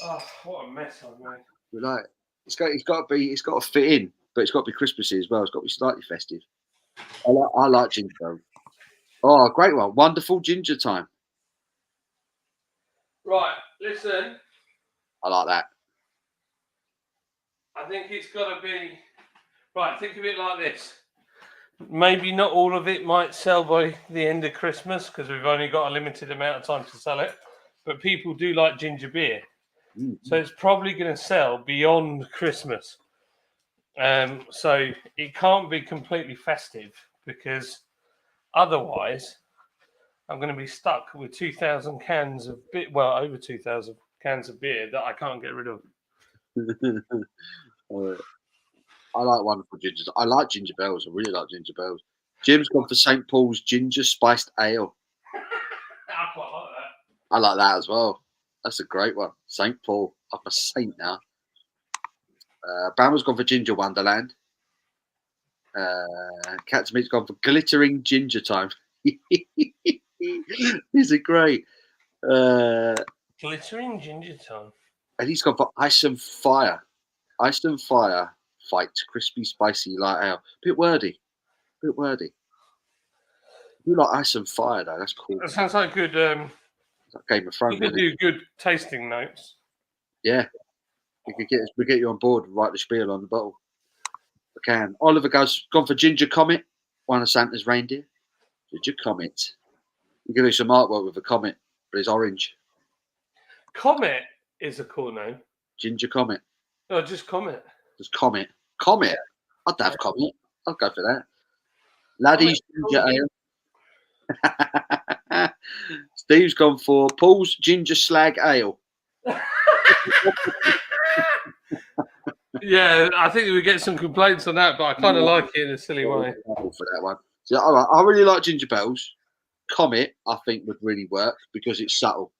Oh, what a mess I've made. We like it. It's got to fit in, but it's got to be Christmassy as well. It's got to be slightly festive. I like ginger bells. Oh, great one. Wonderful ginger time. Right, listen. I like that. I think it's got to be... Right, think of it like this. Maybe not all of it might sell by the end of Christmas because we've only got a limited amount of time to sell it. But people do like ginger beer. So it's probably going to sell beyond Christmas. So it can't be completely festive because otherwise I'm going to be stuck with 2,000 cans of beer, well, over 2,000 cans of beer that I can't get rid of. I like wonderful gingers. I like ginger bells. I really like ginger bells. Jim's gone for St. Paul's ginger spiced ale. I quite like that. I like that as well. That's a great one. St. Paul. I'm a saint now. Brammer's gone for Ginger Wonderland. Cat's Meat's gone for Glittering Ginger Time. These are great. Glittering Ginger Time. And he's gone for Ice and Fire. Ice and Fire fight crispy, spicy light ale. Bit wordy. You like Ice and Fire though? That's cool. That sounds like good. Like Game of Thrones. You could do good tasting notes. Yeah. We get you on board and write the spiel on the bottle. We can. Oliver gone for Ginger Comet, one of Santa's reindeer. Ginger Comet. You can do some artwork with a comet, but it's orange. Comet is a cool name. Ginger Comet. No, just Comet. Just Comet. Comet. I'd have Comet. I'd go for that. Laddie's Ginger Ale. Steve's gone for Paul's Ginger Slag Ale. Yeah, I think we get some complaints on that, but I kind of like it in a silly way. For that one. So, I really like ginger bells. Comet, I think, would really work because it's subtle.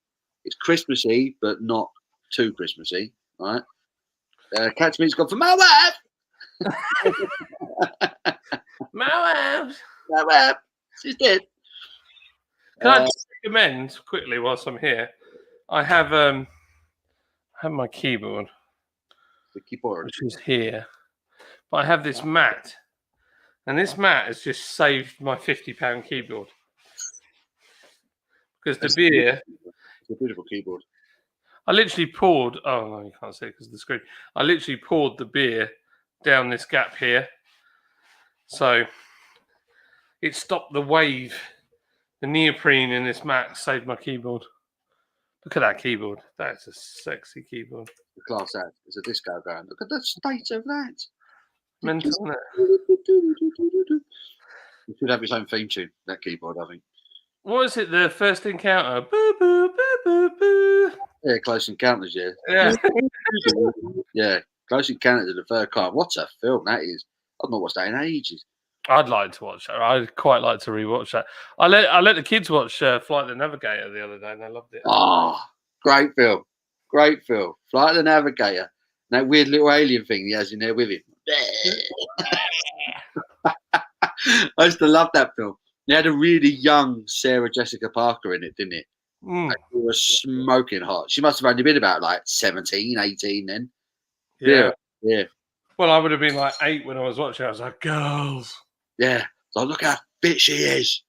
It's Christmassy, but not too Christmassy. Right? Cat's Meat's gone for my wife. My wife. My wife. She's dead. Can I just recommend quickly whilst I'm here? I have my keyboard. The keyboard. Which is here. But I have this mat. And this mat has just saved my £50 keyboard. Because the beer... It's a beautiful keyboard. I literally poured... Oh, no, you can't see it because of the screen. I literally poured the beer down this gap here. So it stopped the wave. The neoprene in this mat saved my keyboard. Look at that keyboard. That's a sexy keyboard. The class act. There's a disco going. Look at the state of that. Mental, isn't it? It should have its own theme tune, that keyboard, I think. what is it? The first encounter. Boo boo boo boo boo. Yeah, Close Encounters. Yeah. Yeah. Yeah, Close Encounters of the Third Kind. What a film that is! I've not watched that in ages. I'd like to watch that. I'd quite like to rewatch that. I let the kids watch Flight the Navigator the other day, and they loved it. Oh, great film. Great film. Flight of the Navigator. That weird little alien thing he has in there with him. I used to love that film. He had a really young Sarah Jessica Parker in it, didn't it? Mm. She was smoking hot. She must have only been about like 17, 18 then. Yeah. Yeah. Well, I would have been like 8 when I was watching. I was like, girls. Yeah. So look how fit she is.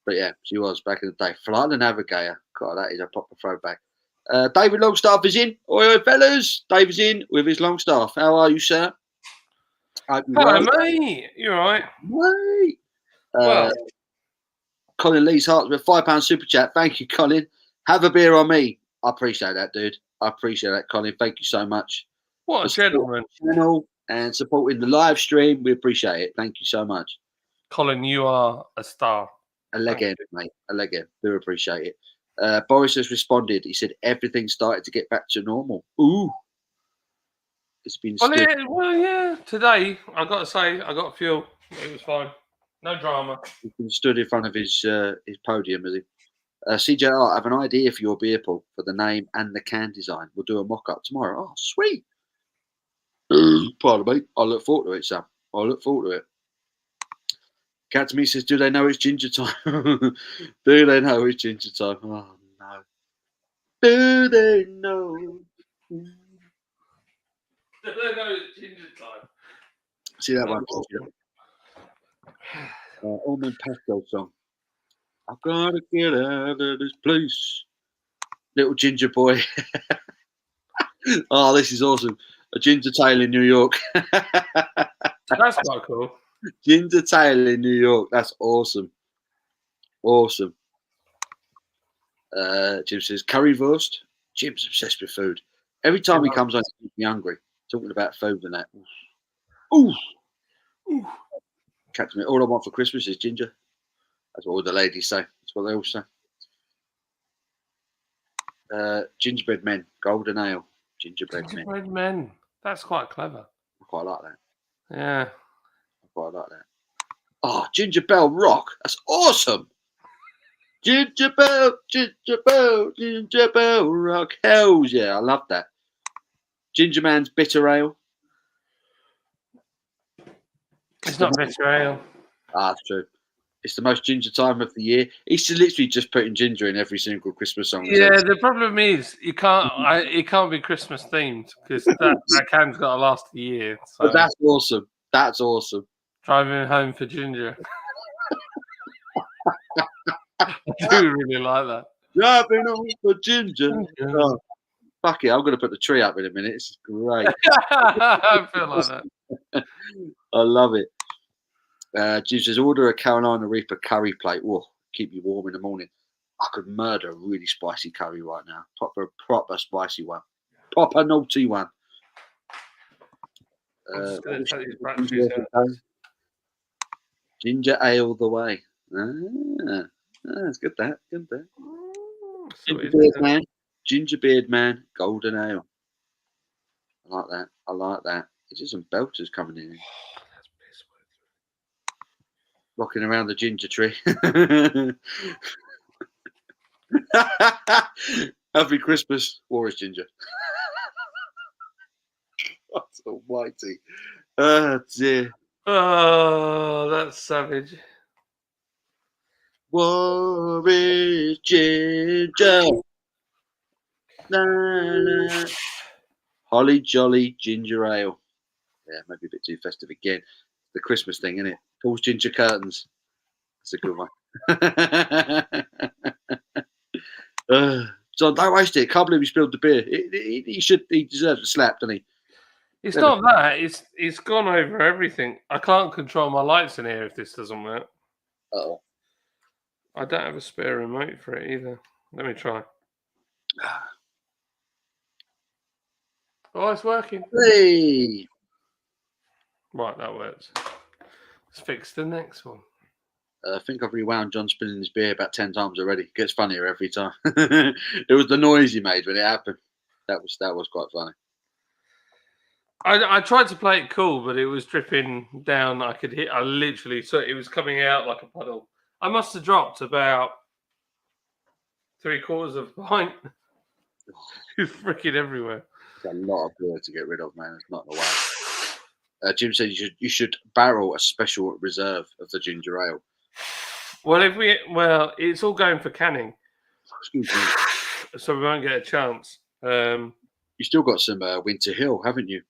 But yeah, she was back in the day. Flight of the Navigator. God, that is a proper throwback. David Longstaff is in. Oi, fellas. David's in with his Longstaff. How are you, sir? Hope you're Hello, well. mate. You all right? Mate. Well, Colin Lee's Hearts with £5 super chat. Thank you, Colin. Have a beer on me. I appreciate that, dude. I appreciate that, Colin. Thank you so much. what a gentleman. Channel and supporting the live stream. We appreciate it. Thank you so much. Colin, you are a star. A legend, mate. A legend. Do appreciate it. Boris has responded. He said everything started to get back to normal. Ooh. It's been Yeah. Today, I got to say, I got fuel. It was fine. No drama. he's been stood in front of his podium, has he? CJR, I have an idea for your beer pool for the name and the can design. We'll do a mock-up tomorrow. Oh, sweet. Pardon me. I look forward to it, Sam. I look forward to it. Cat to me says, do they know it's ginger time? Do they know it's ginger time? Oh, no. Do they know? Ginger time. See that one? Almond Pastel song. I've got to get out of this place. Little ginger boy. Oh, this is awesome. A ginger tail in New York. That's quite cool. Ginger tail in New York. That's awesome. Awesome. Jim says currywurst. Jim's obsessed with food. Every time he comes on, he makes me hungry. Talking about food and that. Ooh. Catch me. All I want for Christmas is ginger. That's what all the ladies say. That's what they all say. Gingerbread men, golden ale. Gingerbread men. That's quite clever. I quite like that. Yeah. I quite like that. Oh, Ginger Bell Rock. That's awesome. Ginger Bell Rock. Hells yeah, I love that. Ginger Man's Bitter Ale. It's not bitter ale. Ah, that's true. It's the most ginger time of the year. He's literally just putting ginger in every single Christmas song. Yeah, the problem is you can't. It can't be Christmas themed because that can's got to last a year. So But that's awesome. That's awesome. driving home for ginger. I do really like that. Driving home for ginger. Oh, fuck it, I'm going to put the tree up in a minute. It's great. I feel like that. I love it. Jim says, order a Carolina Reaper curry plate. Whoa, keep you warm in the morning. I could murder a really spicy curry right now. Proper spicy one. Proper naughty one. I'm just going to take these batteries out. Ginger ale the way. That's good. That good. That. Gingerbeard man. Gingerbeard man. Golden ale. I like that. I like that. There's just some belters coming in. Rocking around the ginger tree. Happy Christmas, Warriors Ginger. God almighty. Oh dear. Oh, that's savage. Warriors Ginger. Na, na. Holly Jolly Ginger Ale. Yeah, maybe a bit too festive again. The Christmas thing, isn't it? Paul's Ginger Curtains. That's a good one. John, don't waste it. Can't believe he spilled the beer. He deserves a slap, doesn't he? It's not that. It's gone over everything. I can't control my lights in here if this doesn't work. Oh. I don't have a spare remote for it either. Let me try. Oh, it's working. Hey. Right, that works. Let's fix the next one. I think I've rewound John spinning his beer about 10 times already. It gets funnier every time. It was the noise he made when it happened. That was quite funny. I tried to play it cool, but it was dripping down. I literally, so it was coming out like a puddle. I must have dropped about 3/4 of a pint. It was freaking everywhere. It's a lot of beer to get rid of, man. It's not the way. Jim said you should barrel a special reserve of the ginger ale. Well, it's all going for canning, Excuse me. so we won't get a chance. You still got some Winter Hill, haven't you?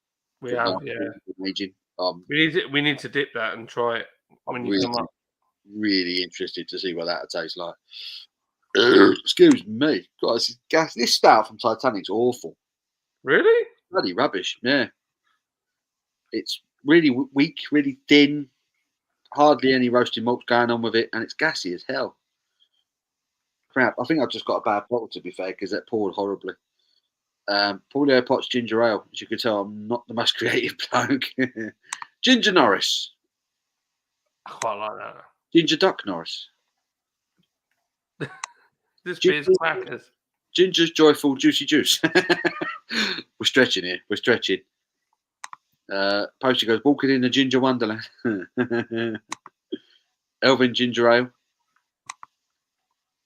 We have, yeah. Aging. We need to dip that and try it when you come up. Really interested to see what that tastes like. Excuse me, guys. This stout from Titanic's awful. Really? Bloody rubbish. Yeah. It's really weak, really thin. Hardly any roasting malts going on with it, and it's gassy as hell. Crap. I think I've just got a bad bottle, to be fair, because it poured horribly. Paulio Potts Ginger Ale. As you can tell, I'm not the most creative bloke. Ginger Norris. I quite like that. Ginger Duck Norris. This beer's crackers. Ginger's Joyful Juicy Juice. We're stretching here. We're stretching. Posty goes, walking in the Ginger Wonderland. Elvin Ginger Ale.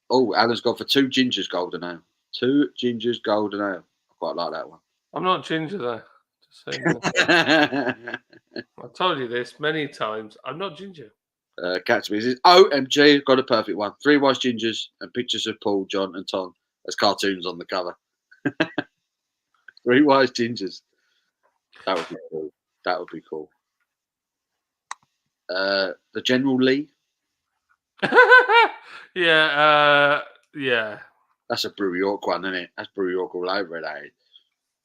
Oh, Alan's gone for 2 Gingers Golden Ale. 2 Gingers Golden Ale. I quite like that one. I'm not ginger, though. Just saying. I've told you this many times. I'm not ginger. Catsby says, OMG, got a perfect one. 3 wise gingers and pictures of Paul, John, and Tom as cartoons on the cover. 3 wise gingers. That would be cool. That would be cool. The General Lee. Yeah. That's a Brew York one, isn't it? That's Brew York all over it, eh?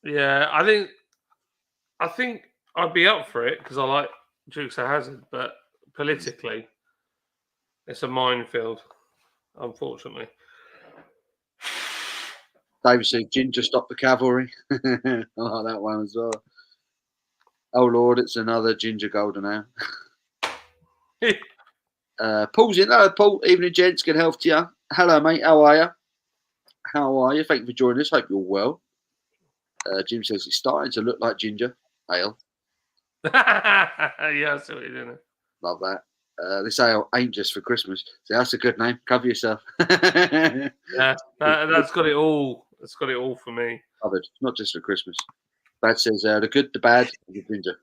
Yeah, I think I'd be up for it because I like Dukes of Hazzard, but politically, it's a minefield, unfortunately. David said, Ginger Stop the Cavalry. I like that one as well. Oh, Lord, it's another Ginger Golden Ale. Paul's in. Hello, Paul. Evening, gents. Good health to you. Hello, mate. How are you? How are you? Thank you for joining us. Hope you're well. Jim says it's starting to look like ginger ale. Yeah, I see what you're doing. Love that. This ale ain't just for Christmas. So that's a good name. Cover yourself. Yeah, that's got it all. That's got it all for me. Covered. Not just for Christmas. Brad says the good, the bad, and the ginger.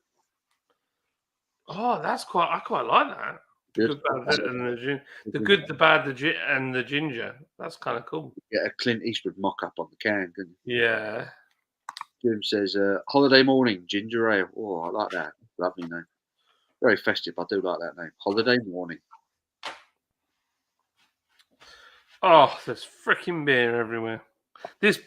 Oh, I quite like that. The good, bad, and the good, the bad, and the ginger. That's kind of cool. Get a Clint Eastwood mock-up on the can, couldn't you? Yeah. Jim says, holiday morning, ginger ale. Oh, I like that. Lovely name. Very festive. I do like that name. Holiday morning. Oh, there's freaking beer everywhere. This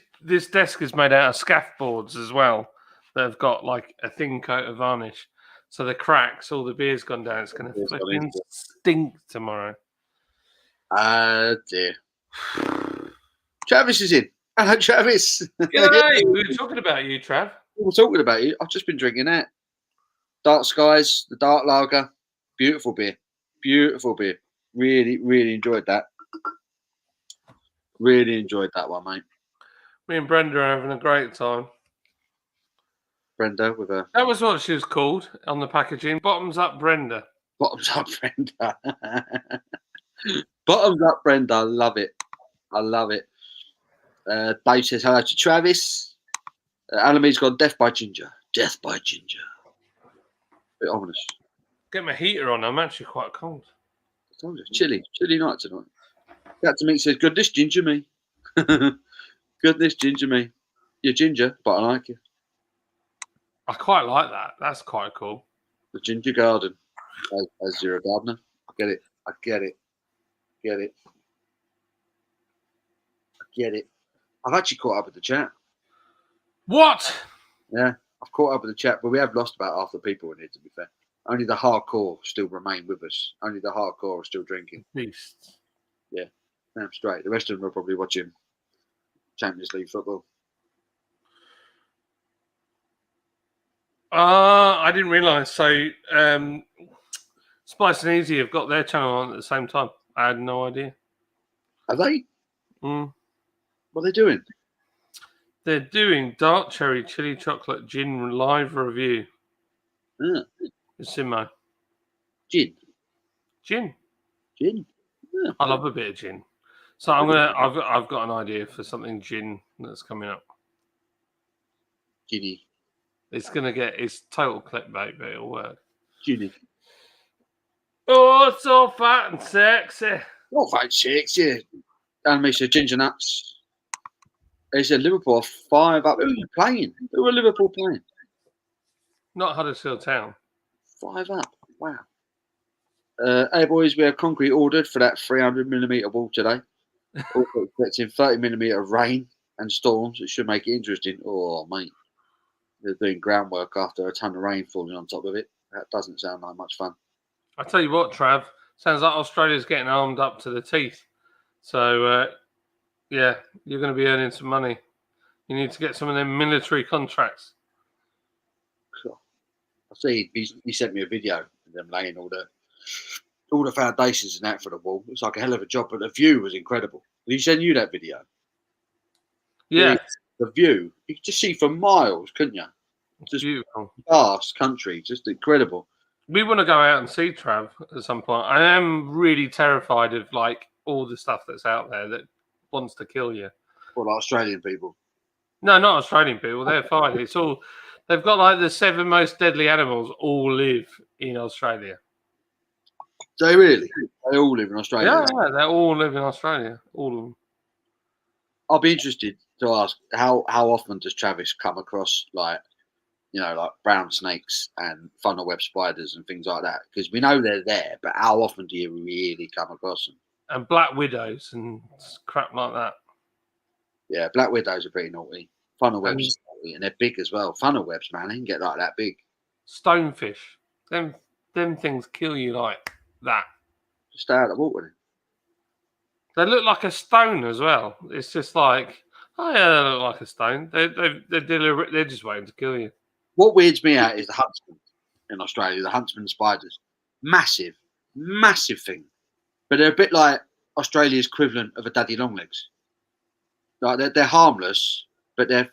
desk is made out of scaffolds as well. They've got like a thin coat of varnish. So the cracks, all the beer's gone down. It's going to flipping stink tomorrow. Dear. Travis is in. Hello, Travis. G'day. We were talking about you, Trav. We were talking about you. I've just been drinking that. Dark Skies, the Dark Lager. Beautiful beer. Beautiful beer. Really, really enjoyed that. Really enjoyed that one, mate. Me and Brenda are having a great time. Brenda with a... That was what she was called on the packaging. Bottoms up, Brenda. Bottoms up, Brenda. Bottoms up, Brenda. I love it. I love it. Dave says hello to Travis. Alame's gone death by ginger. Death by ginger. Bit ominous. Get my heater on. I'm actually quite cold. I told you. Chilly night tonight. Captain Meat says, goodness, ginger me. Goodness, ginger me. You're ginger, but I like you. I quite like that. That's quite cool. The ginger garden. As you're a gardener. I get it. I get it. Get it. I get it. I've actually caught up with the chat. What? Yeah, I've caught up with the chat, but we have lost about half the people in here, to be fair. Only the hardcore still remain with us. Only the hardcore are still drinking. Beasts. Yeah, damn straight. The rest of them are probably watching Champions League football. I didn't realise. So Spice and Easy have got their channel on at the same time. I had no idea. Are they? Mm. What are they doing? They're doing dark cherry chili chocolate gin live review. Yeah. With Simo. Gin. Gin. Gin. Yeah. I love a bit of gin. So I've got an idea for something gin that's coming up. Ginny. It's total clickbait, but it'll work. Ginny. Oh, it's so fat and sexy. Not fat chicks, yeah. And me said ginger nuts. They said Liverpool are 5 up. Who are you playing? Who are Liverpool playing? Not Huddersfield Town. 5 up. Wow. Hey boys, we have concrete ordered for that 300mm wall today. Also expecting 30mm rain and storms. It should make it interesting. Oh, mate. They're doing groundwork after a ton of rain falling on top of it. That doesn't sound like much fun. I tell you what, Trav, sounds like Australia's getting armed up to the teeth. So, yeah, you're going to be earning some money. You need to get some of them military contracts. I see he sent me a video of them laying all the foundations and that for the wall. Looks like a hell of a job, but the view was incredible. Did he send you that video? Yeah. The view, you could just see for miles, couldn't you? Just beautiful. Vast country, just incredible. We want to go out and see Trav at some point. I am really terrified of like all the stuff that's out there that wants to kill you. Well, like Australian people. No, not Australian people. They're fine. It's all they've got like the 7 most deadly animals all live in Australia. Do they really? They all live in Australia. Yeah, they all live in Australia. All of them. I'll be interested to ask how often does Travis come across like brown snakes and funnel web spiders and things like that? Because we know they're there, but how often do you really come across them? And black widows and crap like that. Yeah, black widows are pretty naughty. Funnel webs are naughty, and they're big as well. Funnel webs, man, they can get like that big. Stonefish. Them things kill you like that. Just stay out of the water. They look like a stone as well. It's just like, oh yeah, they look like a stone. They're just waiting to kill you. What weirds me out is the huntsman in Australia, the huntsman spiders. Massive, massive thing. But they're a bit like Australia's equivalent of a daddy longlegs. Like they're harmless, but they're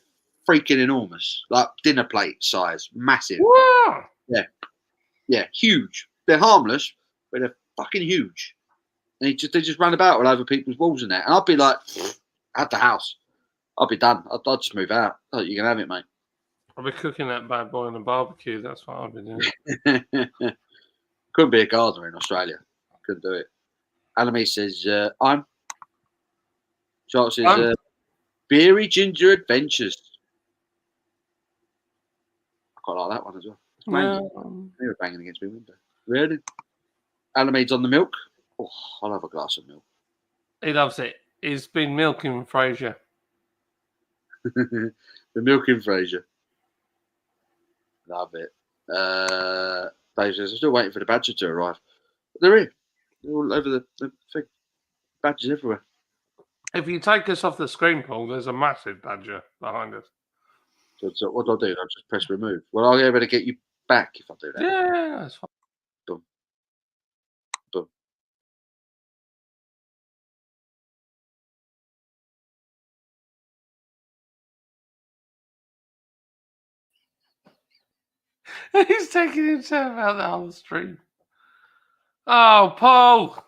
freaking enormous. Like dinner plate size, massive. Whoa! Yeah, huge. They're harmless, but they're fucking huge. And they just run about all over people's walls and that. And I'd be like, at the house. I'd be done. I'd just move out. Oh, you can have it, mate. I'll be cooking that bad boy on a barbecue. That's what I'll be doing. Couldn't be a gardener in Australia. Couldn't do it. Anime says, Charles says, Beery Ginger Adventures. I quite like that one as well. It's banging. They were banging against my window. Really? Anime's on the milk. Oh, I'll have a glass of milk. He loves it. He's been milking Fraser. The milking Fraser. Love it. Dave says, I'm still waiting for the badger to arrive. But they're here. They're all over the thing. Badgers everywhere. If you take us off the screen, Paul, there's a massive badger behind us. So what do I do? I'll just press remove. Well, I'll be able to get you back if I do that. Yeah, that's fine. Boom. Boom. He's taking himself out the whole stream. Oh, Paul!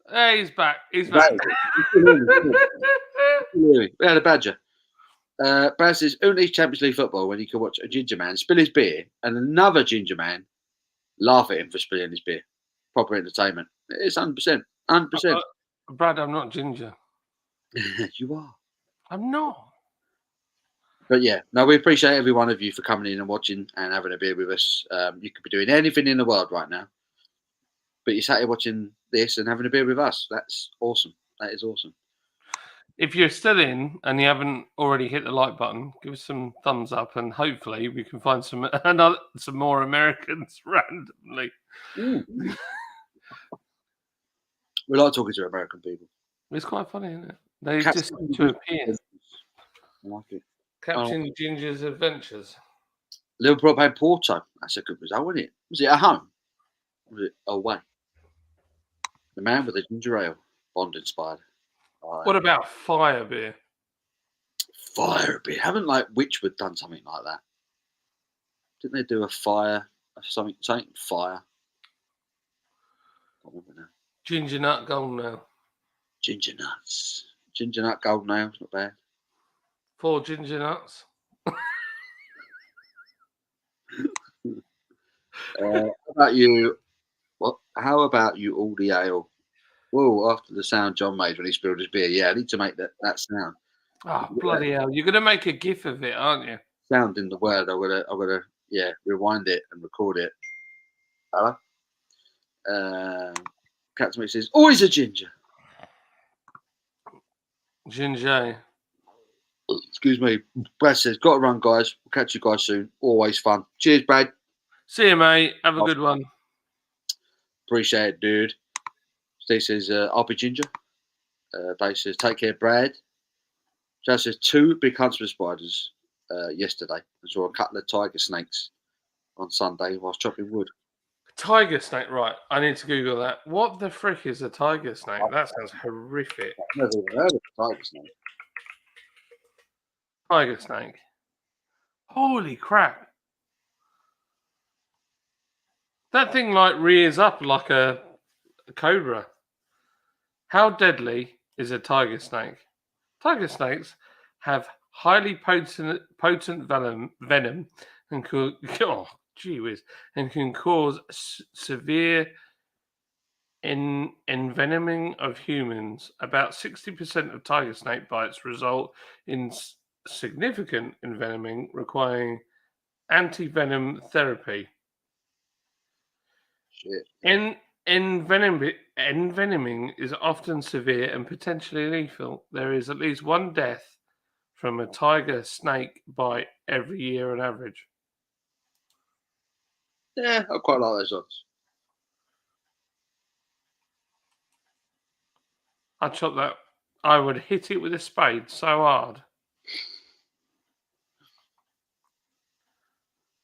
Hey, he's back. He's back. We had a badger. Brad says, who needs Champions League football when you can watch a ginger man spill his beer and another ginger man laugh at him for spilling his beer? Proper entertainment. It's 100%. 100%. Brad, I'm not ginger. You are. I'm not. But yeah, no, we appreciate every one of you for coming in and watching and having a beer with us. You could be doing anything in the world right now, but you're sat here watching this and having a beer with us. That's awesome. That is awesome. If you're still in and you haven't already hit the like button, give us some thumbs up, and hopefully we can find some more Americans randomly. We like talking to American people. It's quite funny, isn't it? They just seem to appear. I like it. Captain Ginger's Adventures. Liverpool played Porto. That's a good result, wasn't it? Was it at home? Was it Away? The Man with the Ginger Ale, Bond inspired. What about fire beer? Fire beer? Haven't like Witchwood done something like that? Didn't they do a fire? Something fire? I don't remember now. Ginger nut golden ale. Ginger nuts. Ginger nut golden ale's not bad. 4 ginger nuts. How about you? What? How about you? All the ale. Whoa! After the sound John made when he spilled his beer. Yeah, I need to make that sound. Oh, bloody hell. You're going to make a gif of it, aren't you? Sound in the word. I'm gonna rewind it and record it. Hello. Captain Mick says, always a ginger. Ginger. Excuse me. Brad says, got to run, guys. We'll catch you guys soon. Always fun. Cheers, Brad. See you, mate. Have a good one. Appreciate it, dude. Steve says, I'll be ginger. Dave says, take care, Brad. Joe says, 2 big huntsman spiders yesterday. I saw a couple of tiger snakes on Sunday whilst chopping wood. Tiger snake, right. I need to Google that. What the frick is a tiger snake? That sounds horrific. I've never even heard of a tiger snake. Tiger snake. Holy crap. That thing like rears up like a cobra. How deadly is a tiger snake? Tiger snakes have highly potent venom and could, and can cause severe envenoming of humans. About 60% of tiger snake bites result in significant envenoming, requiring anti-venom therapy. Shit. Envenoming is often severe and potentially lethal. There is at least 1 death from a tiger snake bite every year on average. Yeah, I quite like those odds. I'd chop that. I would hit it with a spade so hard.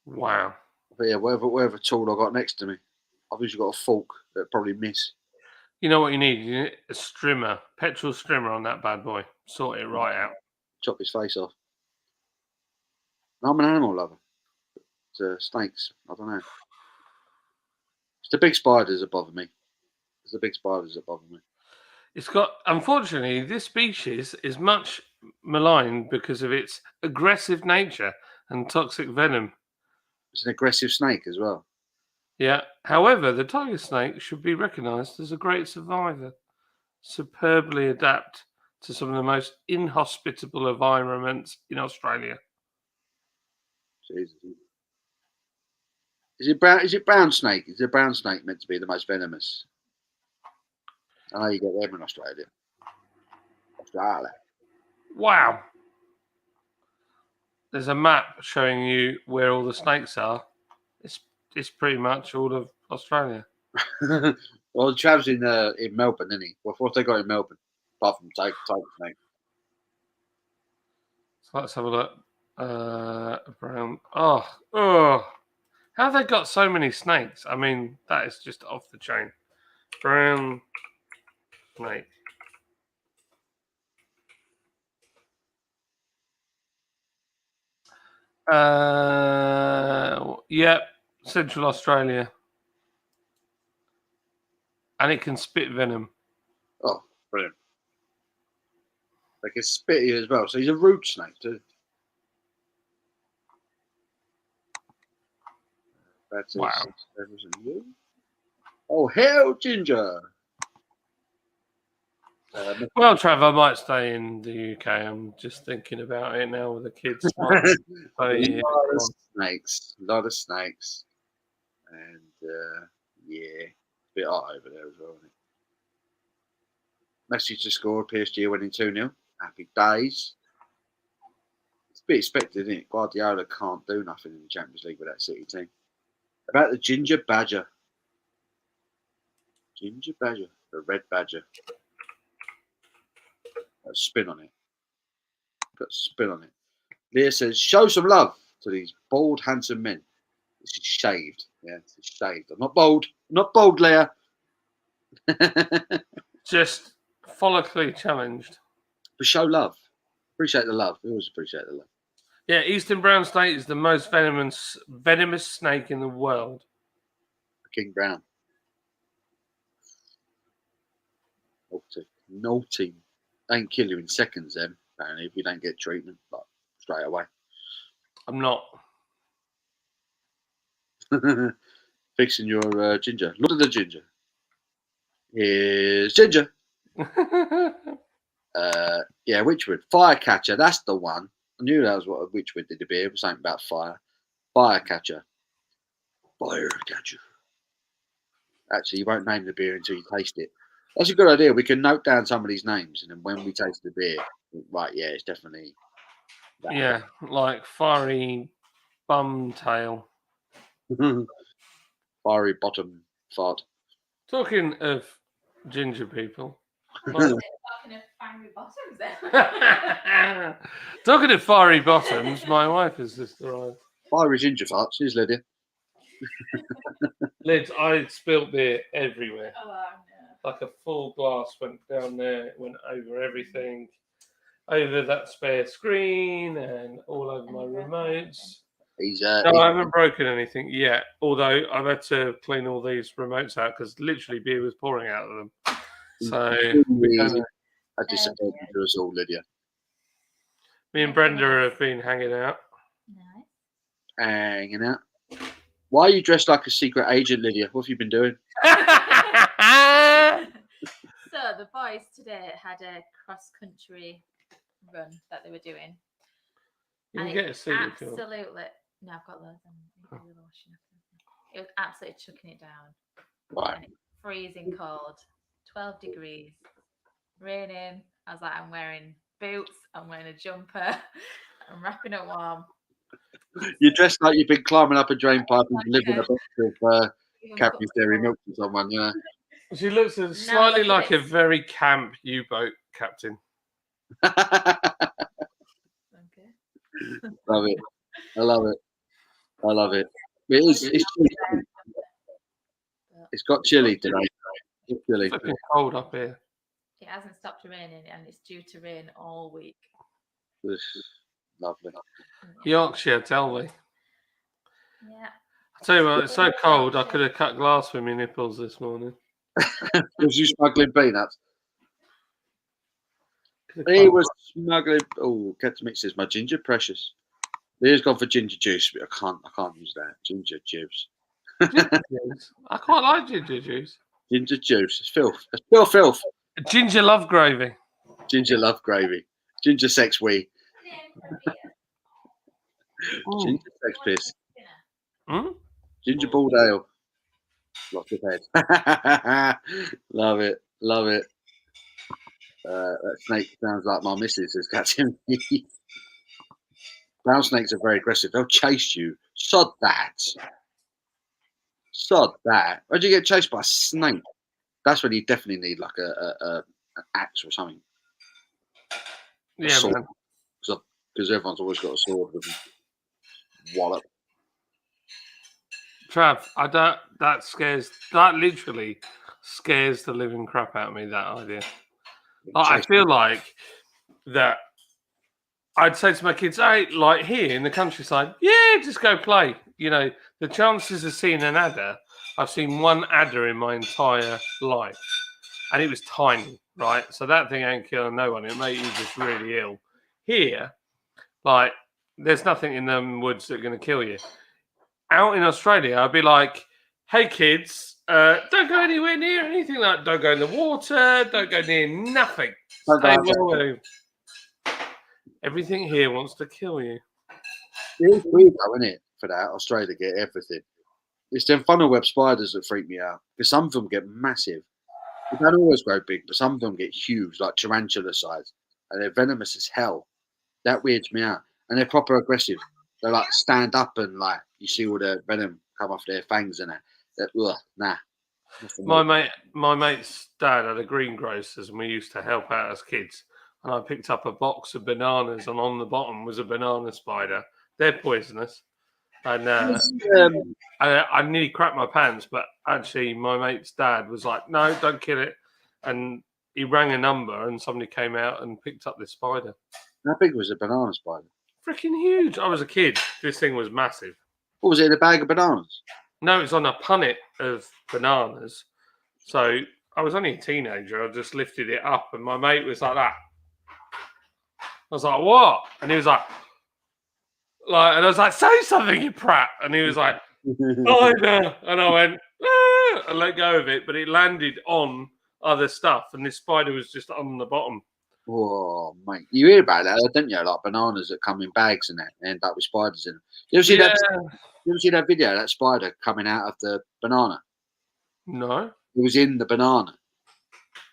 Wow. But yeah, whatever tool I got next to me, I've usually got a fork that probably miss. You know what you need? You need a strimmer, petrol strimmer on that bad boy. Sort it right out. Chop his face off. I'm an animal lover. But, snakes, I don't know. It's the big spiders that bother me. It's the big spiders that bother me. It's got, unfortunately, this species is much maligned because of its aggressive nature and toxic venom. It's an aggressive snake as well. Yeah. However, the tiger snake should be recognised as a great survivor, superbly adapt to some of the most inhospitable environments in Australia. Jesus. Is it brown? Is it brown snake? Is the brown snake meant to be the most venomous? I know you get them in Australia. Wow. There's a map showing you where all the snakes are. It's pretty much all of Australia. Well, Trav's in Melbourne, isn't he? What they got in Melbourne? Apart from tiger snake. So let's have a look. Brown. Oh. How have they got so many snakes? I mean, that is just off the chain. Brown snake. Yep, Central Australia. And it can spit venom. Oh, brilliant. They can spit you as well. So he's a root snake too. That's wow. Oh, hell, Ginger. Well, Trav, I might stay in the UK. I'm just thinking about it now with the kids. A lot of snakes. And yeah, a bit hot over there as well, isn't it? Messi to score, PSG winning 2-0. Happy days. It's a bit expected, isn't it? Guardiola can't do nothing in the Champions League with that City team. About the Ginger Badger. Ginger Badger. The Red Badger. Got a spin on it. Leah says, show some love to these bold, handsome men. This is shaved. Yeah, this is shaved. I'm not bald. I'm not bald, Leah. Just follically challenged. But show love. Appreciate the love. We always appreciate the love. Yeah, Eastern brown snake is the most venomous snake in the world. King Brown. Naughty. Naughty. They can kill you in seconds then, apparently, if you don't get treatment, like straight away. I'm not. Fixing your ginger. Look at the ginger. Here's ginger. Yeah, Witchwood. Firecatcher, that's the one. I knew that was what a Witchwood did a beer. It was something about fire. Firecatcher. Firecatcher. Actually, you won't name the beer until you taste it. That's a good idea. We can note down some of these names, and then when we taste the beer, right, yeah, it's definitely that. Yeah, like fiery bum tail. Fiery bottom fart. Talking of ginger people. Talking of fiery bottoms then. Talking of fiery bottoms, my wife has just arrived. Fiery ginger farts. Here's Lydia. Lids, I spilt beer everywhere. Oh, no. Like a full glass went down there, it went over everything, over that spare screen and all over my remotes. No, I haven't broken anything yet, although I've had to clean all these remotes out because literally beer was pouring out of them. So, I disappointed to us all, Lydia. Me and Brenda have been hanging out. Nice. Hanging out. Why are you dressed like a secret agent, Lydia? What have you been doing? So the boys today had a cross-country run that they were doing. You can And get it a seat if you want. absolutely. No, I've got loads. It was absolutely chucking it down. Right. And freezing cold, 12 degrees, raining. I was like, I'm wearing boots. I'm wearing a jumper. I'm wrapping it warm. You're dressed like you've been climbing up a drain pipe and delivering a box of Cadbury's Dairy Milk to someone, yeah. She looks slightly like a very camp U-boat captain. Okay. Love it. I love it. I love it. It's chilly. It's got chilly today. It's chilly. It's fucking cold up here. It hasn't stopped raining and it's due to rain all week. It's lovely. Yorkshire, tell me. Yeah. I tell you what, it's so cold. I could have cut glass with my nipples this morning. Was you smuggling peanuts? He was smuggling. Oh, Captain Mix says my ginger precious. Leah's gone for ginger juice, but I can't use that. Ginger juice. I quite like ginger juice. Ginger juice. It's filth. It's pure filth. Ginger love gravy. Ginger love gravy. Ginger sex wee. Ginger sex piss. Ginger bald ale. Lots of head. Love it. Love it. That snake sounds like my missus is catching me. Brown snakes are very aggressive. They'll chase you. Sod that. Sod that. Why'd you get chased by a snake? That's when you definitely need like an axe or something. Yeah, man. Because everyone's always got a sword with them. Wallop. Trav, that literally scares the living crap out of me, that idea. I feel like that I'd say to my kids, hey, like here in the countryside, yeah, just go play. You know, the chances of seeing an adder, I've seen one adder in my entire life. And it was tiny, right? So that thing ain't killing no one. It made you just really ill. Here, like, there's nothing in them woods that are going to kill you. Out in Australia, I'd be like, hey, kids, don't go anywhere near anything like that. Don't go in the water. Don't go near nothing. Stay away. Everything here wants to kill you. It's weird though, isn't it? For that, Australia get everything. It's them funnel web spiders that freak me out. Because some of them get massive. They don't always grow big, but some of them get huge, like tarantula size. And they're venomous as hell. That weirds me out. And they're proper aggressive. They like stand up and like you see all the venom come off their fangs and that. Nah. My mate's dad had a greengrocers and we used to help out as kids. And I picked up a box of bananas and on the bottom was a banana spider. They're poisonous. And Um, I nearly crapped my pants, but actually my mate's dad was like, no, don't kill it. And he rang a number and somebody came out and picked up this spider. how big was a banana spider? Freaking huge. I was a kid. This thing was massive. What was it in a bag of bananas? No, it's on a punnet of bananas. So I was only a teenager. I just lifted it up and my mate was like that. I was like, what? And he was like, and I was like, say something, you prat. And he was like, spider. And I went, ah, and let go of it, but it landed on other stuff, and this spider was just on the bottom. Oh, mate. You hear about that, don't you? Like bananas that come in bags and that end up with spiders in them. You ever see that? You ever see that video of that spider coming out of the banana? No. It was in the banana.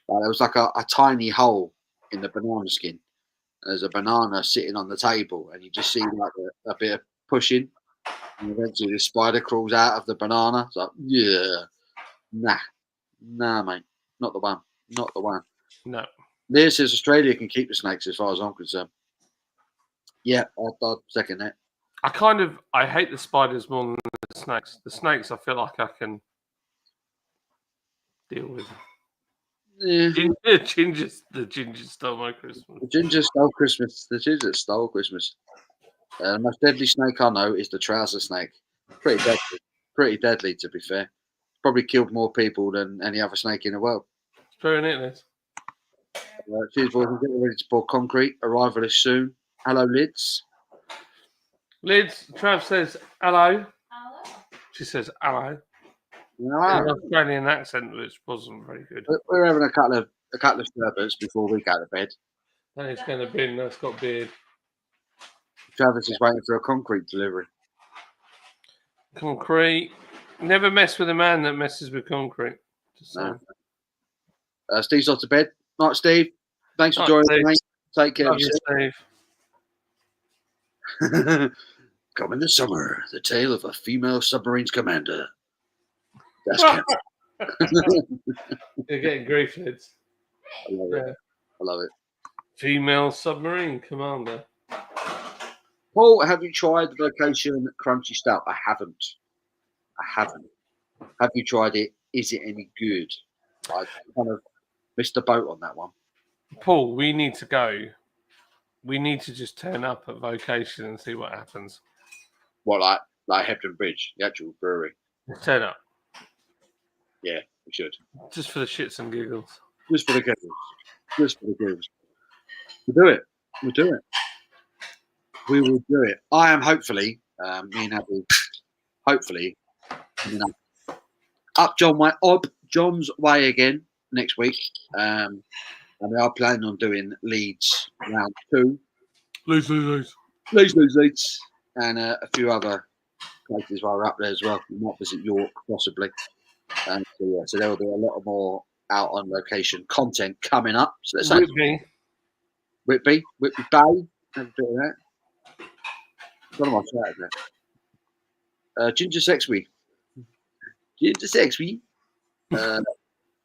Like, there was like a tiny hole in the banana skin. There's a banana sitting on the table, and you just see like a bit of pushing, and eventually the spider crawls out of the banana. It's like, yeah, nah, mate, not the one, not the one. No. Leah says Australia can keep the snakes, as far as I'm concerned. Yeah, I'd second that. I hate the spiders more than the snakes. The snakes, I feel like I can deal with. Yeah. The ginger stole my Christmas. The ginger stole Christmas. The ginger stole Christmas. The most deadly snake I know is the trouser snake. Pretty deadly. Pretty deadly, to be fair. Probably killed more people than any other snake in the world. It's very neat, this. Cheers, boys. We're getting ready to pour concrete. Arrival is soon. Hello, Lids. Lids, Trav says hello. Hello. She says hello. Wow. In an Australian accent, which wasn't very good. We're having a couple of sherbets before we go to bed. Then it's going to bin. That's got beard. Travis is waiting for a concrete delivery. Concrete. Never mess with a man that messes with concrete. Just No. Steve's off to bed. Night, Steve. Thanks for Night, joining Steve. me, mate. Take care Love of you, yourself. Steve. Coming this summer, the tale of a female submarines commander. That's canon. You're getting grief, Lids. I love it. Yeah. I love it. Female submarine commander. Paul, have you tried the Vocation Crunchy Stout? I haven't. Have you tried it? Is it any good? I kind of missed the boat on that one. Paul, we need to go. We need to just turn up at Vocation and see what happens. What, like Hebden Bridge, the actual brewery? Turn up. Yeah, we should. Just for the shits and giggles. Just for the giggles. Just for the giggles. We'll do it. We'll do it. We will do it. I am hopefully, me and Abby, hopefully, up John's way again next week. And we are planning on doing Leeds round 2. Leeds. And a few other places while we're up there as well. We might visit York, possibly. So there will be a lot more out on location content coming up. So let's Whitby Bay. Have a bit of that. What am I saying there? Ginger Sexby.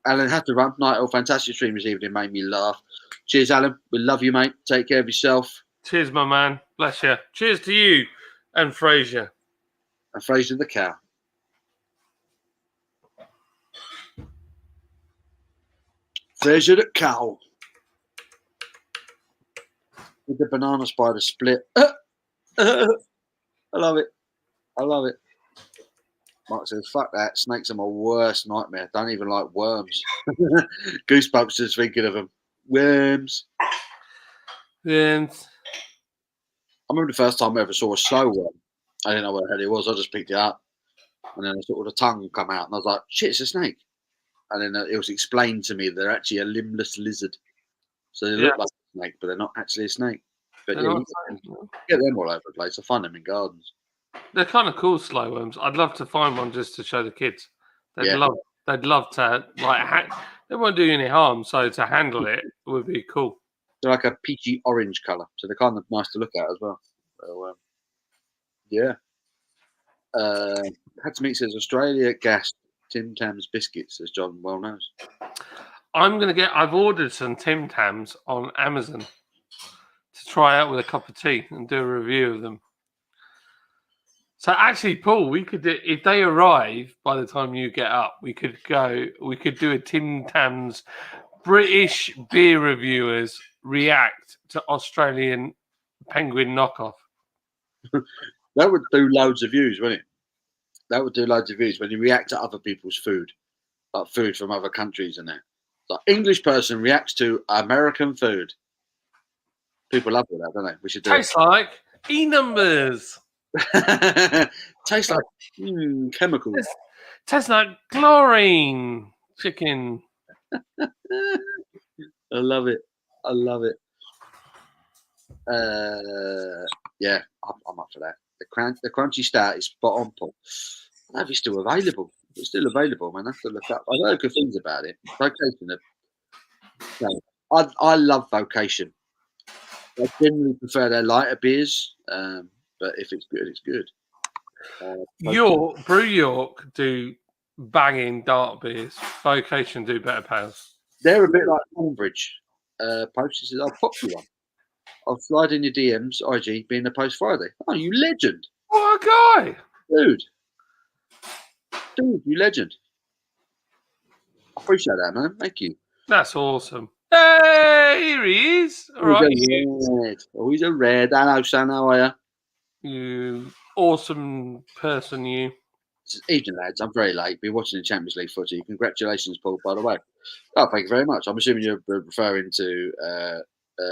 Alan had to run. Night, fantastic stream this evening. Made me laugh. Cheers, Alan. We love you, mate. Take care of yourself. Cheers, my man. Bless you. Cheers to you and Fraser. And Fraser the cow. Fraser the cow. With the banana spider split. I love it. Mark says, fuck that. Snakes are my worst nightmare. Don't even like worms. Goosebumps just thinking of them. Worms. And I remember the first time I ever saw a slow worm. I didn't know what the hell it was. I just picked it up. And then sort of the tongue come out. And I was like, shit, it's a snake. And then it was explained to me they're actually a limbless lizard. So they look like a snake, but they're not actually a snake. But yeah, you get them all over the place. I find them in gardens. They're kind of cool, slow worms. I'd love to find one just to show the kids. They'd love to, they won't do you any harm. So to handle it would be cool. They're like a peachy orange colour. So they're kind of nice to look at as well. So, yeah. Had to meet says Australia gas Tim Tams biscuits, as John well knows. I've ordered some Tim Tams on Amazon to try out with a cup of tea and do a review of them. So actually, Paul, we could do, if they arrive by the time you get up, we could do a Tim Tams British beer reviewers react to Australian penguin knockoff. That would do loads of views, wouldn't it? That would do loads of views when you react to other people's food, like food from other countries and that. Like English person reacts to American food. People love that, don't they? We should do Tastes like E-numbers. it. Tastes like chemicals. Tastes like chlorine chicken. I love it. I love it. Yeah, I'm up for that. The crunchy stout is spot on, Paul. I don't know if it's still available. If it's still available, man. I have to look up. I know good things about it. Vocation. I love Vocation. I generally prefer their lighter beers, but if it's good, it's good. Brew York do banging dark beers. Vocation do better pales. They're a bit like Cambridge. Post says, "I'll pop you one. I'll slide in your DMs, IG, being the post Friday." Oh, you legend. What a guy. Dude, you legend. I appreciate that, man. Thank you. That's awesome. Hey, here he is. All right. Always a red. Hello, son. How are you? You awesome person, you. Evening, lads. I'm very late. Been watching the Champions League footy. Congratulations, Paul, by the way. Oh, thank you very much. I'm assuming you're referring to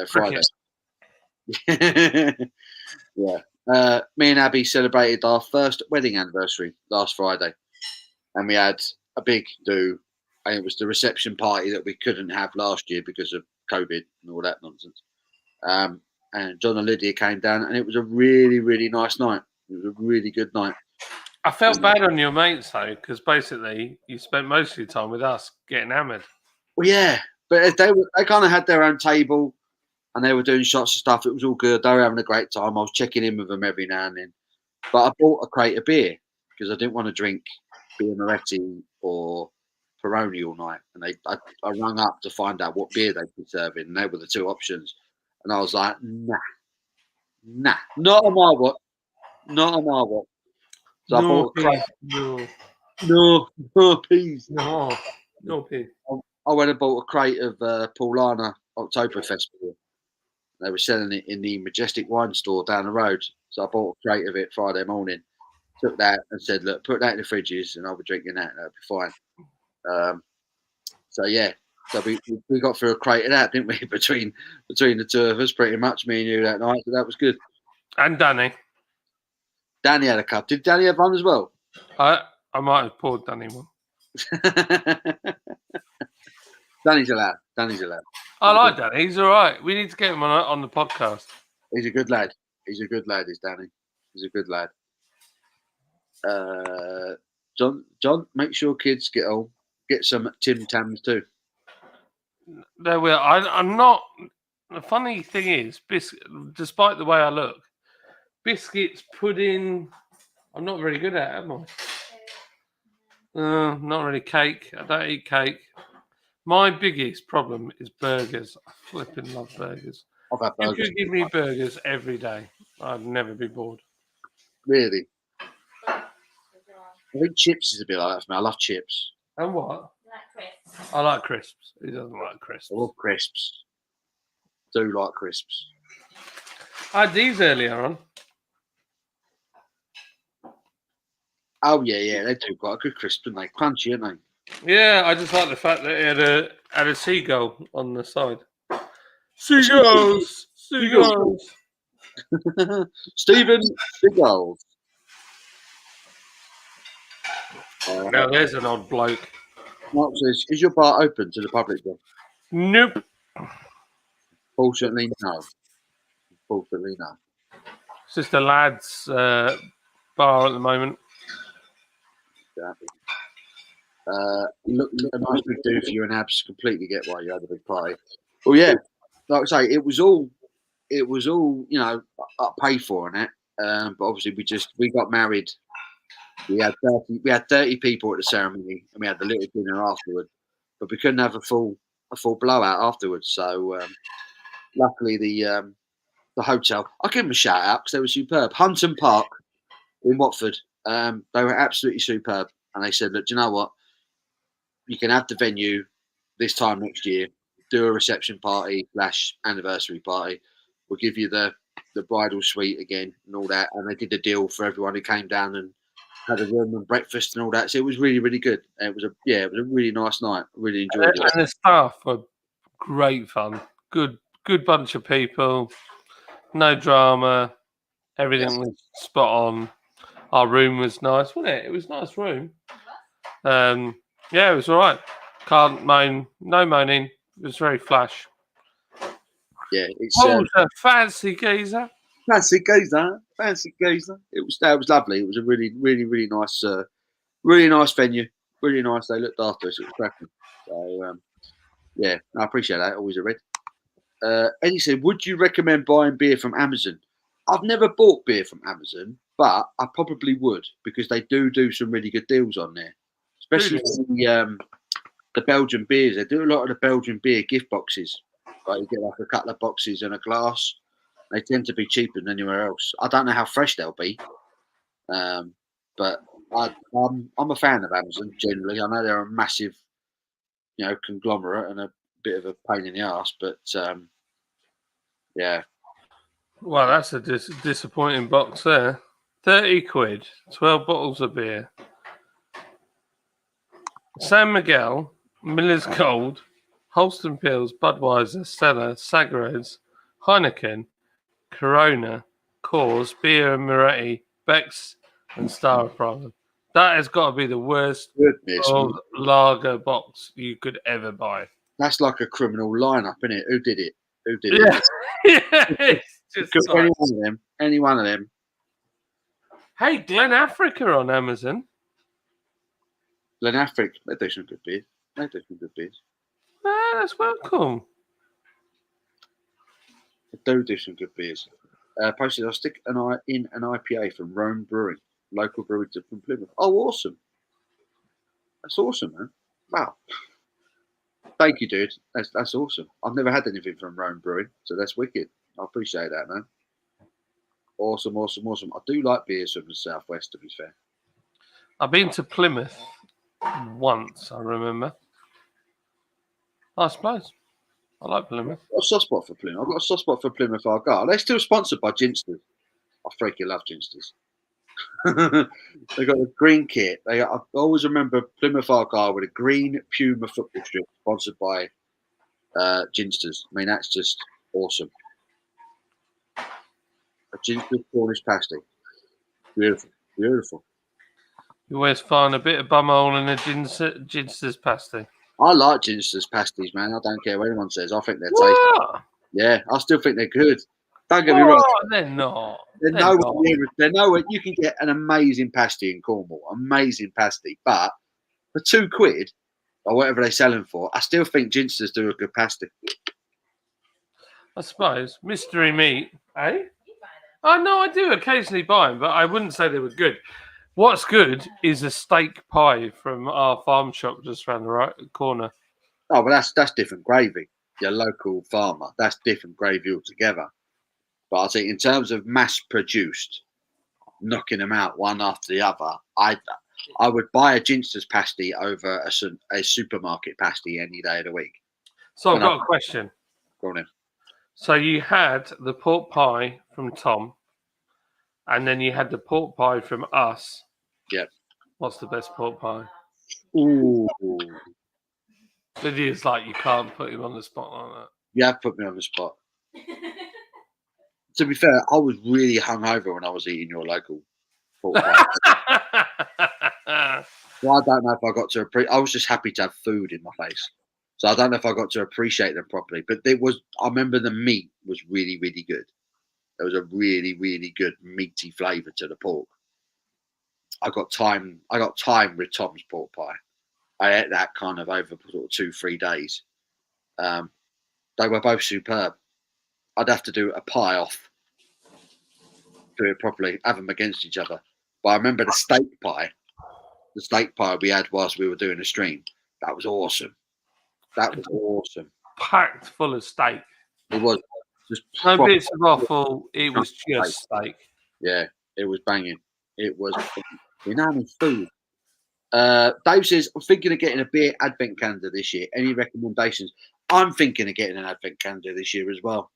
Friday. Yeah. Me and Abby celebrated our first wedding anniversary last Friday. And we had a big do. And it was the reception party that we couldn't have last year because of COVID and all that nonsense. And John and Lydia came down, and it was a really, really nice night. It was a really good night. I felt bad on your mates, though, because basically you spent most of your time with us getting hammered. Well, yeah. But they kind of had their own table, and they were doing shots of stuff. It was all good. They were having a great time. I was checking in with them every now and then. But I bought a crate of beer because I didn't want to drink beer Moretti or Peroni all night, and I rung up to find out what beer they'd be serving, and they were the two options, and I was like, nah, not on my watch, not on my watch. So I bought a crate. No, please, no, please. I went and bought a crate of Paulana Oktoberfest beer. They were selling it in the Majestic Wine Store down the road, so I bought a crate of it Friday morning. Took that and said, look, put that in the fridges, and I'll be drinking that, and that'll be fine. So we got through a crate of that, didn't we? Between the two of us, pretty much, me and you that night. So that was good. And Danny had a cup. Did Danny have one as well? I might have poured Danny one. Danny's allowed. I like Danny. He's all right. We need to get him on the podcast. He's a good lad. Is Danny. He's a good lad. John, make sure kids get some Tim Tams too. There we are. I'm not. The funny thing is, despite the way I look, biscuits, pudding, I'm not very good at, am I? Not really cake. I don't eat cake. My biggest problem is burgers. I flipping love burgers. I've had burgers. You could give me burgers every day. I'd never be bored. Really? I think chips is a bit like that for me. I love chips. And what? Crisps. I like crisps. Who doesn't like crisps? I love crisps. Do like crisps. I had these earlier on. Oh yeah, they do quite a good crisp, don't they? Crunchy, aren't they? Yeah, I just like the fact that it had a seagull on the side. Seagulls. Stephen Seagulls. Now there's an odd bloke. Mark says, is your bar open to the public, John? Nope. Fortunately, no. It's just a lad's bar at the moment. Look, a nice big do for you and Abs. Completely get why you had a big party. Well, yeah, like I say, it was all, paid for in it. But obviously, we got married. We had 30 people at the ceremony, and we had the little dinner afterward. But we couldn't have a full blowout afterwards. So luckily, the hotel, I'll give them a shout out because they were superb. Hunton Park in Watford. They were absolutely superb, and they said, "Look, do you know what? You can have the venue this time next year. Do a reception party / anniversary party. We'll give you the bridal suite again and all that." And they did a deal for everyone who came down and had a room and breakfast and all that. So it was really, really good. And it was a really nice night. I really enjoyed it. And the staff were great fun. Good bunch of people. No drama. Everything was spot on. Our room was nice, wasn't it? It was a nice room. Yeah, it was all right. Can't moan. No moaning. It was very flash. Yeah, it's Oh, a fancy geezer. fancy geezer. It was lovely. It was a really, really, really nice venue. Really nice. They looked after us. It was cracking. So yeah, I appreciate that. Always a red. Eddie said, "Would you recommend buying beer from Amazon?" I've never bought beer from Amazon, but I probably would because they do some really good deals on there, especially the Belgian beers. They do a lot of the Belgian beer gift boxes. Like you get like a couple of boxes and a glass. They tend to be cheaper than anywhere else. I don't know how fresh they'll be, but I'm a fan of Amazon generally. I know they're a massive, conglomerate and a bit of a pain in the ass, but yeah. Well, that's a disappointing box there. 30 quid, 12 bottles of beer. San Miguel, Miller's Gold, Holsten Pils, Budweiser, Stella, Sagares, Heineken, Corona, Coors, Beer and Moretti, Beck's, and Star of Prague. That has got to be the worst lager box you could ever buy. That's like a criminal lineup, isn't it? Who did it? Yeah, it's just any one of them. Hey, Glen Africa on Amazon. Glen Africa, they do some good beers. That's welcome. They do some good beers. Posted, I'll stick in an IPA from Rome Brewing, local brewery from Plymouth. Oh, awesome. That's awesome, man. Wow. Thank you, dude. That's awesome. I've never had anything from Rome Brewing, so that's wicked. I appreciate that, man. Awesome. I do like beers from the southwest, to be fair. I've been to Plymouth once, I remember. I suppose. I like Plymouth. I've got a soft spot for Plymouth. I've got a soft spot for Plymouth Argyle. They're still sponsored by Ginsters. I freaking love Ginsters. They got a green kit. I always remember Plymouth Argyle with a green Puma football strip sponsored by Ginsters. I mean, that's just awesome. A Ginsters Cornish pasty. Beautiful. You always find a bit of bumhole in a Ginsters pasty. I like Ginsters pasties, man. I don't care what anyone says. I think they're tasty. Yeah, I still think they're good. Don't get me wrong. They're not. They're nowhere. You can get an amazing pasty in Cornwall. Amazing pasty. But for £2 or whatever they sell them for, I still think Ginsters do a good pasty. I suppose. Mystery meat, eh? Oh, no, I do occasionally buy them, but I wouldn't say they were good. What's good is a steak pie from our farm shop just around the right corner. Oh, but that's different gravy. Your local farmer, that's different gravy altogether. But I think in terms of mass-produced, knocking them out one after the other, I would buy a Ginsters pasty over a supermarket pasty any day of the week. So I've got a question. Go on in. So you had the pork pie from Tom, and then you had the pork pie from us. Yep. What's the best pork pie? Ooh. Lydia's like, you can't put him on the spot like that. You have put me on the spot. To be fair, I was really hungover when I was eating your local pork pie. Well, I don't know if I got to appreciate. I was just happy to have food in my face, so I don't know if I got to appreciate them properly. But I remember the meat was really, really good. There was a really, really good meaty flavour to the pork. I got time with Tom's pork pie. I ate that kind of over sort of 2-3 days. They were both superb. I'd have to do a pie off, do it properly, have them against each other. But I remember the steak pie we had whilst we were doing the stream. That was awesome. Packed full of steak. It was just no bits of offal. It was just steak. Yeah, it was banging. It was banana food. Dave says, I'm thinking of getting a beer advent calendar this year. Any recommendations? I'm thinking of getting an advent calendar this year as well.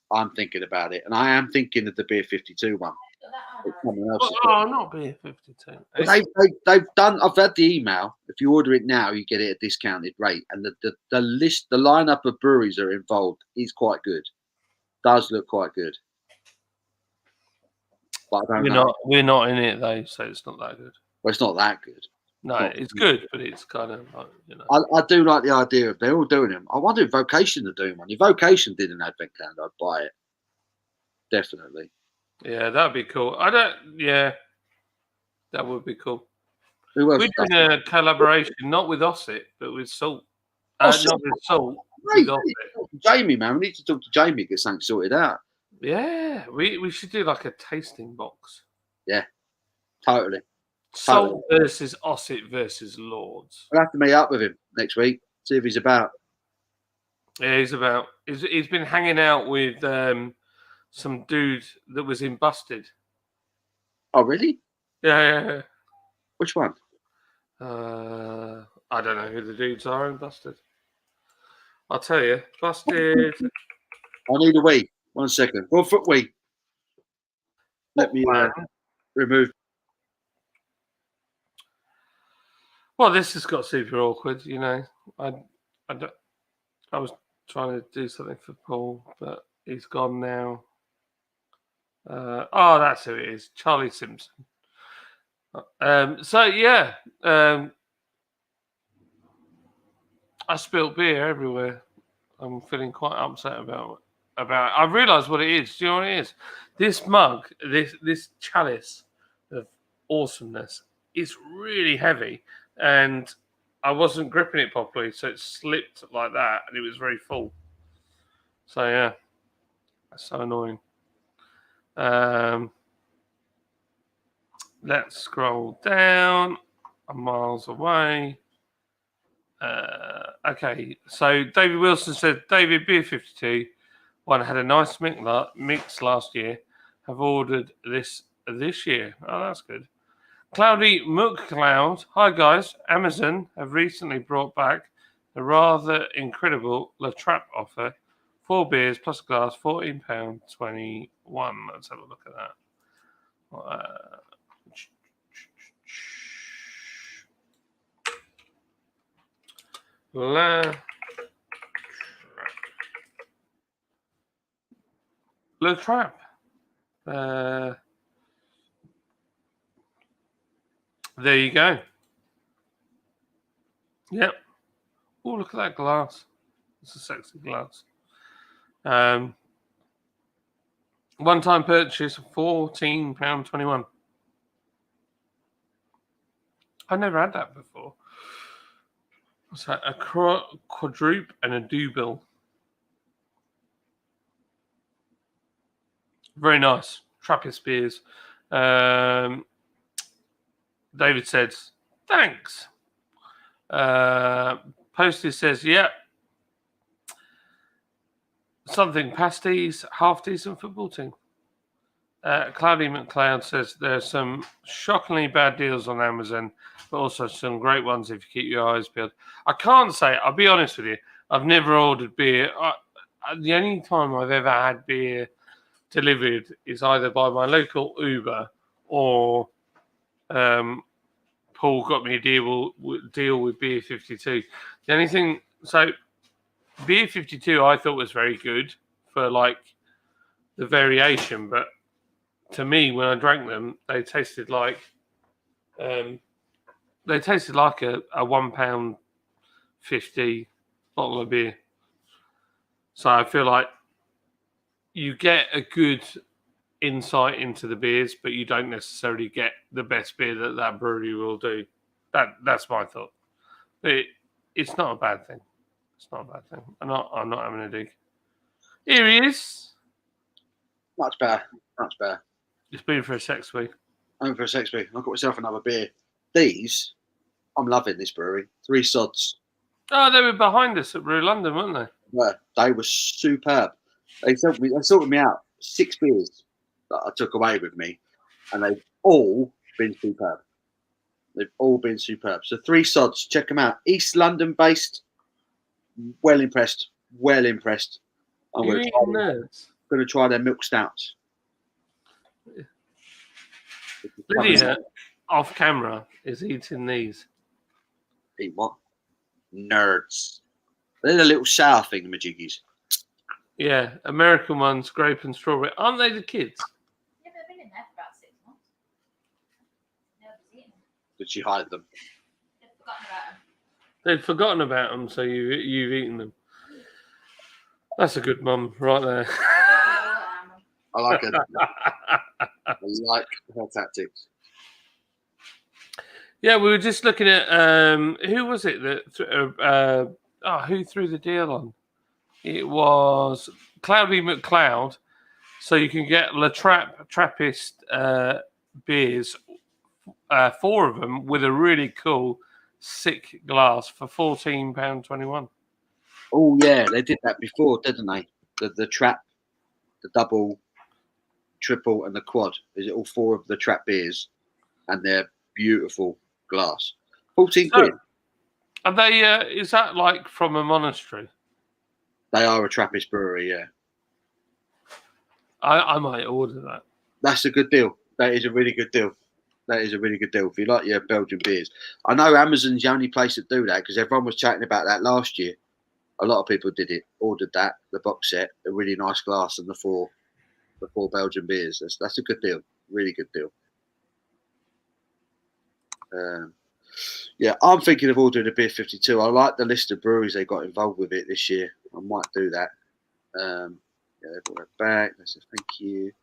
I'm thinking about it. And I am thinking of the beer 52 one. It's someone else's. Oh, not beer 52. But they've done. I've had the email. If you order it now, you get it at a discounted rate. And the lineup of breweries that are involved is quite good. Does look quite good. But I don't know. We're not in it though, so it's not that good. Well, it's not that good. No, it's good, but it's kind of like, I do like the idea of they're all doing them. I wonder if Vocation are doing one. If Vocation did an advent calendar, I'd buy it. Definitely. Yeah, that'd be cool. Yeah, that would be cool. Who else? We're doing a collaboration, not with Osset, but with Salt. Not with Salt. Great. With Jamie, man, we need to talk to Jamie, get something sorted out. Yeah, we should do like a tasting box. Yeah, totally. Salt versus Osset versus Lords. I'll have to meet up with him next week, see if he's about. Yeah, he's about. He's been hanging out with some dude that was in Busted. Oh, really? Yeah. Which one? I don't know who the dudes are in Busted. I'll tell you. Busted. I need a wee. 1 second. 1 foot wee. Let me remove. Well, this has got super awkward, I was trying to do something for Paul, but he's gone now. That's who it is, Charlie Simpson. I spilled beer everywhere. I'm feeling quite upset about it. I realised what it is. Do you know what it is? This mug, this chalice of awesomeness, is really heavy, and I wasn't gripping it properly, so it slipped like that, and it was very full. So yeah, that's so annoying. Let's scroll down. I'm miles away. Okay, so David Wilson said, David, Beer 52, one had a nice mix last year. Have ordered this year. Oh, that's good. Cloudy McCloud. Hi, guys. Amazon have recently brought back the rather incredible La Trappe offer. 4 beers plus a glass, £14.21. Let's have a look at that. La Trappe. There you go. Yep. Oh, look at that glass. It's a sexy glass. One-time purchase of £14.21. I've never had that before. What's that? A quadruple and a double. Very nice. Trappist beers. David says, thanks. Posty says, yep. Something pasties, half decent football team. Cloudy McLeod says there's some shockingly bad deals on Amazon, but also some great ones if you keep your eyes peeled. I can't say, I'll be honest with you, I've never ordered beer. The only time I've ever had beer delivered is either by my local Uber or Paul got me a deal with Beer 52. The only thing, so Beer 52 I thought was very good for like the variation, but to me when I drank them, they tasted like a £1.50 bottle of beer. So I feel like you get a good insight into the beers, but you don't necessarily get the best beer that brewery will do. That's my thought. But it's not a bad thing. It's not a bad thing. I'm not having a dig. Here he is. Much better. Much better. It's been for a sex week. I'm for a sex week. I got myself another beer. These, I'm loving this brewery. 3 Sods. Oh, they were behind us at Brew London, weren't they? Yeah, they were superb. They sorted me out 6 beers that I took away with me, and all been superb. They've all been superb. So 3 sods, check them out. East London based. Well impressed. Well impressed. I'm You going eating nerds? to try their milk stouts. Lydia, off camera, is eating these. Eat what? Nerds. They're the little sour thingamajiggies. Yeah, American ones, grape and strawberry. Aren't they the kids? Yeah, they've been in there for about 6 months. Nobody's eaten them. Did she hide them? They've forgotten about them. They'd forgotten about them, so you've eaten them. That's a good mum right there. I like it. I like her tactics. Yeah, we were just looking at who was it that who threw the deal on? It was Cloudy McCloud. So you can get La Trappist beers, 4 of them with a really cool sick glass for £14.21. Oh yeah, they did that before, didn't they? The trap, the double, triple, and the quad. Is it all 4 of the trap beers, and they're beautiful glass. 14 quid. Are they? Is that like from a monastery? They are a Trappist brewery, yeah. I might order that. That's a good deal. That is a really good deal. That is a really good deal if you like your Belgian beers. I know Amazon's the only place that do that because everyone was chatting about that last year. A lot of people did it, ordered that, the box set, a really nice glass, and the four Belgian beers. That's a good deal. Really good deal. Yeah, I'm thinking of ordering a beer 52. I like the list of breweries they got involved with it this year. I might do that. Yeah, they brought it back. They said thank you.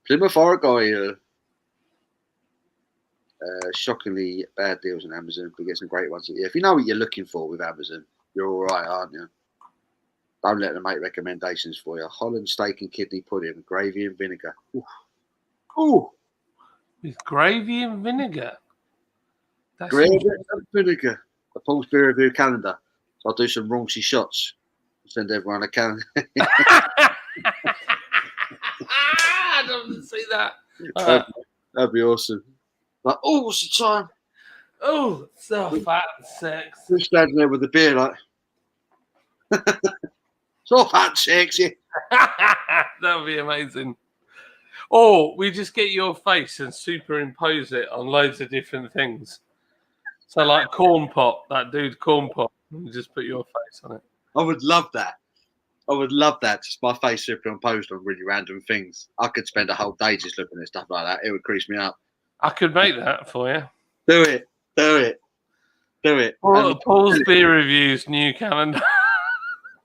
Plymouth Argyle. Shockingly bad deals on Amazon, but get some great ones. Yeah, if you know what you're looking for with Amazon, you're all right, aren't you? Don't let them make recommendations for you. Holland steak and kidney pudding with gravy and vinegar. Ooh. With gravy and vinegar. That's Gravy and vinegar. A Paul's beer review calendar. So I'll do some raunchy shots. Send everyone a calendar. I don't see that. That'd be awesome. Like, oh, what's the time? Oh, so fat and sexy. We're standing there with the beer, like, so fat and sexy. That would be amazing. Or we just get your face and superimpose it on loads of different things. So, like Corn Pot, that dude Corn Pot, and just put your face on it. I would love that. I would love that. Just my face superimposed on really random things. I could spend a whole day just looking at stuff like that. It would crease me up. I could make that for you. Do it. Do it. Do it. Paul's Beer Reviews new calendar.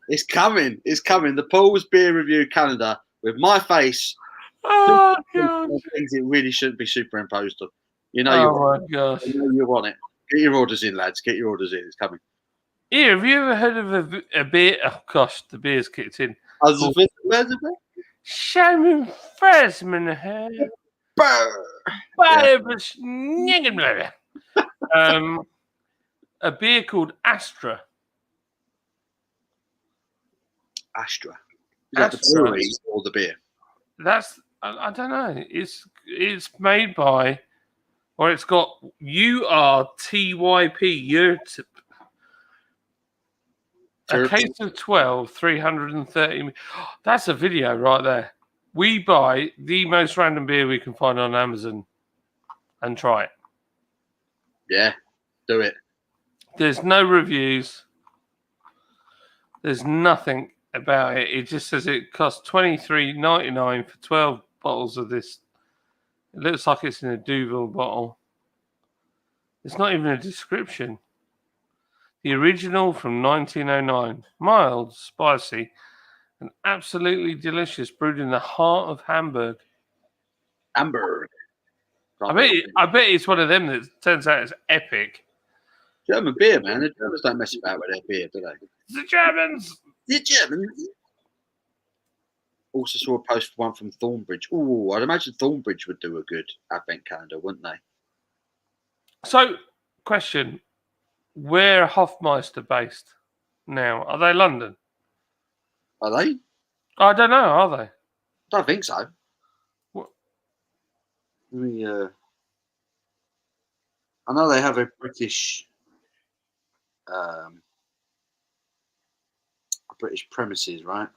It's coming. It's coming. The Paul's Beer Review calendar with my face. Oh, God. Things it really shouldn't be superimposed on. You know, Oh, my gosh. you know you want it. Get your orders in, lads. Get your orders in. It's coming. Here, have you ever heard of a beer? Oh, gosh, the beer's kicked in. Simon Freshman here. A beer called Astra. Astra. Is that the brewery or the beer? That's I don't know. It's made by, or it's got URTYP. A case of 12, 330. That's a video right there. We buy the most random beer we can find on Amazon and try it. Yeah, do it. There's no reviews. There's nothing about it. It just says it costs $23.99 for 12 bottles of this. It looks like it's in a Duvel bottle. There's not even a description. The original from 1909. Mild, spicy, and absolutely delicious. Brewed in the heart of Hamburg. Hamburg. I bet it's one of them that turns out it's epic. German beer, man. The Germans don't mess about with their beer, do they? The Germans! The Germans. Also saw a post one from Thornbridge. Oh, I'd imagine Thornbridge would do a good advent calendar, wouldn't they? So, question. Where are Hofmeister based now? Are they London? Are they? I don't know, are they? I don't think so. What? Let me. I know they have a British premises, right?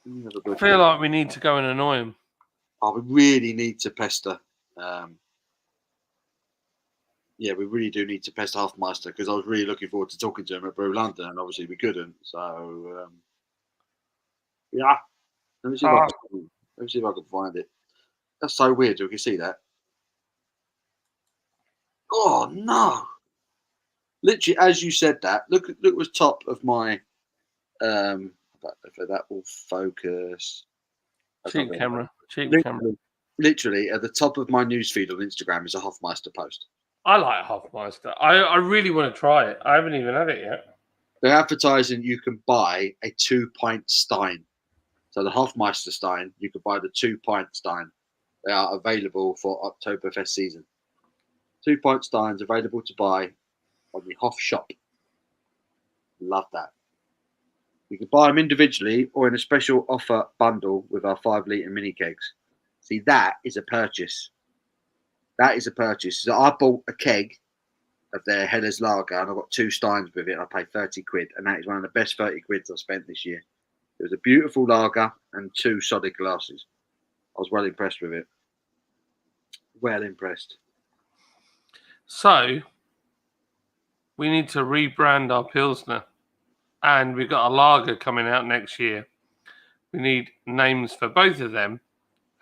Let me have a I look. feel like we need to go and annoy him. Oh, we really need to pester. Yeah, we really do need to pester Hoffmeister because I was really looking forward to talking to him at Brew London, and obviously we couldn't. So yeah, let me see if I can find it. That's so weird. You can see that. Oh no! Literally, as you said that, look was top of my. If that will focus. Cheap camera. Literally, at the top of my newsfeed on Instagram is a Hoffmeister post. I like Hofmeister. I really want to try it. I haven't even had it yet. They're advertising you can buy a 2-pint Stein. So the Hofmeister Stein, you can buy the 2-pint Stein. They are available for Oktoberfest season. 2-pint Steins available to buy on the Hof shop. Love that. You can buy them individually or in a special offer bundle with our 5-litre mini kegs. See, that is a purchase. That is a purchase. So I bought a keg of their Heller's Lager and I got 2 Steins with it. And I paid 30 quid, and that is one of the best 30 quids I've spent this year. It was a beautiful lager and 2 solid glasses. I was well impressed with it. Well impressed. So we need to rebrand our Pilsner, and we've got a lager coming out next year. We need names for both of them,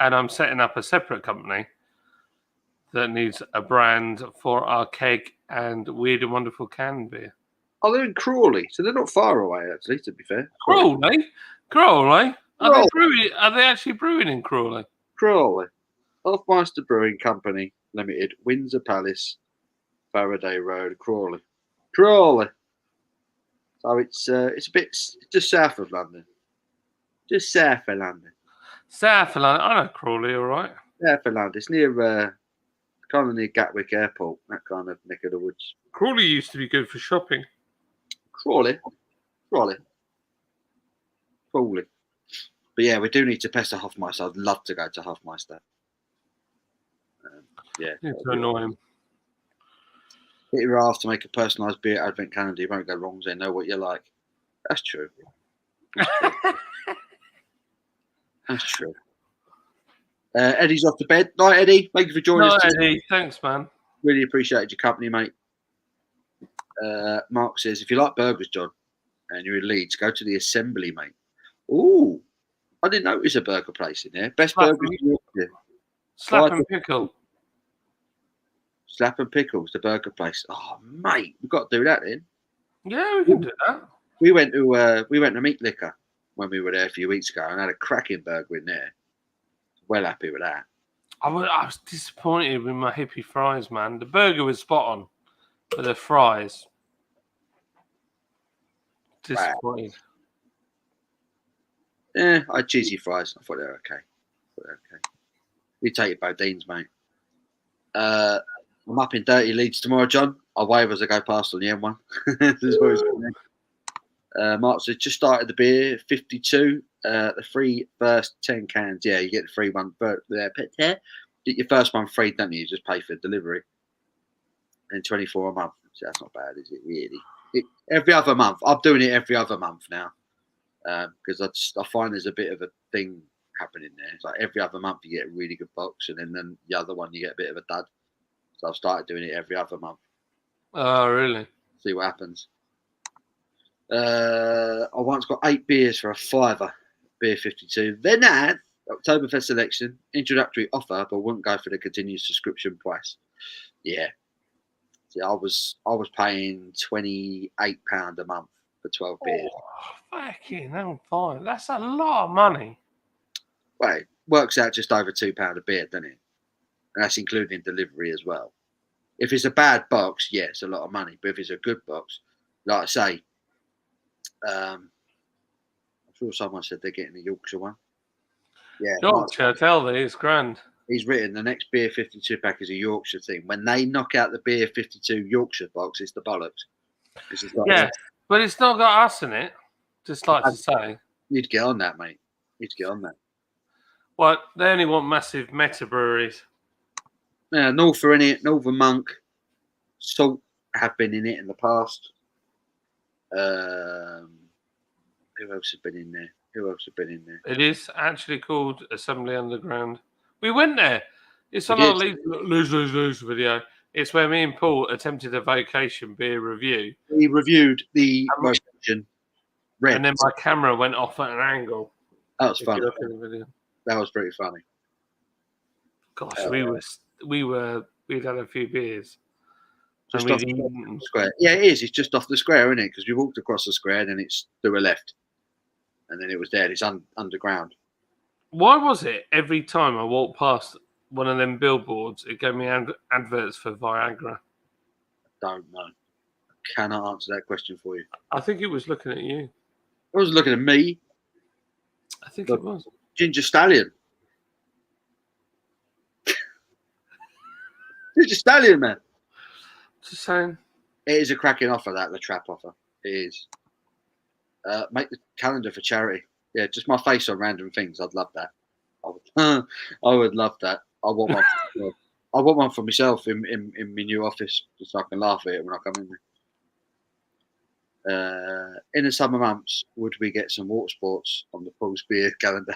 and I'm setting up a separate company that needs a brand for our keg and Weird and Wonderful canned beer. Oh, they're in Crawley, so they're not far away, actually, to be fair. Crawley? Are they actually brewing in Crawley? Crawley. Hofmeister Brewing Company Limited, Windsor Palace, Faraday Road, Crawley. Crawley. So it's a bit just south of London. Just south of London. South of London. I know Crawley, all right. South of London. It's near kind of near Gatwick Airport, that kind of neck of the woods. Crawley used to be good for shopping. Crawley. But yeah, we do need to pester Hofmeister. I'd love to go to Hofmeister. Yeah. Need to annoy him. Hit your half to make a personalised beer advent calendar. You won't go wrong. They know what you like. That's true. That's true. Eddie's off to bed. Night, Eddie. Thank you for joining us. Eddie. Thanks, man. Really appreciated your company, mate. Mark says, if you like burgers, John, and you're in Leeds, go to the Assembly, mate. Ooh, I didn't notice a burger place in there. Best burgers in Yorkshire. Slap and Pickle. Slap and Pickles, the burger place. Oh, mate, we've got to do that then. Yeah, we can do that. We went to Meat Liquor when we were there a few weeks ago and had a cracking burger in there. Well happy with that. I was disappointed with my hippie fries, man. The burger was spot on, but the fries, disappointed. Yeah, I had cheesy fries. I thought they were okay. We take your Bodines, mate. I'm up in dirty Leeds tomorrow, John. I'll wave as I go past on the M1. Mark says, just started the beer, 52. The free first 10 cans. Yeah, you get the free one. But get your first one free, don't you? You just pay for delivery. And 24 a month. So that's not bad, is it, really? Every other month. I'm doing it every other month now. Because I find there's a bit of a thing happening there. It's like every other month you get a really good box, and then the other one you get a bit of a dud. So I've started doing it every other month. Oh, really? See what happens. I once got 8 beers for a £5, beer 52. Then had Oktoberfest selection, introductory offer, but wouldn't go for the continued subscription price. Yeah. See, I was paying £28 a month for 12 beers. Oh, fucking hell, fine. That's a lot of money. Well, it works out just over £2 a beer, doesn't it? And that's including delivery as well. If it's a bad box, yeah, it's a lot of money. But if it's a good box, like I say, I'm sure someone said they're getting the Yorkshire one. Yeah, Yorkshire, tell me, it's grand. He's written the next beer 52 pack is a Yorkshire thing. When they knock out the beer 52 Yorkshire box, it's the bollocks. Yeah, but it's not got us in it. Just like to say, you'd get on that, mate. You'd get on that. What? They only want massive meta breweries. Yeah, North are in it. Northern Monk, Salt have been in it in the past. Who else has been in there? It is actually called Assembly Underground. We went there. It's We on our did. lose video. It's where me and Paul attempted a vocation beer review. We reviewed the rotation. Red. And then my camera went off at an angle. That was If funny. you look at the video. That was pretty funny. Gosh, we'd had a few beers. Just And off the square. Yeah, it is. It's just off the square, isn't it? Because we walked across the square, then it's to a left, and then it was there. It's underground. Why was it every time I walked past one of them billboards, it gave me adverts for Viagra? Don't know. Cannot answer that question for you. I think it was looking at you. It wasn't looking at me. I think it was. Ginger Stallion. Ginger Stallion, man. Just saying. It is a cracking offer, that, the trap offer. It is. Make the calendar for charity. Yeah, just my face on random things. I'd love that. I would love that. I want one. I want one for myself in my new office, just so I can laugh at it when I come in there. In the summer months, would we get some water sports on the Paul's beer calendar?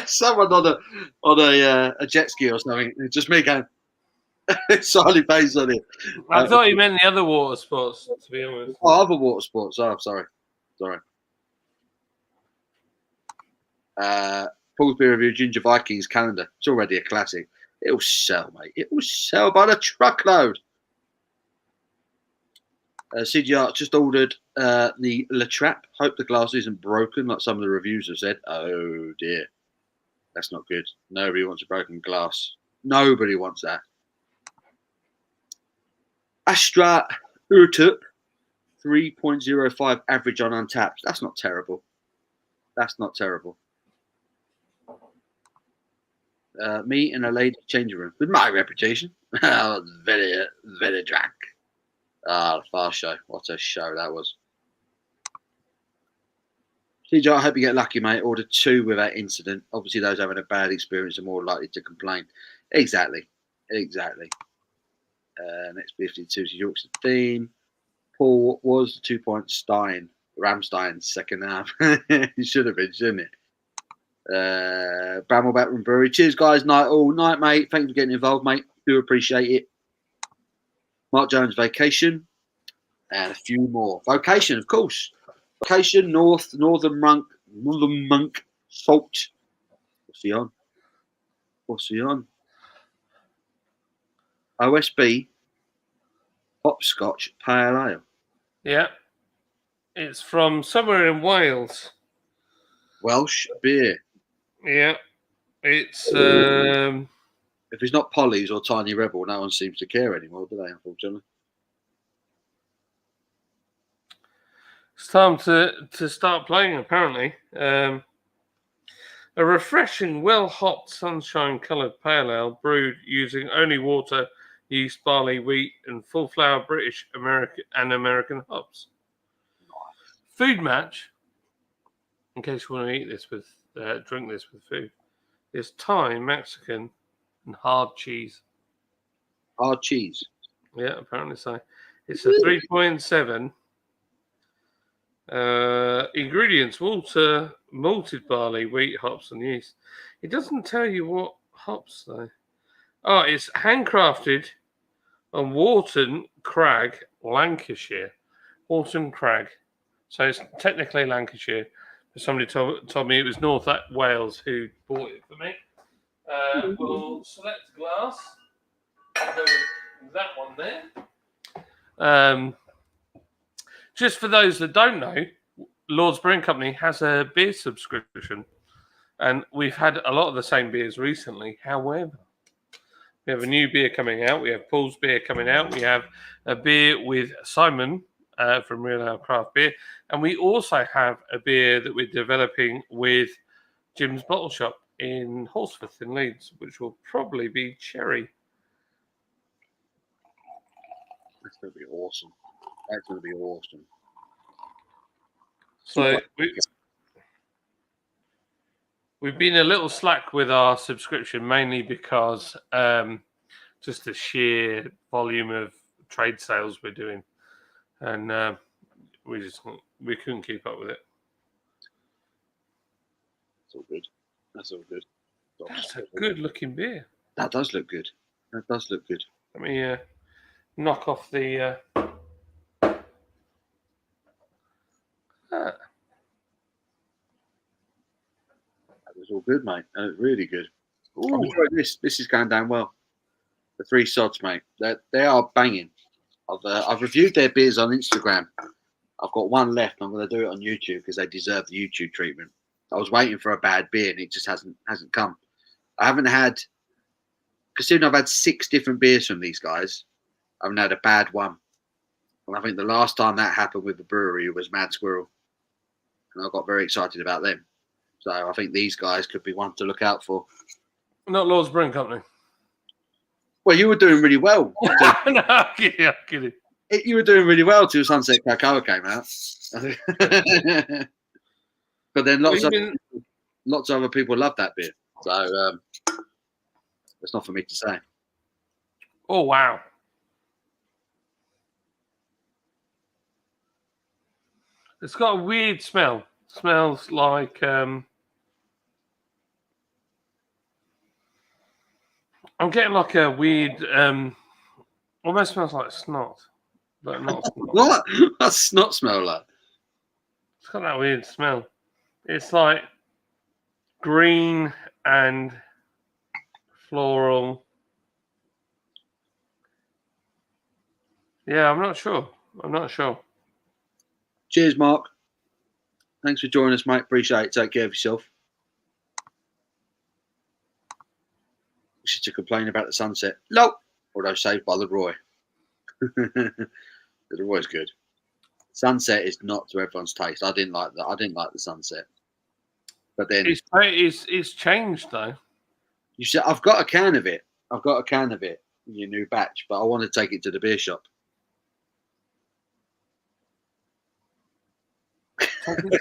Someone on a jet ski or something. It's just me going. Silent face on it. I thought you meant the other water sports, to be honest. Oh, other water sports. Oh, sorry. Paul's Beer Review Ginger Vikings calendar. It's already a classic. It'll sell, mate. It will sell by the truckload. CGR just ordered the La Trappe. Hope the glass isn't broken, like some of the reviews have said. Oh, dear. That's not good. Nobody wants a broken glass. Nobody wants that. Astra Urtup, 3.05 average on Untapped. That's not terrible. Me and a lady changing room with my reputation. I was very, very drunk. The Fast Show. What a show that was. CJ, I hope you get lucky, mate. Order 2 without incident. Obviously, those having a bad experience are more likely to complain. Exactly. Next 52 to Yorkshire theme. Paul, what was the 2-point Stein? Ramstein second half. It should have been, shouldn't it? Bramwell Backroom Brewery. Cheers, guys. Night all. Night, mate. Thanks for getting involved, mate. Do appreciate it. Mark Jones, Vacation. And a few more. Vocation, of course. Vocation, Northern Monk, Salt. What's he on? OSB, Hopscotch, Pale Ale. Yeah. It's from somewhere in Wales. Welsh beer. Yeah. It's If it's not Polly's or Tiny Rebel, no one seems to care anymore, do they, unfortunately? it's time to start playing, apparently. A refreshing, well-hopped, sunshine-coloured pale ale brewed using only water, yeast, barley, wheat, and full-flower British, American hops. Food match, in case you want to eat this with, drink this with food, is Thai, Mexican, and hard cheese. Hard cheese. Yeah, apparently so. It's a 3.7. Ingredients: water, malted barley, wheat, hops, and yeast. It doesn't tell you what hops though. Oh, it's handcrafted on Wharton Crag, Lancashire. Wharton Crag. So it's technically Lancashire. But somebody told me it was North Wales who bought it for me. We'll select glass. Go with that one there. Just for those that don't know, Lord's Brewing Company has a beer subscription, and we've had a lot of the same beers recently. However, we have a new beer coming out. We have Paul's beer coming out. We have a beer with Simon from Real Ale Craft Beer, and we also have a beer that we're developing with Jim's Bottle Shop in Horsforth in Leeds, which will probably be cherry. That's going to be awesome. So We've been a little slack with our subscription, mainly because just the sheer volume of trade sales we're doing, and we couldn't keep up with it. That's all good. That's all good. That's a good-looking beer. That does look good. That does look good. Let me knock off the. That was all good, mate. Really good. I'm enjoying this. This is going down well. The three sods, mate. They are banging. I've reviewed their beers on Instagram. I've got one left. I'm going to do it on YouTube because they deserve the YouTube treatment. I was waiting for a bad beer and it just hasn't come. I haven't had, considering I've had 6 different beers from these guys, I haven't had a bad one. And I think the last time that happened with the brewery was Mad Squirrel. And I got very excited about them. So I think these guys could be one to look out for. Not Lord's Brewing Company. Well, you were doing really well. No, I'm kidding. You were doing really well till Sunset Cocoa came out. But then lots of other people love that beer. So it's not for me to say. Oh, wow. It's got a weird smell. It smells like... I'm getting like a weird... almost smells like snot. But not snot. What? What's snot smell like? It's got that weird smell. It's like green and floral. Yeah, I'm not sure. Cheers, Mark. Thanks for joining us, mate. Appreciate it. Take care of yourself. Should to complain about the sunset? Nope. Although saved by the Roy. The Roy's good. Sunset is not to everyone's taste. I didn't like that. I didn't like the sunset. But then it's changed though. You said I've got a can of it. In your new batch, but I want to take it to the beer shop.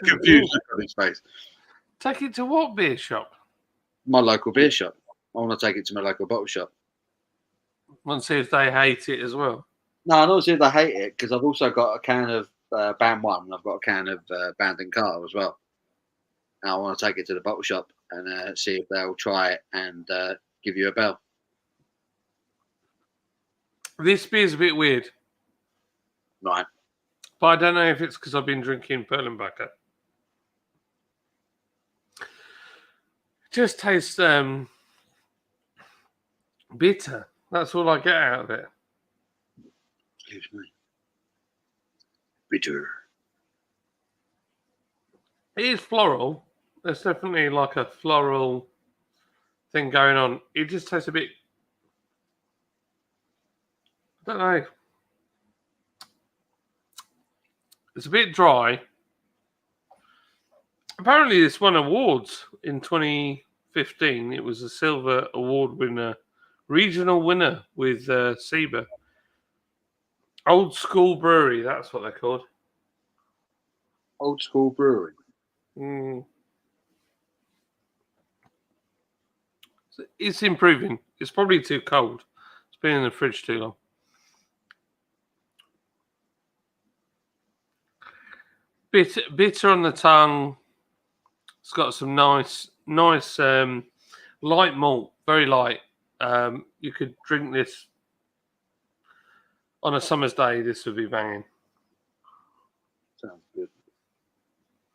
Confused on his face. Take it to what beer shop? My local beer shop. I want to take it to my local bottle shop. Want to see if they hate it as well. No, I don't see if they hate it because I've also got a can of Band 1 and I've got a can of Band and Carter as well. And I want to take it to the bottle shop and see if they'll try it and give you a bell. This beer's a bit weird. Right. But I don't know if it's because I've been drinking Perlenbacher. It just tastes bitter. That's all I get out of it. Excuse me. Bitter. It is floral. There's definitely like a floral thing going on. It just tastes a bit... I don't know. It's a bit dry. Apparently this won awards in 2015. It was a silver award winner, regional winner with Sieber. Old School Brewery, that's what they're called. Old School Brewery. It's improving. It's probably too cold. It's been in the fridge too long. Bitter on the tongue. It's got some nice light malt, very light. You could drink this on a summer's day. This would be banging. Sounds good.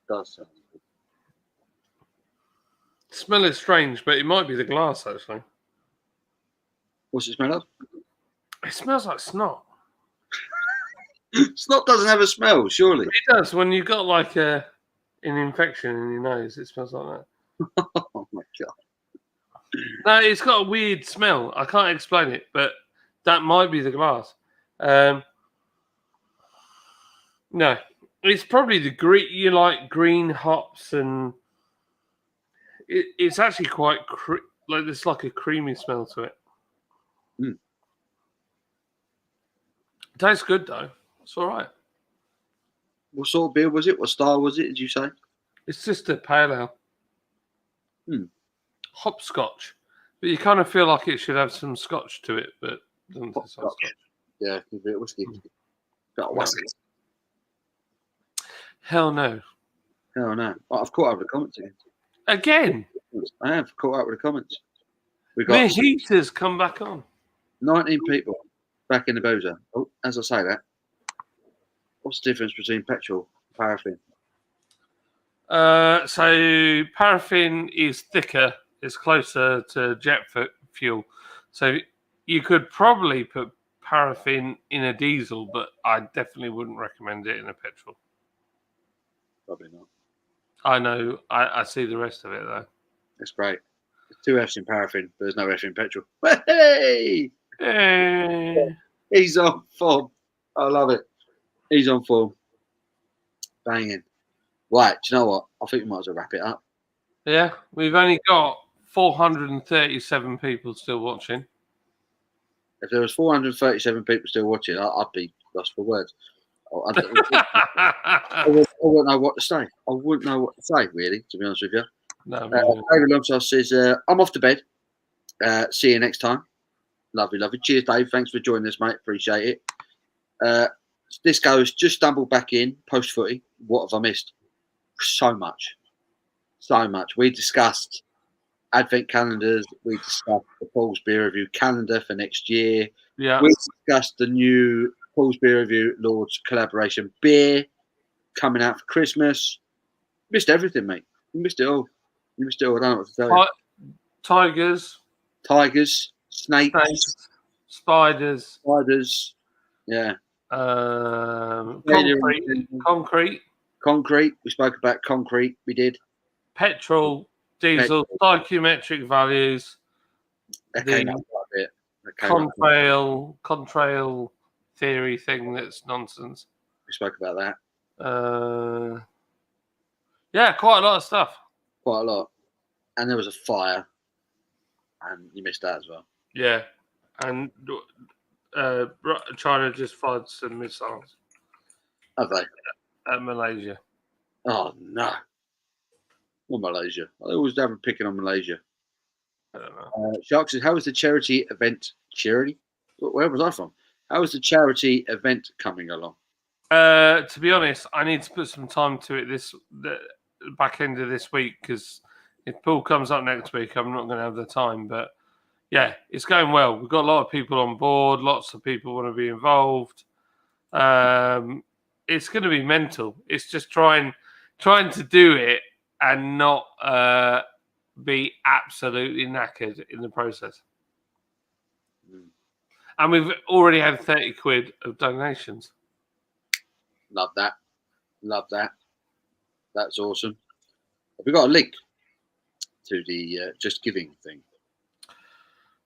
Does sound good. Smell is strange, but it might be the glass actually. What's it smell of? It smells like snot. Snot doesn't have a smell, surely. It does. When you've got like an infection in your nose, it smells like that. Oh my god. No, it's got a weird smell. I can't explain it, but that might be the glass. No, it's probably the green. You like green hops, and it's actually quite like there's like a creamy smell to it. Mm. It tastes good though. It's all right. What sort of beer was it? What style was it? Did you say? It's just a pale ale. Hopscotch. But you kind of feel like it should have some scotch to it, but it doesn't taste like Hopscotch. scotch. Yeah, a bit of whiskey. Got a No. whiskey. Hell no. Oh no! I've caught up with the comments again. Again, I have caught up with the comments. We the got heaters come back on. 19 people back in the boozer. Oh, as I say that, what's the difference between petrol and paraffin? So paraffin is thicker. It's closer to jet fuel. So you could probably put paraffin in a diesel, but I definitely wouldn't recommend it in a petrol. Probably not. I know. I see the rest of it though. That's great. There's 2 F's in paraffin, but there's no F in petrol. Hey! He's on form. I love it. He's on form. Banging. Right, do you know what? I think we might as well wrap it up. Yeah, we've only got 437 people still watching. If there was 437 people still watching, I'd be lost for words. I wouldn't know what to say. I wouldn't know what to say, really, to be honest with you. No, David Longsaw says, I'm off to bed. See you next time. Lovely, lovely. Cheers, Dave. Thanks for joining us, mate. Appreciate it. This goes just stumbled back in post footy. What have I missed? So much. So much. We discussed advent calendars. We discussed the Paul's Beer Review calendar for next year. yeah. We discussed the new Paul's Beer Review Lord's collaboration beer coming out for Christmas. Missed everything, mate. You missed it all. You missed it all. I don't know what to tell you. Tigers, Snakes, spiders, yeah. Concrete. We spoke about concrete. We did. Petrol, diesel, psychometric values. That came out quite a bit. Contrail theory thing that's nonsense. We spoke about that. Yeah, quite a lot of stuff. Quite a lot. And there was a fire. And you missed that as well. Yeah. And China just fired some missiles. Have they? At Malaysia. Oh, no. Or Malaysia. I always have a picking on Malaysia. I don't know. Shark says, how was the charity event? Charity? Where was I from? How was the charity event coming along? To be honest, I need to put some time to it the back end of this week, because if Paul comes up next week, I'm not going to have the time. But yeah, it's going well. We've got a lot of people on board. Lots of people want to be involved. It's going to be mental. It's just trying to do it and not be absolutely knackered in the process. And we've already had 30 quid of donations. Love that. That's awesome. Have we got a link to the Just Giving thing?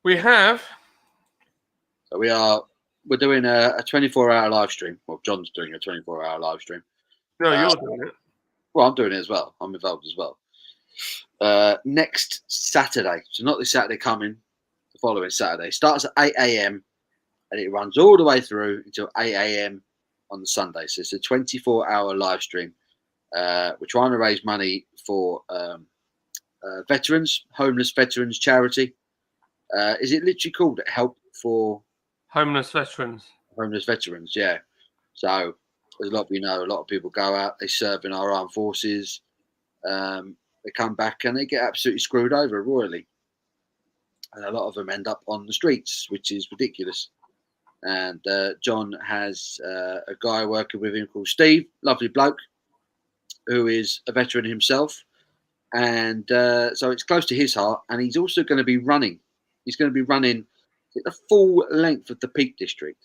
We have. So we're doing a 24-hour live stream. Well, John's doing a 24-hour live stream. No, you're doing it. Well, I'm doing it as well. I'm involved as well. Next Saturday, so not this Saturday coming, the following Saturday. Starts at 8 a.m. and it runs all the way through until 8 a.m. on the Sunday. So it's a 24-hour live stream. We're trying to raise money for veterans, homeless veterans charity. Is it literally called Help for Homeless Veterans? Homeless veterans, yeah. So as a lot of you know, a lot of people go out, they serve in our armed forces. They come back and they get absolutely screwed over royally. And a lot of them end up on the streets, which is ridiculous. And John has a guy working with him called Steve, lovely bloke, who is a veteran himself. And so it's close to his heart. And he's also going to be running. He's going to be running the full length of the Peak District.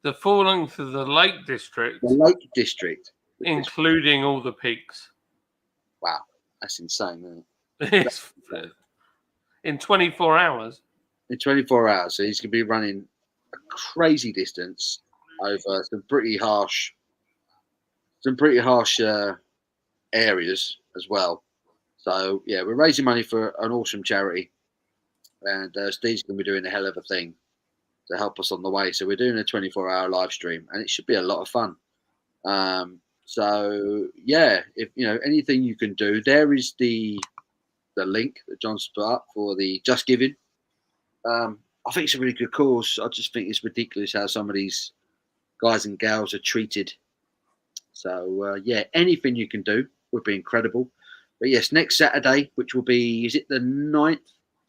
The full length of the Lake District? The Lake District. Including all the peaks. Wow. That's insane, isn't it? In 24 hours? In 24 hours. So he's going to be running a crazy distance over some pretty harsh areas as well. So, yeah, we're raising money for an awesome charity. And Steve's going to be doing a hell of a thing to help us on the way. So we're doing a 24-hour live stream, and it should be a lot of fun. So yeah, if you know anything you can do, there is the the link that John's put up for the Just Giving. I think it's a really good cause. I just think it's ridiculous how some of these guys and gals are treated. So, anything you can do would be incredible. But yes, next Saturday, which will be, is it the 9th,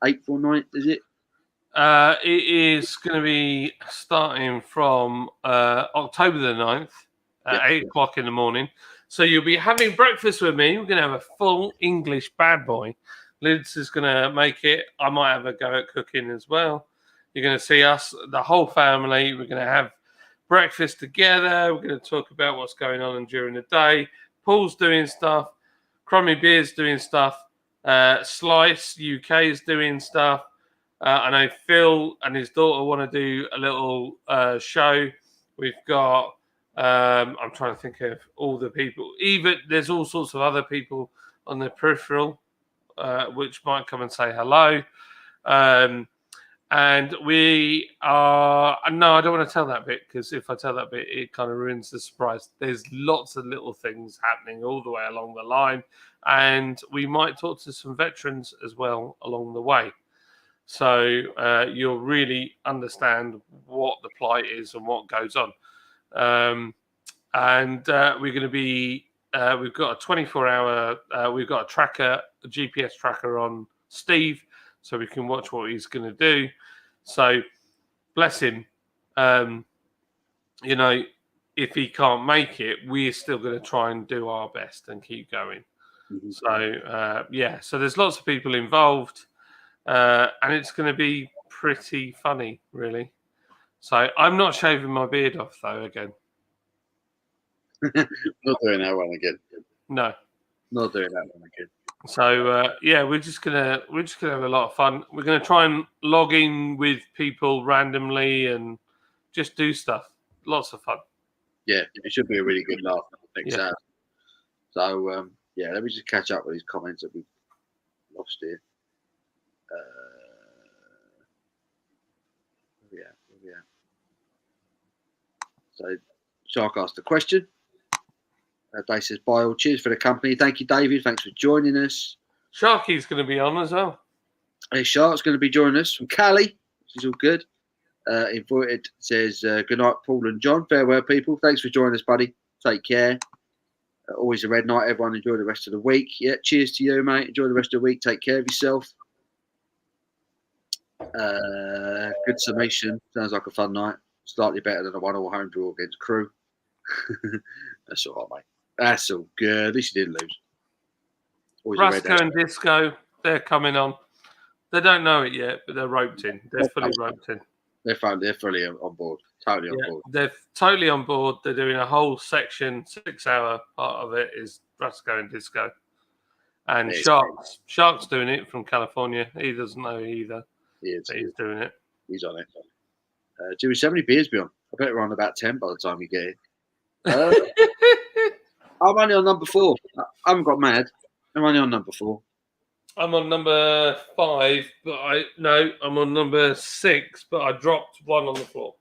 8th or 9th, is it? It is going to be starting from October the 9th at 8 o'clock in the morning. So you'll be having breakfast with me. We're going to have a full English bad boy. Lids is going to make it. I might have a go at cooking as well. You're going to see us, the whole family. We're going to have breakfast together. We're going to talk about what's going on during the day. Paul's doing stuff. Crummy Beer's doing stuff. Slice UK is doing stuff. I know Phil and his daughter want to do a little show. We've got, I'm trying to think of all the people. Even there's all sorts of other people on the peripheral, which might come and say hello. And we are, no, I don't want to tell that bit because if I tell that bit, it kind of ruins the surprise. There's lots of little things happening all the way along the line. And we might talk to some veterans as well along the way. So you'll really understand what the plight is and what goes on. And we're going to be, we've got a 24-hour, we've got a tracker, a GPS tracker on Steve, so we can watch what he's going to do. So bless him. You know, if he can't make it, we're still going to try and do our best and keep going. Mm-hmm. So, so there's lots of people involved. And it's going to be pretty funny, really. So I'm not shaving my beard off, though, again. Not doing that one again. No. Not doing that one again. So, we're just gonna have a lot of fun. We're going to try and log in with people randomly and just do stuff. Lots of fun. Yeah, it should be a really good laugh next Saturday. So, let me just catch up with these comments that we've lost here. So Shark asked a question. Dave says, "Bye all, cheers for the company." Thank you, David. Thanks for joining us. Sharky's going to be on as well. Hey, Shark's going to be joining us from Cali, which is all good. Invited says, "Good night, Paul and John. Farewell, people. Thanks for joining us, buddy. Take care. Always a red night. Everyone enjoy the rest of the week." Yeah, cheers to you, mate. Enjoy the rest of the week. Take care of yourself. Good summation. Sounds like a fun night. Slightly better than a 1-1 home draw against Crew. That's all right, mate. That's all good. At least you didn't lose. Rasco and Disco, they're coming on. They don't know it yet, but they're roped in. They're fully roped in. They're fully on board. Totally on board. They're totally on board. They're doing a whole section, 6-hour part of it is Rasco and Disco. And Shark's doing it from California. He doesn't know either. He's doing it. He's on it. Jimmy, how many beers be on? I bet we're on about 10 by the time we get here. I'm only on number 4. I haven't got mad. I'm only on number 4. I'm on number 5, but I'm on number 6, but I dropped one on the floor.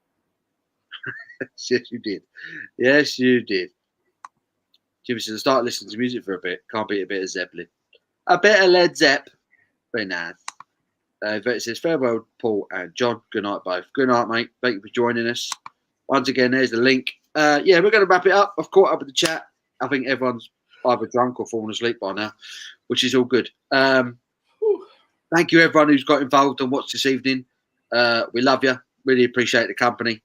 Yes, you did. Yes, you did. Jimmy says, "Start listening to music for a bit. Can't beat a bit of Zeppelin. A bit of Led Zepp. Very nice." It says, "Farewell, Paul and John. Good night, both." Good night, mate. Thank you for joining us. Once again, there's the link. We're going to wrap it up. I've caught up with the chat. I think everyone's either drunk or fallen asleep by now, which is all good. Thank you, everyone who's got involved and watched this evening. We love you. Really appreciate the company.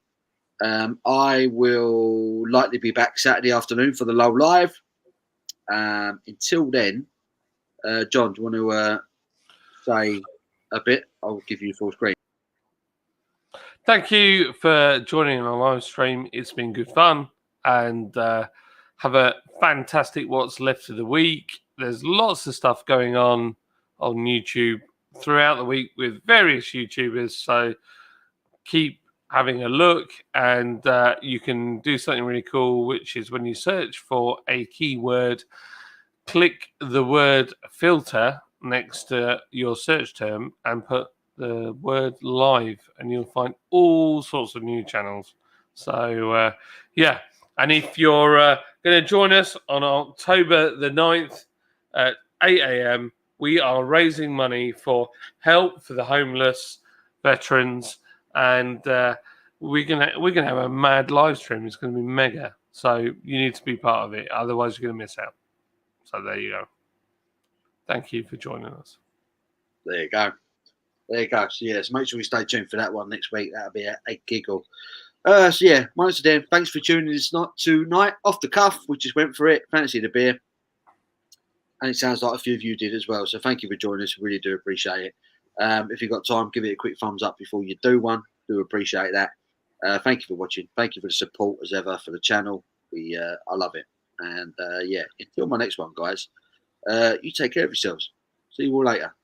I will likely be back Saturday afternoon for the low live. Until then, John, do you want to say a bit? I'll give you full screen. Thank you for joining our live stream. It's been good fun, and have a fantastic what's left of the week. There's lots of stuff going on YouTube throughout the week with various YouTubers, so keep having a look, and you can do something really cool, which is when you search for a keyword, click the word filter next to your search term and put the word live, and you'll find all sorts of new channels. So and if you're going to join us on October the 9th at 8 a.m, We are raising money for help for the homeless, veterans, and we're gonna have a mad live stream. It's gonna be mega. So you need to be part of it, otherwise you're gonna miss out. So there you go. Thank you for joining us. There you go. There you go. So yes, make sure we stay tuned for that one next week. That'll be a giggle. So yeah, once again, thanks for tuning in tonight. Off the cuff, we just went for it. Fancy the beer. And it sounds like a few of you did as well. So thank you for joining us. Really do appreciate it. If you've got time, give it a quick thumbs up before you do one. Do appreciate that. Thank you for watching. Thank you for the support as ever for the channel. I love it. And yeah, until my next one, guys, you take care of yourselves. See you all later.